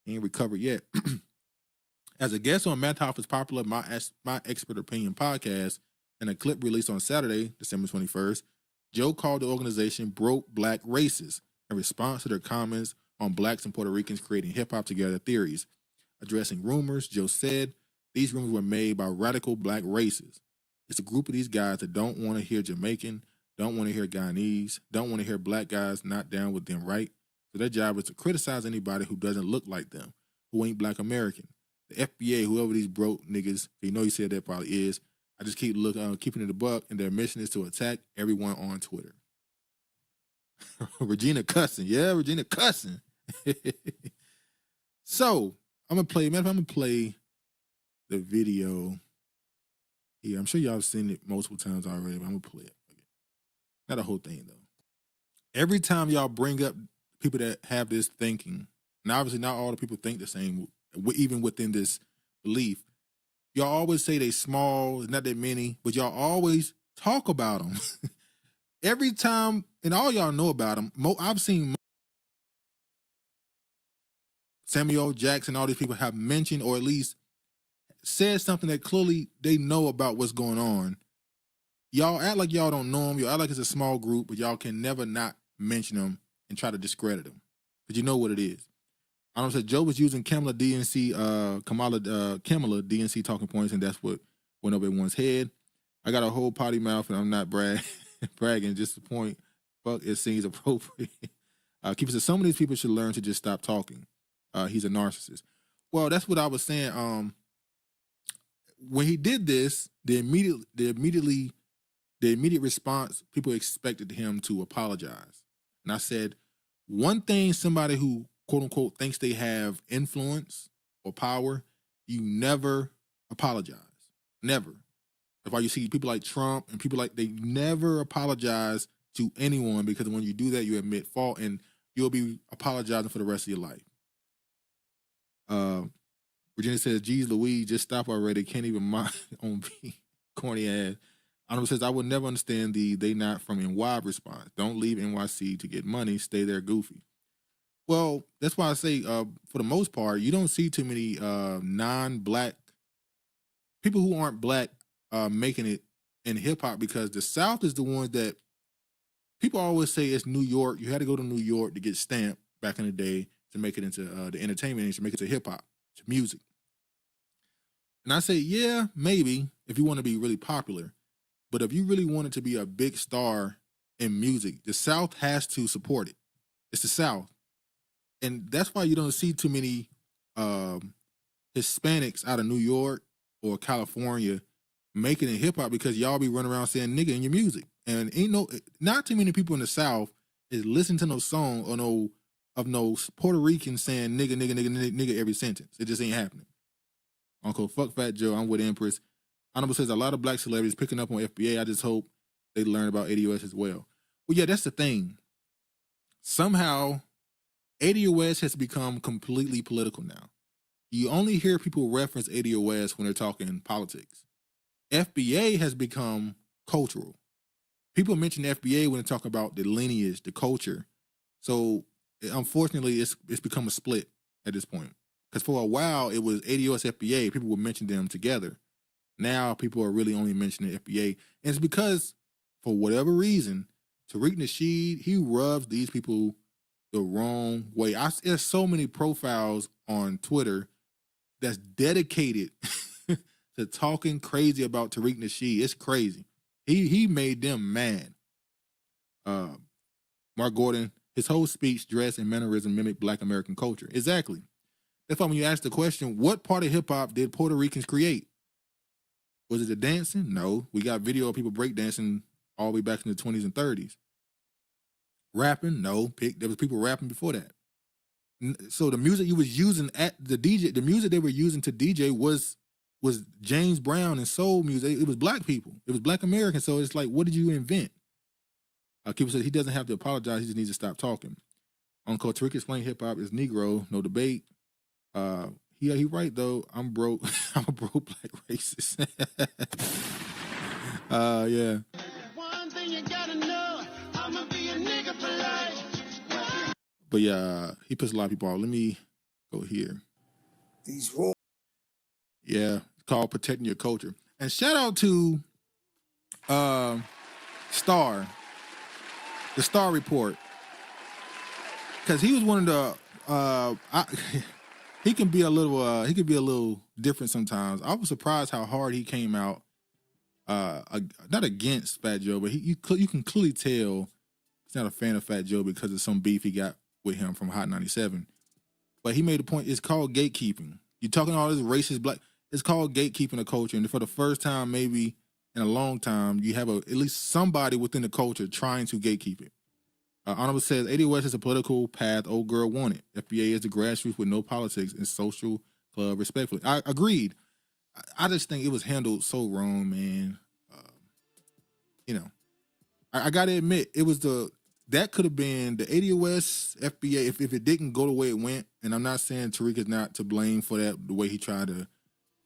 he ain't recovered yet. As a guest on Matt Hoffa's popular My Expert Opinion podcast, in a clip released on Saturday, December 21st, Joe called the organization Broke Black Racist in response to their comments on Blacks and Puerto Ricans creating hip-hop together theories. Addressing rumors, Joe said these rumors were made by radical Black racists. It's a group of these guys that don't want to hear Jamaican, don't want to hear Guyanese, don't want to hear Black guys not down with them, right? So their job is to criticize anybody who doesn't look like them, who ain't Black American. The FBA, whoever these broke niggas, you know you said that probably is, I just keep keeping it a buck, and their mission is to attack everyone on Twitter. Regina cussing. Yeah, Regina cussing. So, I'm going to play the video here. I'm sure y'all have seen it multiple times already, but I'm going to play it. Not the whole thing, though. Every time y'all bring up people that have this thinking, and obviously not all the people think the same, even within this belief, y'all always say they small, not that many, but y'all always talk about them. Every time, and all y'all know about them, I've seen Samuel Jackson, all these people have mentioned or at least said something that clearly they know about what's going on. Y'all act like y'all don't know them. Y'all act like it's a small group, but y'all can never not mention them and try to discredit them. Because you know what it is. I don't know, Joe was using Kamala DNC talking points, and that's what went over everyone's head. I got a whole potty mouth, and I'm not bragging, just the point. Fuck, it seems appropriate. Keep it. Some of these people should learn to just stop talking. He's a narcissist. Well, that's what I was saying. When he did this, the immediate response, people expected him to apologize. And I said, one thing somebody who quote unquote thinks they have influence or power, you never apologize. Never. That's why you see people like Trump and people like, they never apologize to anyone, because when you do that, you admit fault and you'll be apologizing for the rest of your life. Virginia says, geez Louise, just stop already. Can't even mind on me. Corny ass. Honorable says, I would never understand the they not from NY response. Don't leave NYC to get money. Stay there goofy. Well, that's why I say, for the most part, you don't see too many non-Black people who aren't Black making it in hip-hop, because the South is the ones that people always say it's New York. You had to go to New York to get stamped back in the day to make it into the entertainment industry, make it to hip-hop, to music. And I say, yeah, maybe, if you want to be really popular. But if you really wanted to be a big star in music, the South has to support it. It's the South. And that's why you don't see too many Hispanics out of New York or California making it hip hop, because y'all be running around saying nigga in your music. And not too many people in the South is listening to no song or no Puerto Rican saying nigga, nigga, nigga, nigga, nigga every sentence. It just ain't happening. Uncle, fuck Fat Joe, I'm with Empress. Honorable says a lot of Black celebrities picking up on FBA. I just hope they learn about ADOS as well. Well, yeah, that's the thing. Somehow, ADOS has become completely political now. You only hear people reference ADOS when they're talking politics. FBA has become cultural. People mention FBA when they talk about the lineage, the culture. So, unfortunately, it's become a split at this point. Because for a while, it was ADOS, FBA. People would mention them together. Now, people are really only mentioning FBA. And it's because, for whatever reason, Tariq Nasheed, he rubs these people the wrong way. There's so many profiles on Twitter that's dedicated to talking crazy about Tariq Nasheed. It's crazy. He made them mad. Mark Gordon, his whole speech, dress, and mannerism mimic Black American culture. Exactly. That's why when you ask the question, what part of hip-hop did Puerto Ricans create? Was it the dancing? No. We got video of people breakdancing all the way back in the 20s and 30s. Rapping? No. There was people rapping before that. So the music you was using at the DJ, the music they were using to DJ was James Brown and soul music. It was black people. It was black Americans. So it's like, what did you invent? Keeper said he doesn't have to apologize. He just needs to stop talking. Uncle Tariq explained hip hop is Negro, no debate. He right though. I'm broke. I'm a broke black racist. Yeah. One thing you gotta know, I'ma be a nigga for life. But yeah, he puts a lot of people off. Let me go here. These rules. Yeah, it's called Protecting Your Culture. And shout out to Star, the Star Report. Because he was one of the he can be a little different sometimes. I was surprised how hard he came out. Not against Fat Joe, but you can clearly tell he's not a fan of Fat Joe because of some beef he got with him from Hot 97. But he made a point, it's called gatekeeping. You're talking all this racist black, it's called gatekeeping the culture. And for the first time, maybe in a long time, you have at least somebody within the culture trying to gatekeep it. Honorable says, 80 West is a political path old girl wanted. FBA is the grassroots with no politics and social club respectfully. I agreed. I just think it was handled so wrong, man. I got to admit, it was that could have been the 80 West FBA if it didn't go the way it went. And I'm not saying Tariq is not to blame for that, the way he tried to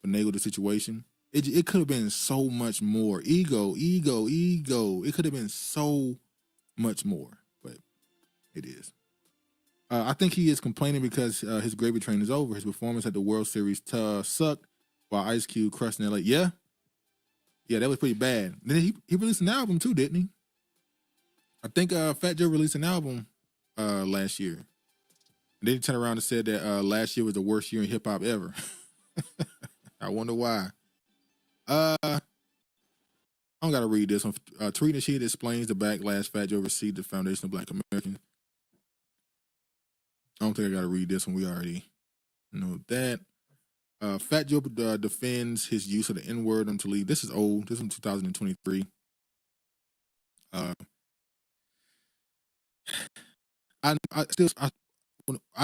finagle the situation. It could have been so much more. Ego. It could have been so much more, but it is. I think he is complaining because his gravy train is over. His performance at the World Series sucked while Ice Cube crushed in LA. Yeah, that was pretty bad. Then he released an album too, didn't he? I think Fat Joe released an album last year. And then he turned around and said that last year was the worst year in hip hop ever. I wonder why. I don't gotta read this one. Tariq Nasheed explains the backlash Fat Joe received at the Foundation of Black Americans. I don't think I gotta read this one. We already know that. Fat Joe defends his use of the N-word until he. This is old. This is from 2023. I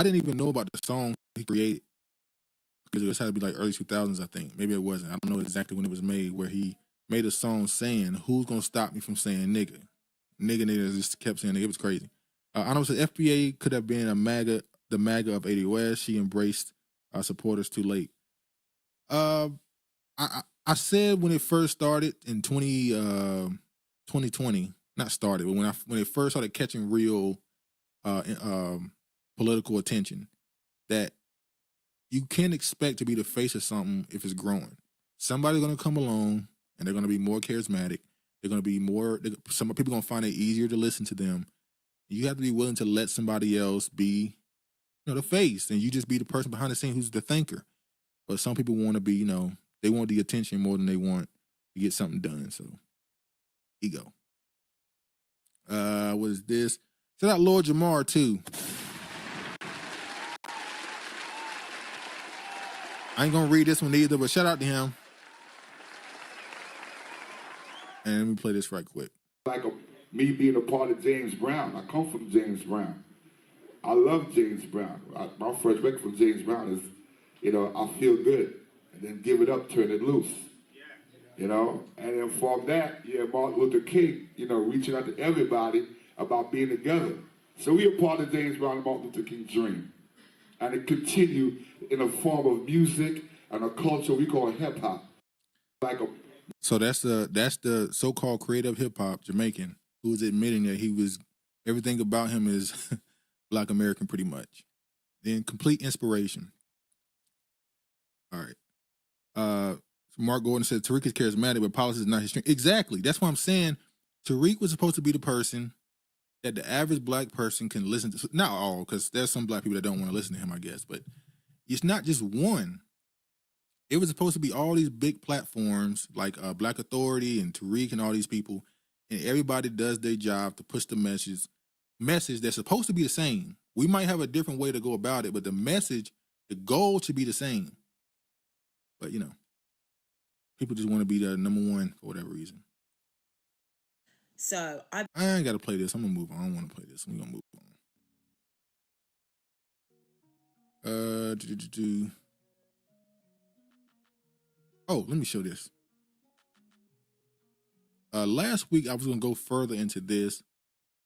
didn't even know about the song he created because it had to be like early 2000s, I think. Maybe it wasn't. I don't know exactly when it was made, where he made a song saying, "Who's gonna stop me from saying nigga?" Nigga, just kept saying nigga. It was crazy. I know the FBA could have been the Maga of 80 West. She embraced supporters too late. I said when it first started in 2020, not started, but when it first started catching real political attention, that you can't expect to be the face of something if it's growing. Somebody's going to come along and they're going to be more charismatic. They're going to be some people are going to find it easier to listen to them. You have to be willing to let somebody else be, the face, and you just be the person behind the scene who's the thinker. But some people want to be, they want the attention more than they want to get something done. So, ego. What is this? Shout out Lord Jamar too. I ain't gonna read this one either, but shout out to him. And let me play this right quick. Like me being a part of James Brown. I come from James Brown. I love James Brown. My first record from James Brown is, I feel good. And then give it up, turn it loose. And then from that, Martin Luther King, reaching out to everybody about being together. So we are part of James Brown and Martin Luther King's dream. And it continued in a form of music and a culture we call hip hop. So that's the so-called creative hip hop Jamaican who's admitting that everything about him is Black American pretty much. Then complete inspiration. All right. Mark Gordon said Tariq is charismatic, but politics is not his strength. Exactly. That's why I'm saying Tariq was supposed to be the person that the average black person can listen to. Not all, because there's some black people that don't want to listen to him, I guess. But it's not just one. It was supposed to be all these big platforms like Black Authority and Tariq and all these people, and everybody does their job to push the message that's supposed to be the same. We might have a different way to go about it, but the message, the goal should be the same. But, people just want to be the number one for whatever reason. So I ain't got to play this. I'm going to move on. I don't want to play this. We're going to move on. Oh, let me show this. Last week, I was going to go further into this,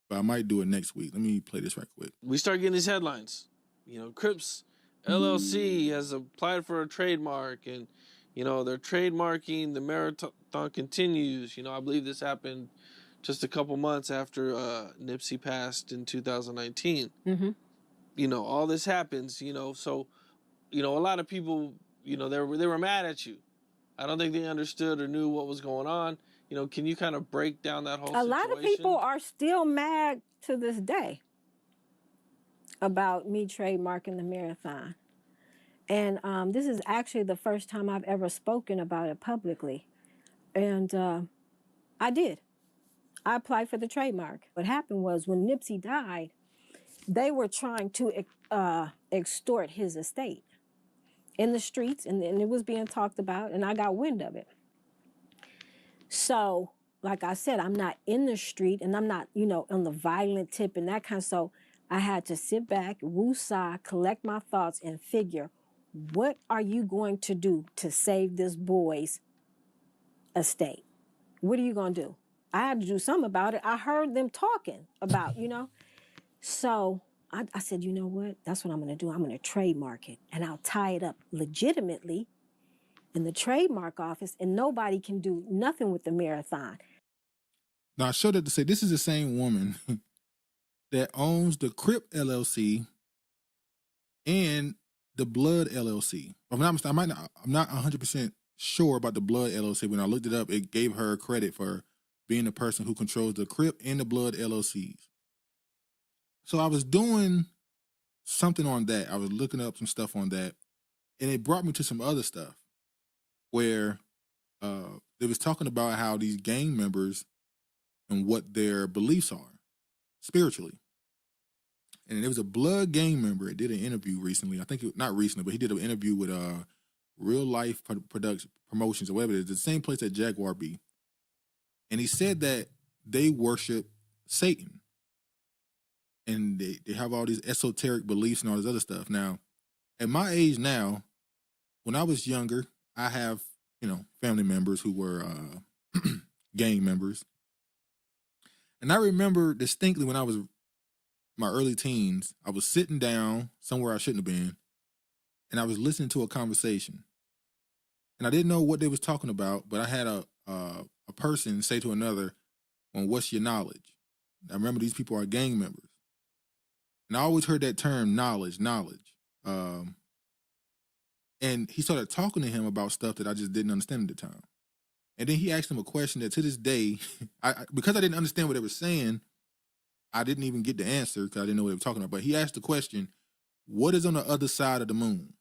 but I might do it next week. Let me play this right quick. We start getting these headlines. You know, Crips LLC has applied for a trademark, and, you know, they're trademarking the marathon continues. You know, I believe this happened just a couple months after Nipsey passed in 2019. Mm-hmm. You know, all this happens, you know, so, you know, a lot of people, you know, they were mad at you. I don't think they understood or knew what was going on. You know, can you kind of break down that whole situation? A lot of people are still mad to this day about me trademarking the marathon. And this is actually the first time I've ever spoken about it publicly. And I did. I applied for the trademark. What happened was when Nipsey died, they were trying to extort his estate in the streets, and it was being talked about, and I got wind of it. So, like I said, I'm not in the street, and I'm not, you know, on the violent tip and that kind of, so I had to sit back, woosah, collect my thoughts, and figure, what are you going to do to save this boy's estate? What are you going to do? I had to do something about it. I heard them talking about, you know. So I said, you know what? That's what I'm going to do. I'm going to trademark it, and I'll tie it up legitimately in the trademark office, and nobody can do nothing with the marathon. Now, I showed that to say this is the same woman that owns the Crip LLC and the Blood LLC. I'm not 100% sure about the Blood LLC. When I looked it up, it gave her credit for being the person who controls the Crip and the Blood LLCs. So I was doing something on that. I was looking up some stuff on that, and it brought me to some other stuff where it was talking about how these gang members and what their beliefs are spiritually. And there was a Blood gang member that did an interview recently. I think not recently, but he did an interview with Real Life Promotions or whatever it is, the same place at Jaguar B. And he said that they worship Satan. And they have all these esoteric beliefs and all this other stuff. Now, at my age now, when I was younger, I have, you know, family members who were gang members. And I remember distinctly when I was my early teens, I was sitting down somewhere I shouldn't have been, and I was listening to a conversation. And I didn't know what they was talking about, but I had a person say to another, well, what's your knowledge? I remember these people are gang members. And I always heard that term, knowledge. And he started talking to him about stuff that I just didn't understand at the time. And then he asked him a question that to this day, because I didn't understand what they were saying, I didn't even get the answer because I didn't know what they were talking about. But he asked the question, what is on the other side of the moon?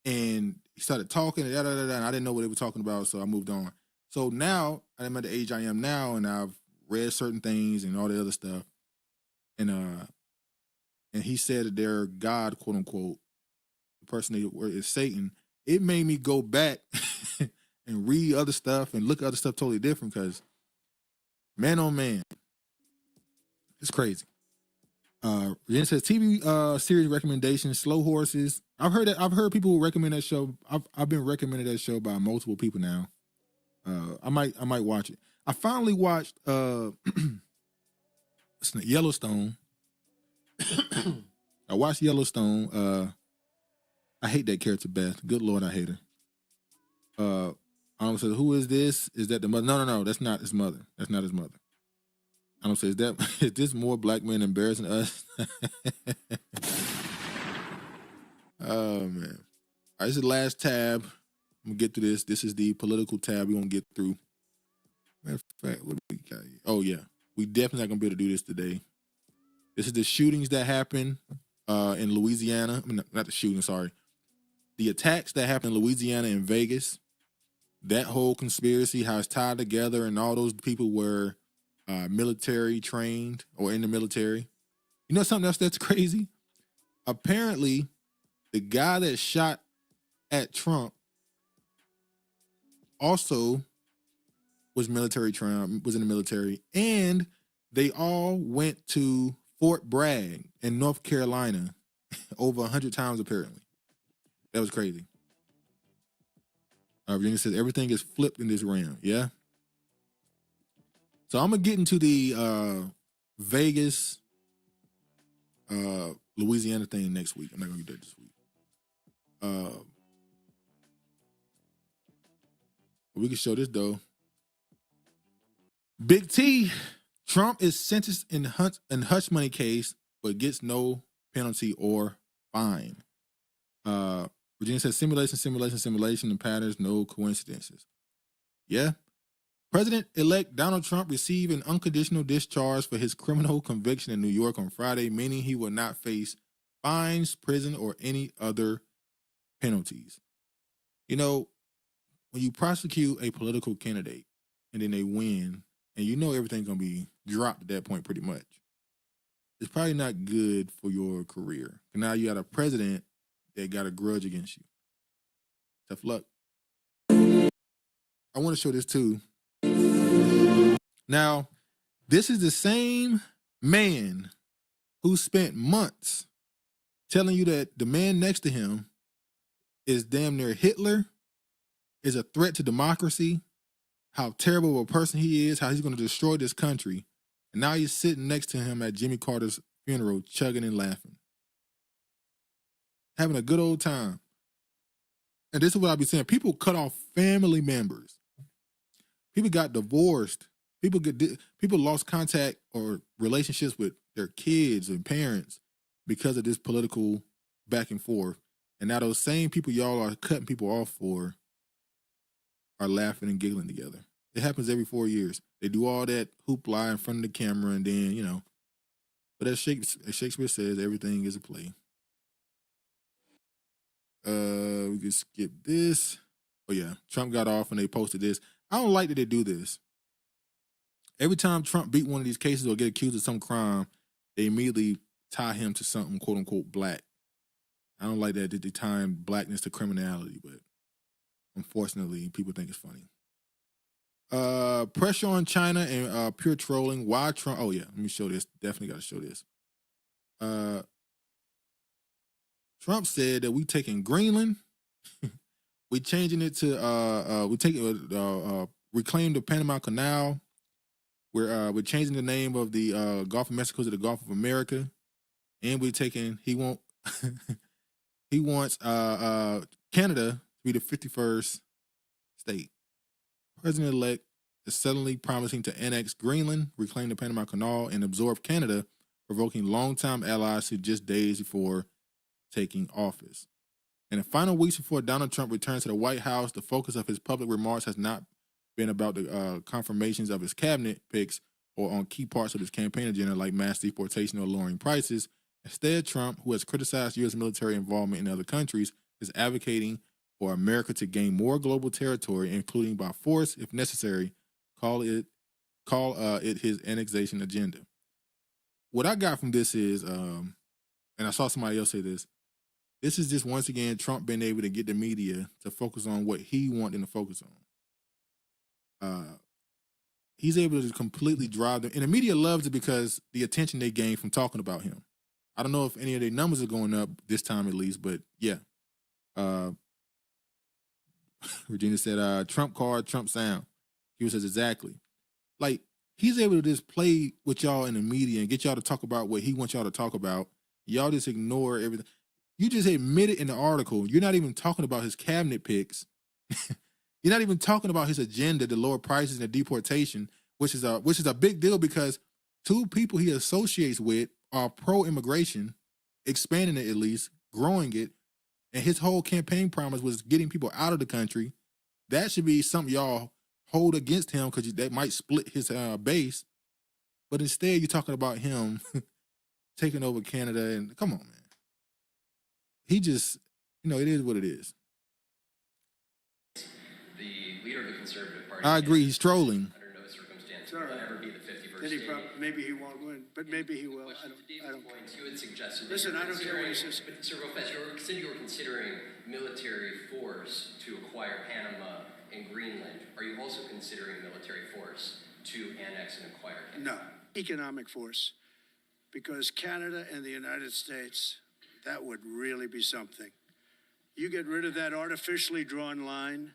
And he started talking, and I didn't know what they were talking about, so I moved on. So now, I'm at the age I am now, and I've read certain things and all the other stuff. And he said that their God, quote unquote, the person is Satan. It made me go back and read other stuff and look at other stuff totally different because, man, oh man, it's crazy. It says TV series recommendations, Slow Horses. I've heard people recommend that show. I've been recommended that show by multiple people now. I might watch it. I finally watched Yellowstone. I watched Yellowstone. I hate that character, Beth. Good Lord, I hate her. I don't say, who is this? Is that the mother? No. That's not his mother. That's not his mother. I don't say, is this more black men embarrassing us? Oh, man. All right, this is the last tab. I'm going to get through this. This is the political tab we're going to get through. Matter of fact, what do we got here? Oh, yeah. We definitely not going to be able to do this today. This is the shootings that happened in Louisiana. I mean, not the shooting, sorry. The attacks that happened in Louisiana and Vegas. That whole conspiracy, how it's tied together, and all those people were military trained or in the military. You know something else that's crazy? Apparently, the guy that shot at Trump also was in the military, and they all went to Fort Bragg in North Carolina over 100 times apparently. That was crazy. Virginia says everything is flipped in this realm. Yeah. So I'm gonna get into the Vegas, Louisiana thing next week. I'm not gonna do that this week. We can show this though. Big T, Trump is sentenced in hush money case, but gets no penalty or fine. Virginia says simulation, and patterns, no coincidences. Yeah. President-elect Donald Trump received an unconditional discharge for his criminal conviction in New York on Friday, meaning he will not face fines, prison, or any other penalties. You know, when you prosecute a political candidate and then they win, and you know everything's going to be dropped at that point pretty much, it's probably not good for your career. And now you got a president that got a grudge against you. Tough luck. I want to show this too. Now, this is the same man who spent months telling you that the man next to him is damn near Hitler, is a threat to democracy, how terrible of a person he is, how he's going to destroy this country. And now he's sitting next to him at Jimmy Carter's funeral, chugging and laughing, having a good old time. And this is what I be saying. People cut off family members. People got divorced. People lost contact or relationships with their kids and parents because of this political back and forth. And now those same people y'all are cutting people off for are laughing and giggling together. It happens every 4 years. They do all that hoopla in front of the camera, and then, you know. But as Shakespeare says, everything is a play. We can skip this. Oh yeah, Trump got off and they posted this. I don't like that they do this. Every time Trump beat one of these cases or get accused of some crime, they immediately tie him to something quote unquote black. I don't like that they tie blackness to criminality, but unfortunately, people think it's funny. Pressure on China and pure trolling. Why Trump? Oh yeah, let me show this. Definitely got to show this. Trump said that we taking Greenland, we changing it to we taking reclaim the Panama Canal. We're changing the name of the Gulf of Mexico to the Gulf of America, and we're taking he wants Canada to be the 51st state. President-elect is suddenly promising to annex Greenland, reclaim the Panama Canal, and absorb Canada, provoking longtime allies to just days before taking office. In the final weeks before Donald Trump returns to the White House, the focus of his public remarks has not been about the confirmations of his cabinet picks or on key parts of his campaign agenda like mass deportation or lowering prices. Instead, Trump, who has criticized U.S. military involvement in other countries, is advocating for America to gain more global territory, including by force if necessary. Call it his annexation agenda. What I got from this is, and I saw somebody else say this, this is just once again Trump being able to get the media to focus on what he wants them to focus on. He's able to completely drive them, and the media loves it because the attention they gain from talking about him. I don't know if any of their numbers are going up this time at least, but yeah. Regina said, Trump card, Trump sound. He says exactly. Like, he's able to just play with y'all in the media and get y'all to talk about what he wants y'all to talk about. Y'all just ignore everything. You just admitted in the article, you're not even talking about his cabinet picks. You're not even talking about his agenda to lower prices and the deportation, which is a big deal because two people he associates with are pro-immigration, expanding it at least, growing it, and his whole campaign promise was getting people out of the country. That should be something y'all hold against him because that might split his base. But instead, you're talking about him taking over Canada, and come on, man. He just, it is what it is. The leader of the Conservative Party. I agree. He's trolling. Under no circumstance will ever be the 51st state. Maybe he won't win, but maybe he will. I don't care. You had suggested. Listen, I don't care what he says. But Sir Lopez, you were considering military force to acquire Panama in Greenland, are you also considering military force to annex and acquire Canada? No, economic force. Because Canada and the United States, that would really be something. You get rid of that artificially drawn line,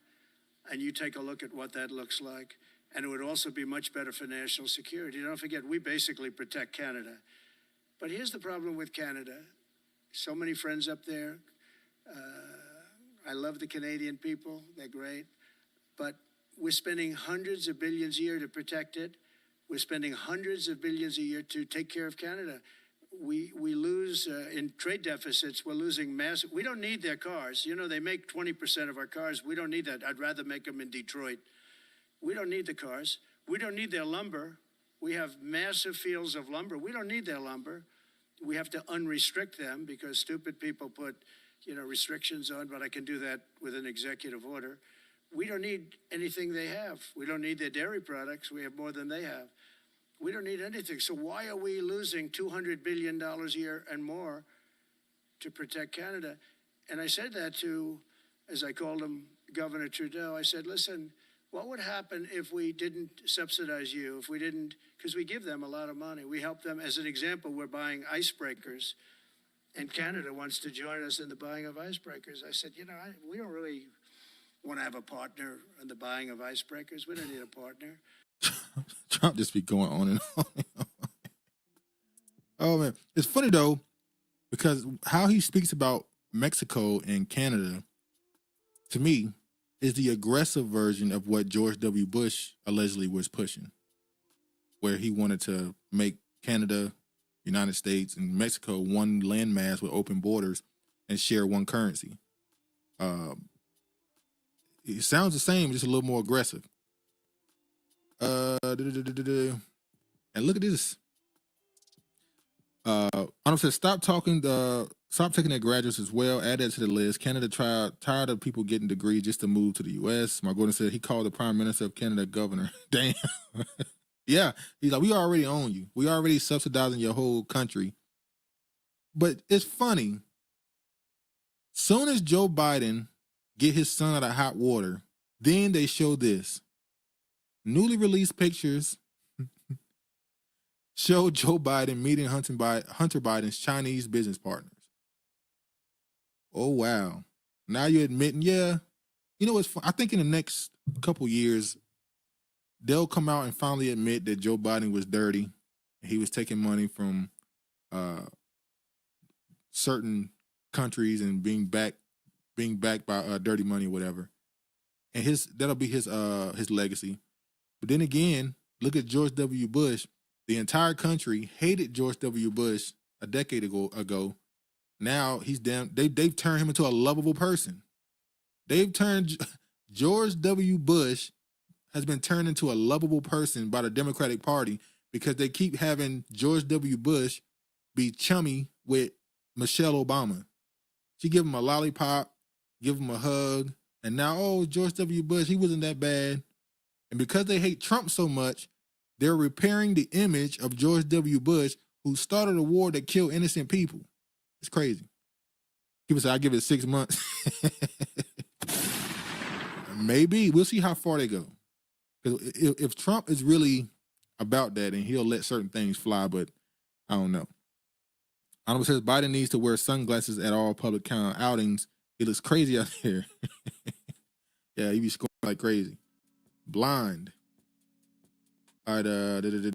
and you take a look at what that looks like, and it would also be much better for national security. Don't forget, we basically protect Canada. But here's the problem with Canada. So many friends up there. I love the Canadian people. They're great. But we're spending hundreds of billions a year to protect it. We're spending hundreds of billions a year to take care of Canada. We lose in trade deficits. We're losing massive. We don't need their cars. You know, they make 20% of our cars. We don't need that. I'd rather make them in Detroit. We don't need the cars. We don't need their lumber. We have massive fields of lumber. We don't need their lumber. We have to unrestrict them because stupid people put, restrictions on, but I can do that with an executive order. We don't need anything they have. We don't need their dairy products. We have more than they have. We don't need anything. So why are we losing $200 billion a year and more to protect Canada? And I said that to, as I called him, Governor Trudeau. I said, listen, what would happen if we didn't subsidize you, if we didn't, because we give them a lot of money. We help them. As an example, we're buying icebreakers, and Canada wants to join us in the buying of icebreakers. I said, we don't really want to have a partner in the buying of icebreakers. We don't need a partner. Trump just be going on and on. Oh, man. It's funny, though, because how he speaks about Mexico and Canada, to me, is the aggressive version of what George W. Bush allegedly was pushing, where he wanted to make Canada, United States, and Mexico one landmass with open borders and share one currency. It sounds the same, just a little more aggressive. And look at this. Arnold says, stop taking their graduates as well. Add that to the list. Canada tired of people getting degrees just to move to the U.S. Mark Gordon said he called the Prime Minister of Canada governor. Damn. Yeah. He's like, we already own you. We already subsidizing your whole country. But it's funny. Soon as Joe Biden get his son out of hot water, then they show this. Newly released pictures show Joe Biden meeting Hunter Biden's Chinese business partners. Oh, wow. Now you're admitting, yeah. You know what's fun? I think in the next couple years, they'll come out and finally admit that Joe Biden was dirty. He was taking money from certain countries and being backed by dirty money or whatever. And that'll be his legacy. But then again, look at George W. Bush. The entire country hated George W. Bush a decade ago. Now they've turned him into a lovable person. They've turned George W. Bush has been turned into a lovable person by the Democratic Party because they keep having George W. Bush be chummy with Michelle Obama. She give him a lollipop, give him a hug, and now, George W. Bush, he wasn't that bad. And because they hate Trump so much, they're repairing the image of George W. Bush, who started a war that killed innocent people. It's crazy. People say, I give it 6 months. Maybe. We'll see how far they go. Because if Trump is really about that, and he'll let certain things fly, but I don't know. Honorable says Biden needs to wear sunglasses at all public outings. He looks crazy out there. Yeah, he be scoring like crazy. Blind. All right, I already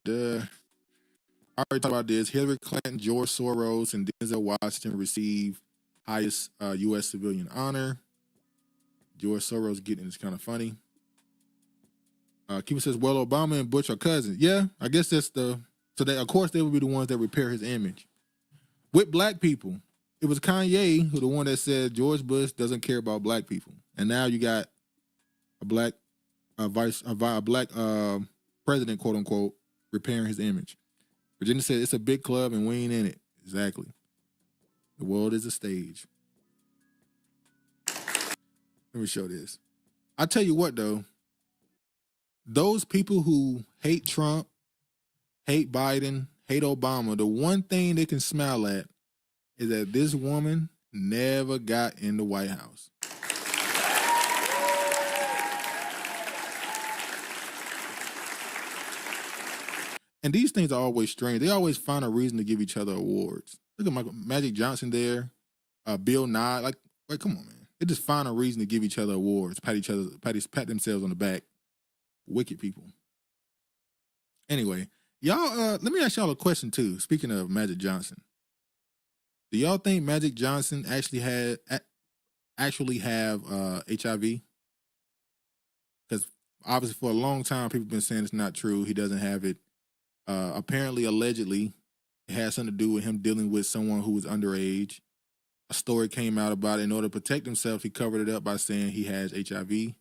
talked about this. Hillary Clinton, George Soros, and Denzel Washington receive highest U.S. civilian honor. George Soros getting it's kind of funny. Keeper says, well, Obama and Bush are cousins. Yeah, I guess that's of course they would be the ones that repair his image. With black people, it was Kanye who the one that said George Bush doesn't care about black people. And now you got a black president, quote unquote, repairing his image. Virginia said it's a big club and we ain't in it. Exactly. The world is a stage. Let me show this. I tell you what though, those people who hate Trump, hate Biden, hate Obama, the one thing they can smile at is that this woman never got in the White House. And these things are always strange. They always find a reason to give each other awards. Look at Magic Johnson there, Bill Nye. Like, come on, man. They just find a reason to give each other awards, pat themselves on the back. Wicked people. Anyway, y'all, let me ask y'all a question too. Speaking of Magic Johnson, do y'all think Magic Johnson actually have HIV? Because obviously for a long time, people have been saying it's not true. He doesn't have it. Apparently, allegedly, it has something to do with him dealing with someone who was underage. A story came out about it. In order to protect himself, he covered it up by saying he has HIV.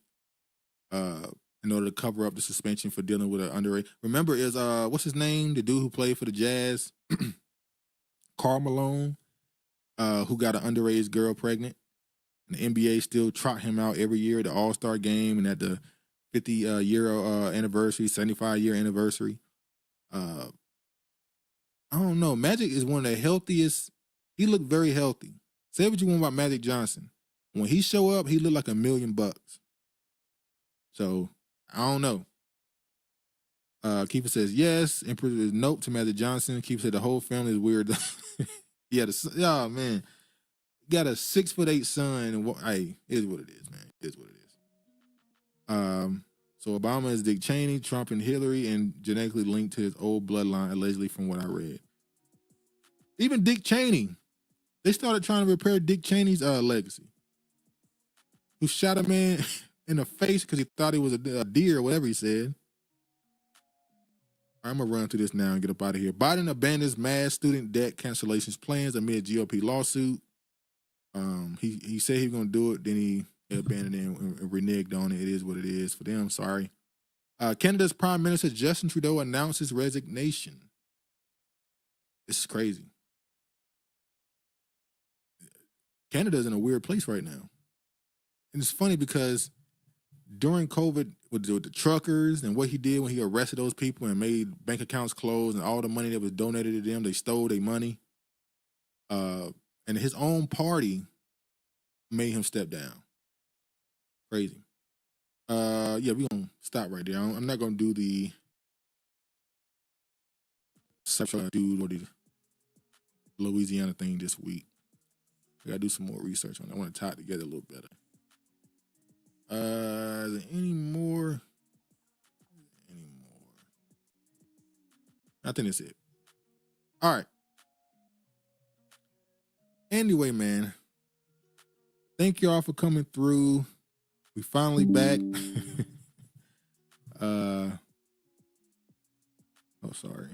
In order to cover up the suspension for dealing with an underage. Remember, is what's his name? The dude who played for the Jazz, Karl Malone, who got an underage girl pregnant. And the NBA still trot him out every year at the All-Star game and at the 50-year anniversary, 75-year anniversary. I don't know. Magic is one of the healthiest. He looked very healthy. Say what you want about Magic Johnson. When he show up, he looked like $1 million. So I don't know. Keeper says yes. Emperor is nope to Magic Johnson. Keeper said the whole family is weird. Oh man, got a 6'8" son, and hey, it is what it is, man. It is what it is. So Obama is Dick Cheney, Trump and Hillary, and genetically linked to his old bloodline, allegedly, from what I read. Even Dick Cheney, they started trying to repair Dick Cheney's legacy. Who shot a man in the face because he thought he was a deer or whatever he said. All right, I'm going to run through this now and get up out of here. Biden abandons mass student debt cancellations plans amid GOP lawsuit. He said he was going to do it, then he abandoned it and reneged on it. It is what it is for them. Sorry. Canada's Prime Minister Justin Trudeau announces resignation. This is crazy. Canada's in a weird place right now. And it's funny because during COVID, with the truckers and what he did when he arrested those people and made bank accounts close and all the money that was donated to them, they stole their money. And his own party made him step down. Crazy. Yeah, we're going to stop right there. I'm not going to do the sexual dude or the Louisiana thing this week. I got to do some more research on it. I want to tie it together a little better. Is there any more? I think that's it. All right. Anyway, man. Thank y'all for coming through. We finally back. Sorry.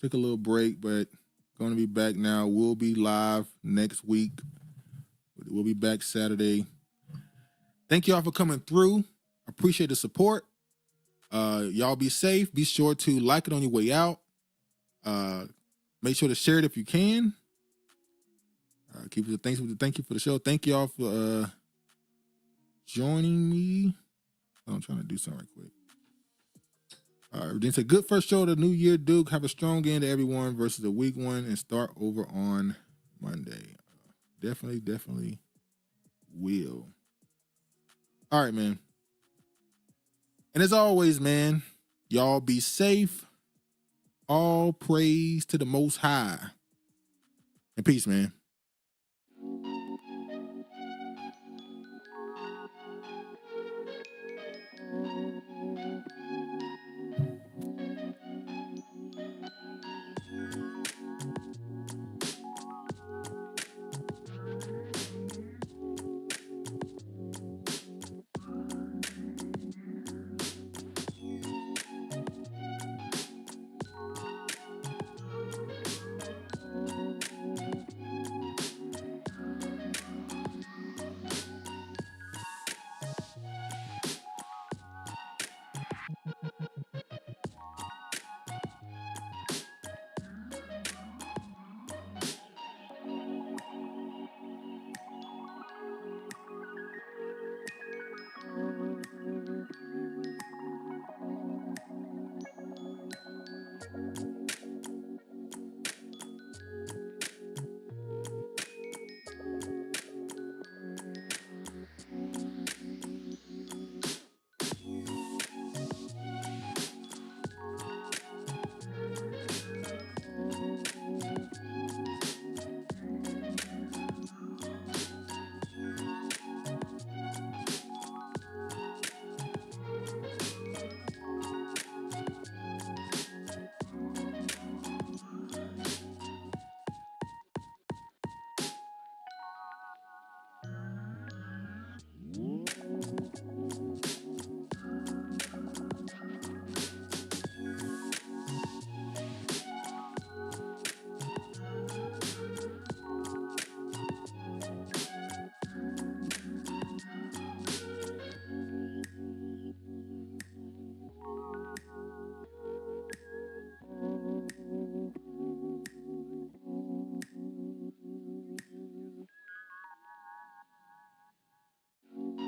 Took a little break, but going to be back now. We'll be live next week. We'll be back Saturday. Thank y'all for coming through. I appreciate the support. Y'all be safe. Be sure to like it on your way out. Make sure to share it if you can. Keep it. Thank you for the show. Thank y'all for joining me. I'm trying to do something right quick. All right, it's a good first show of the new year, Duke. Have a strong end to everyone versus a weak one and start over on Monday. Definitely will. All right, man. And as always, man, y'all be safe. All praise to the Most High. And peace, man.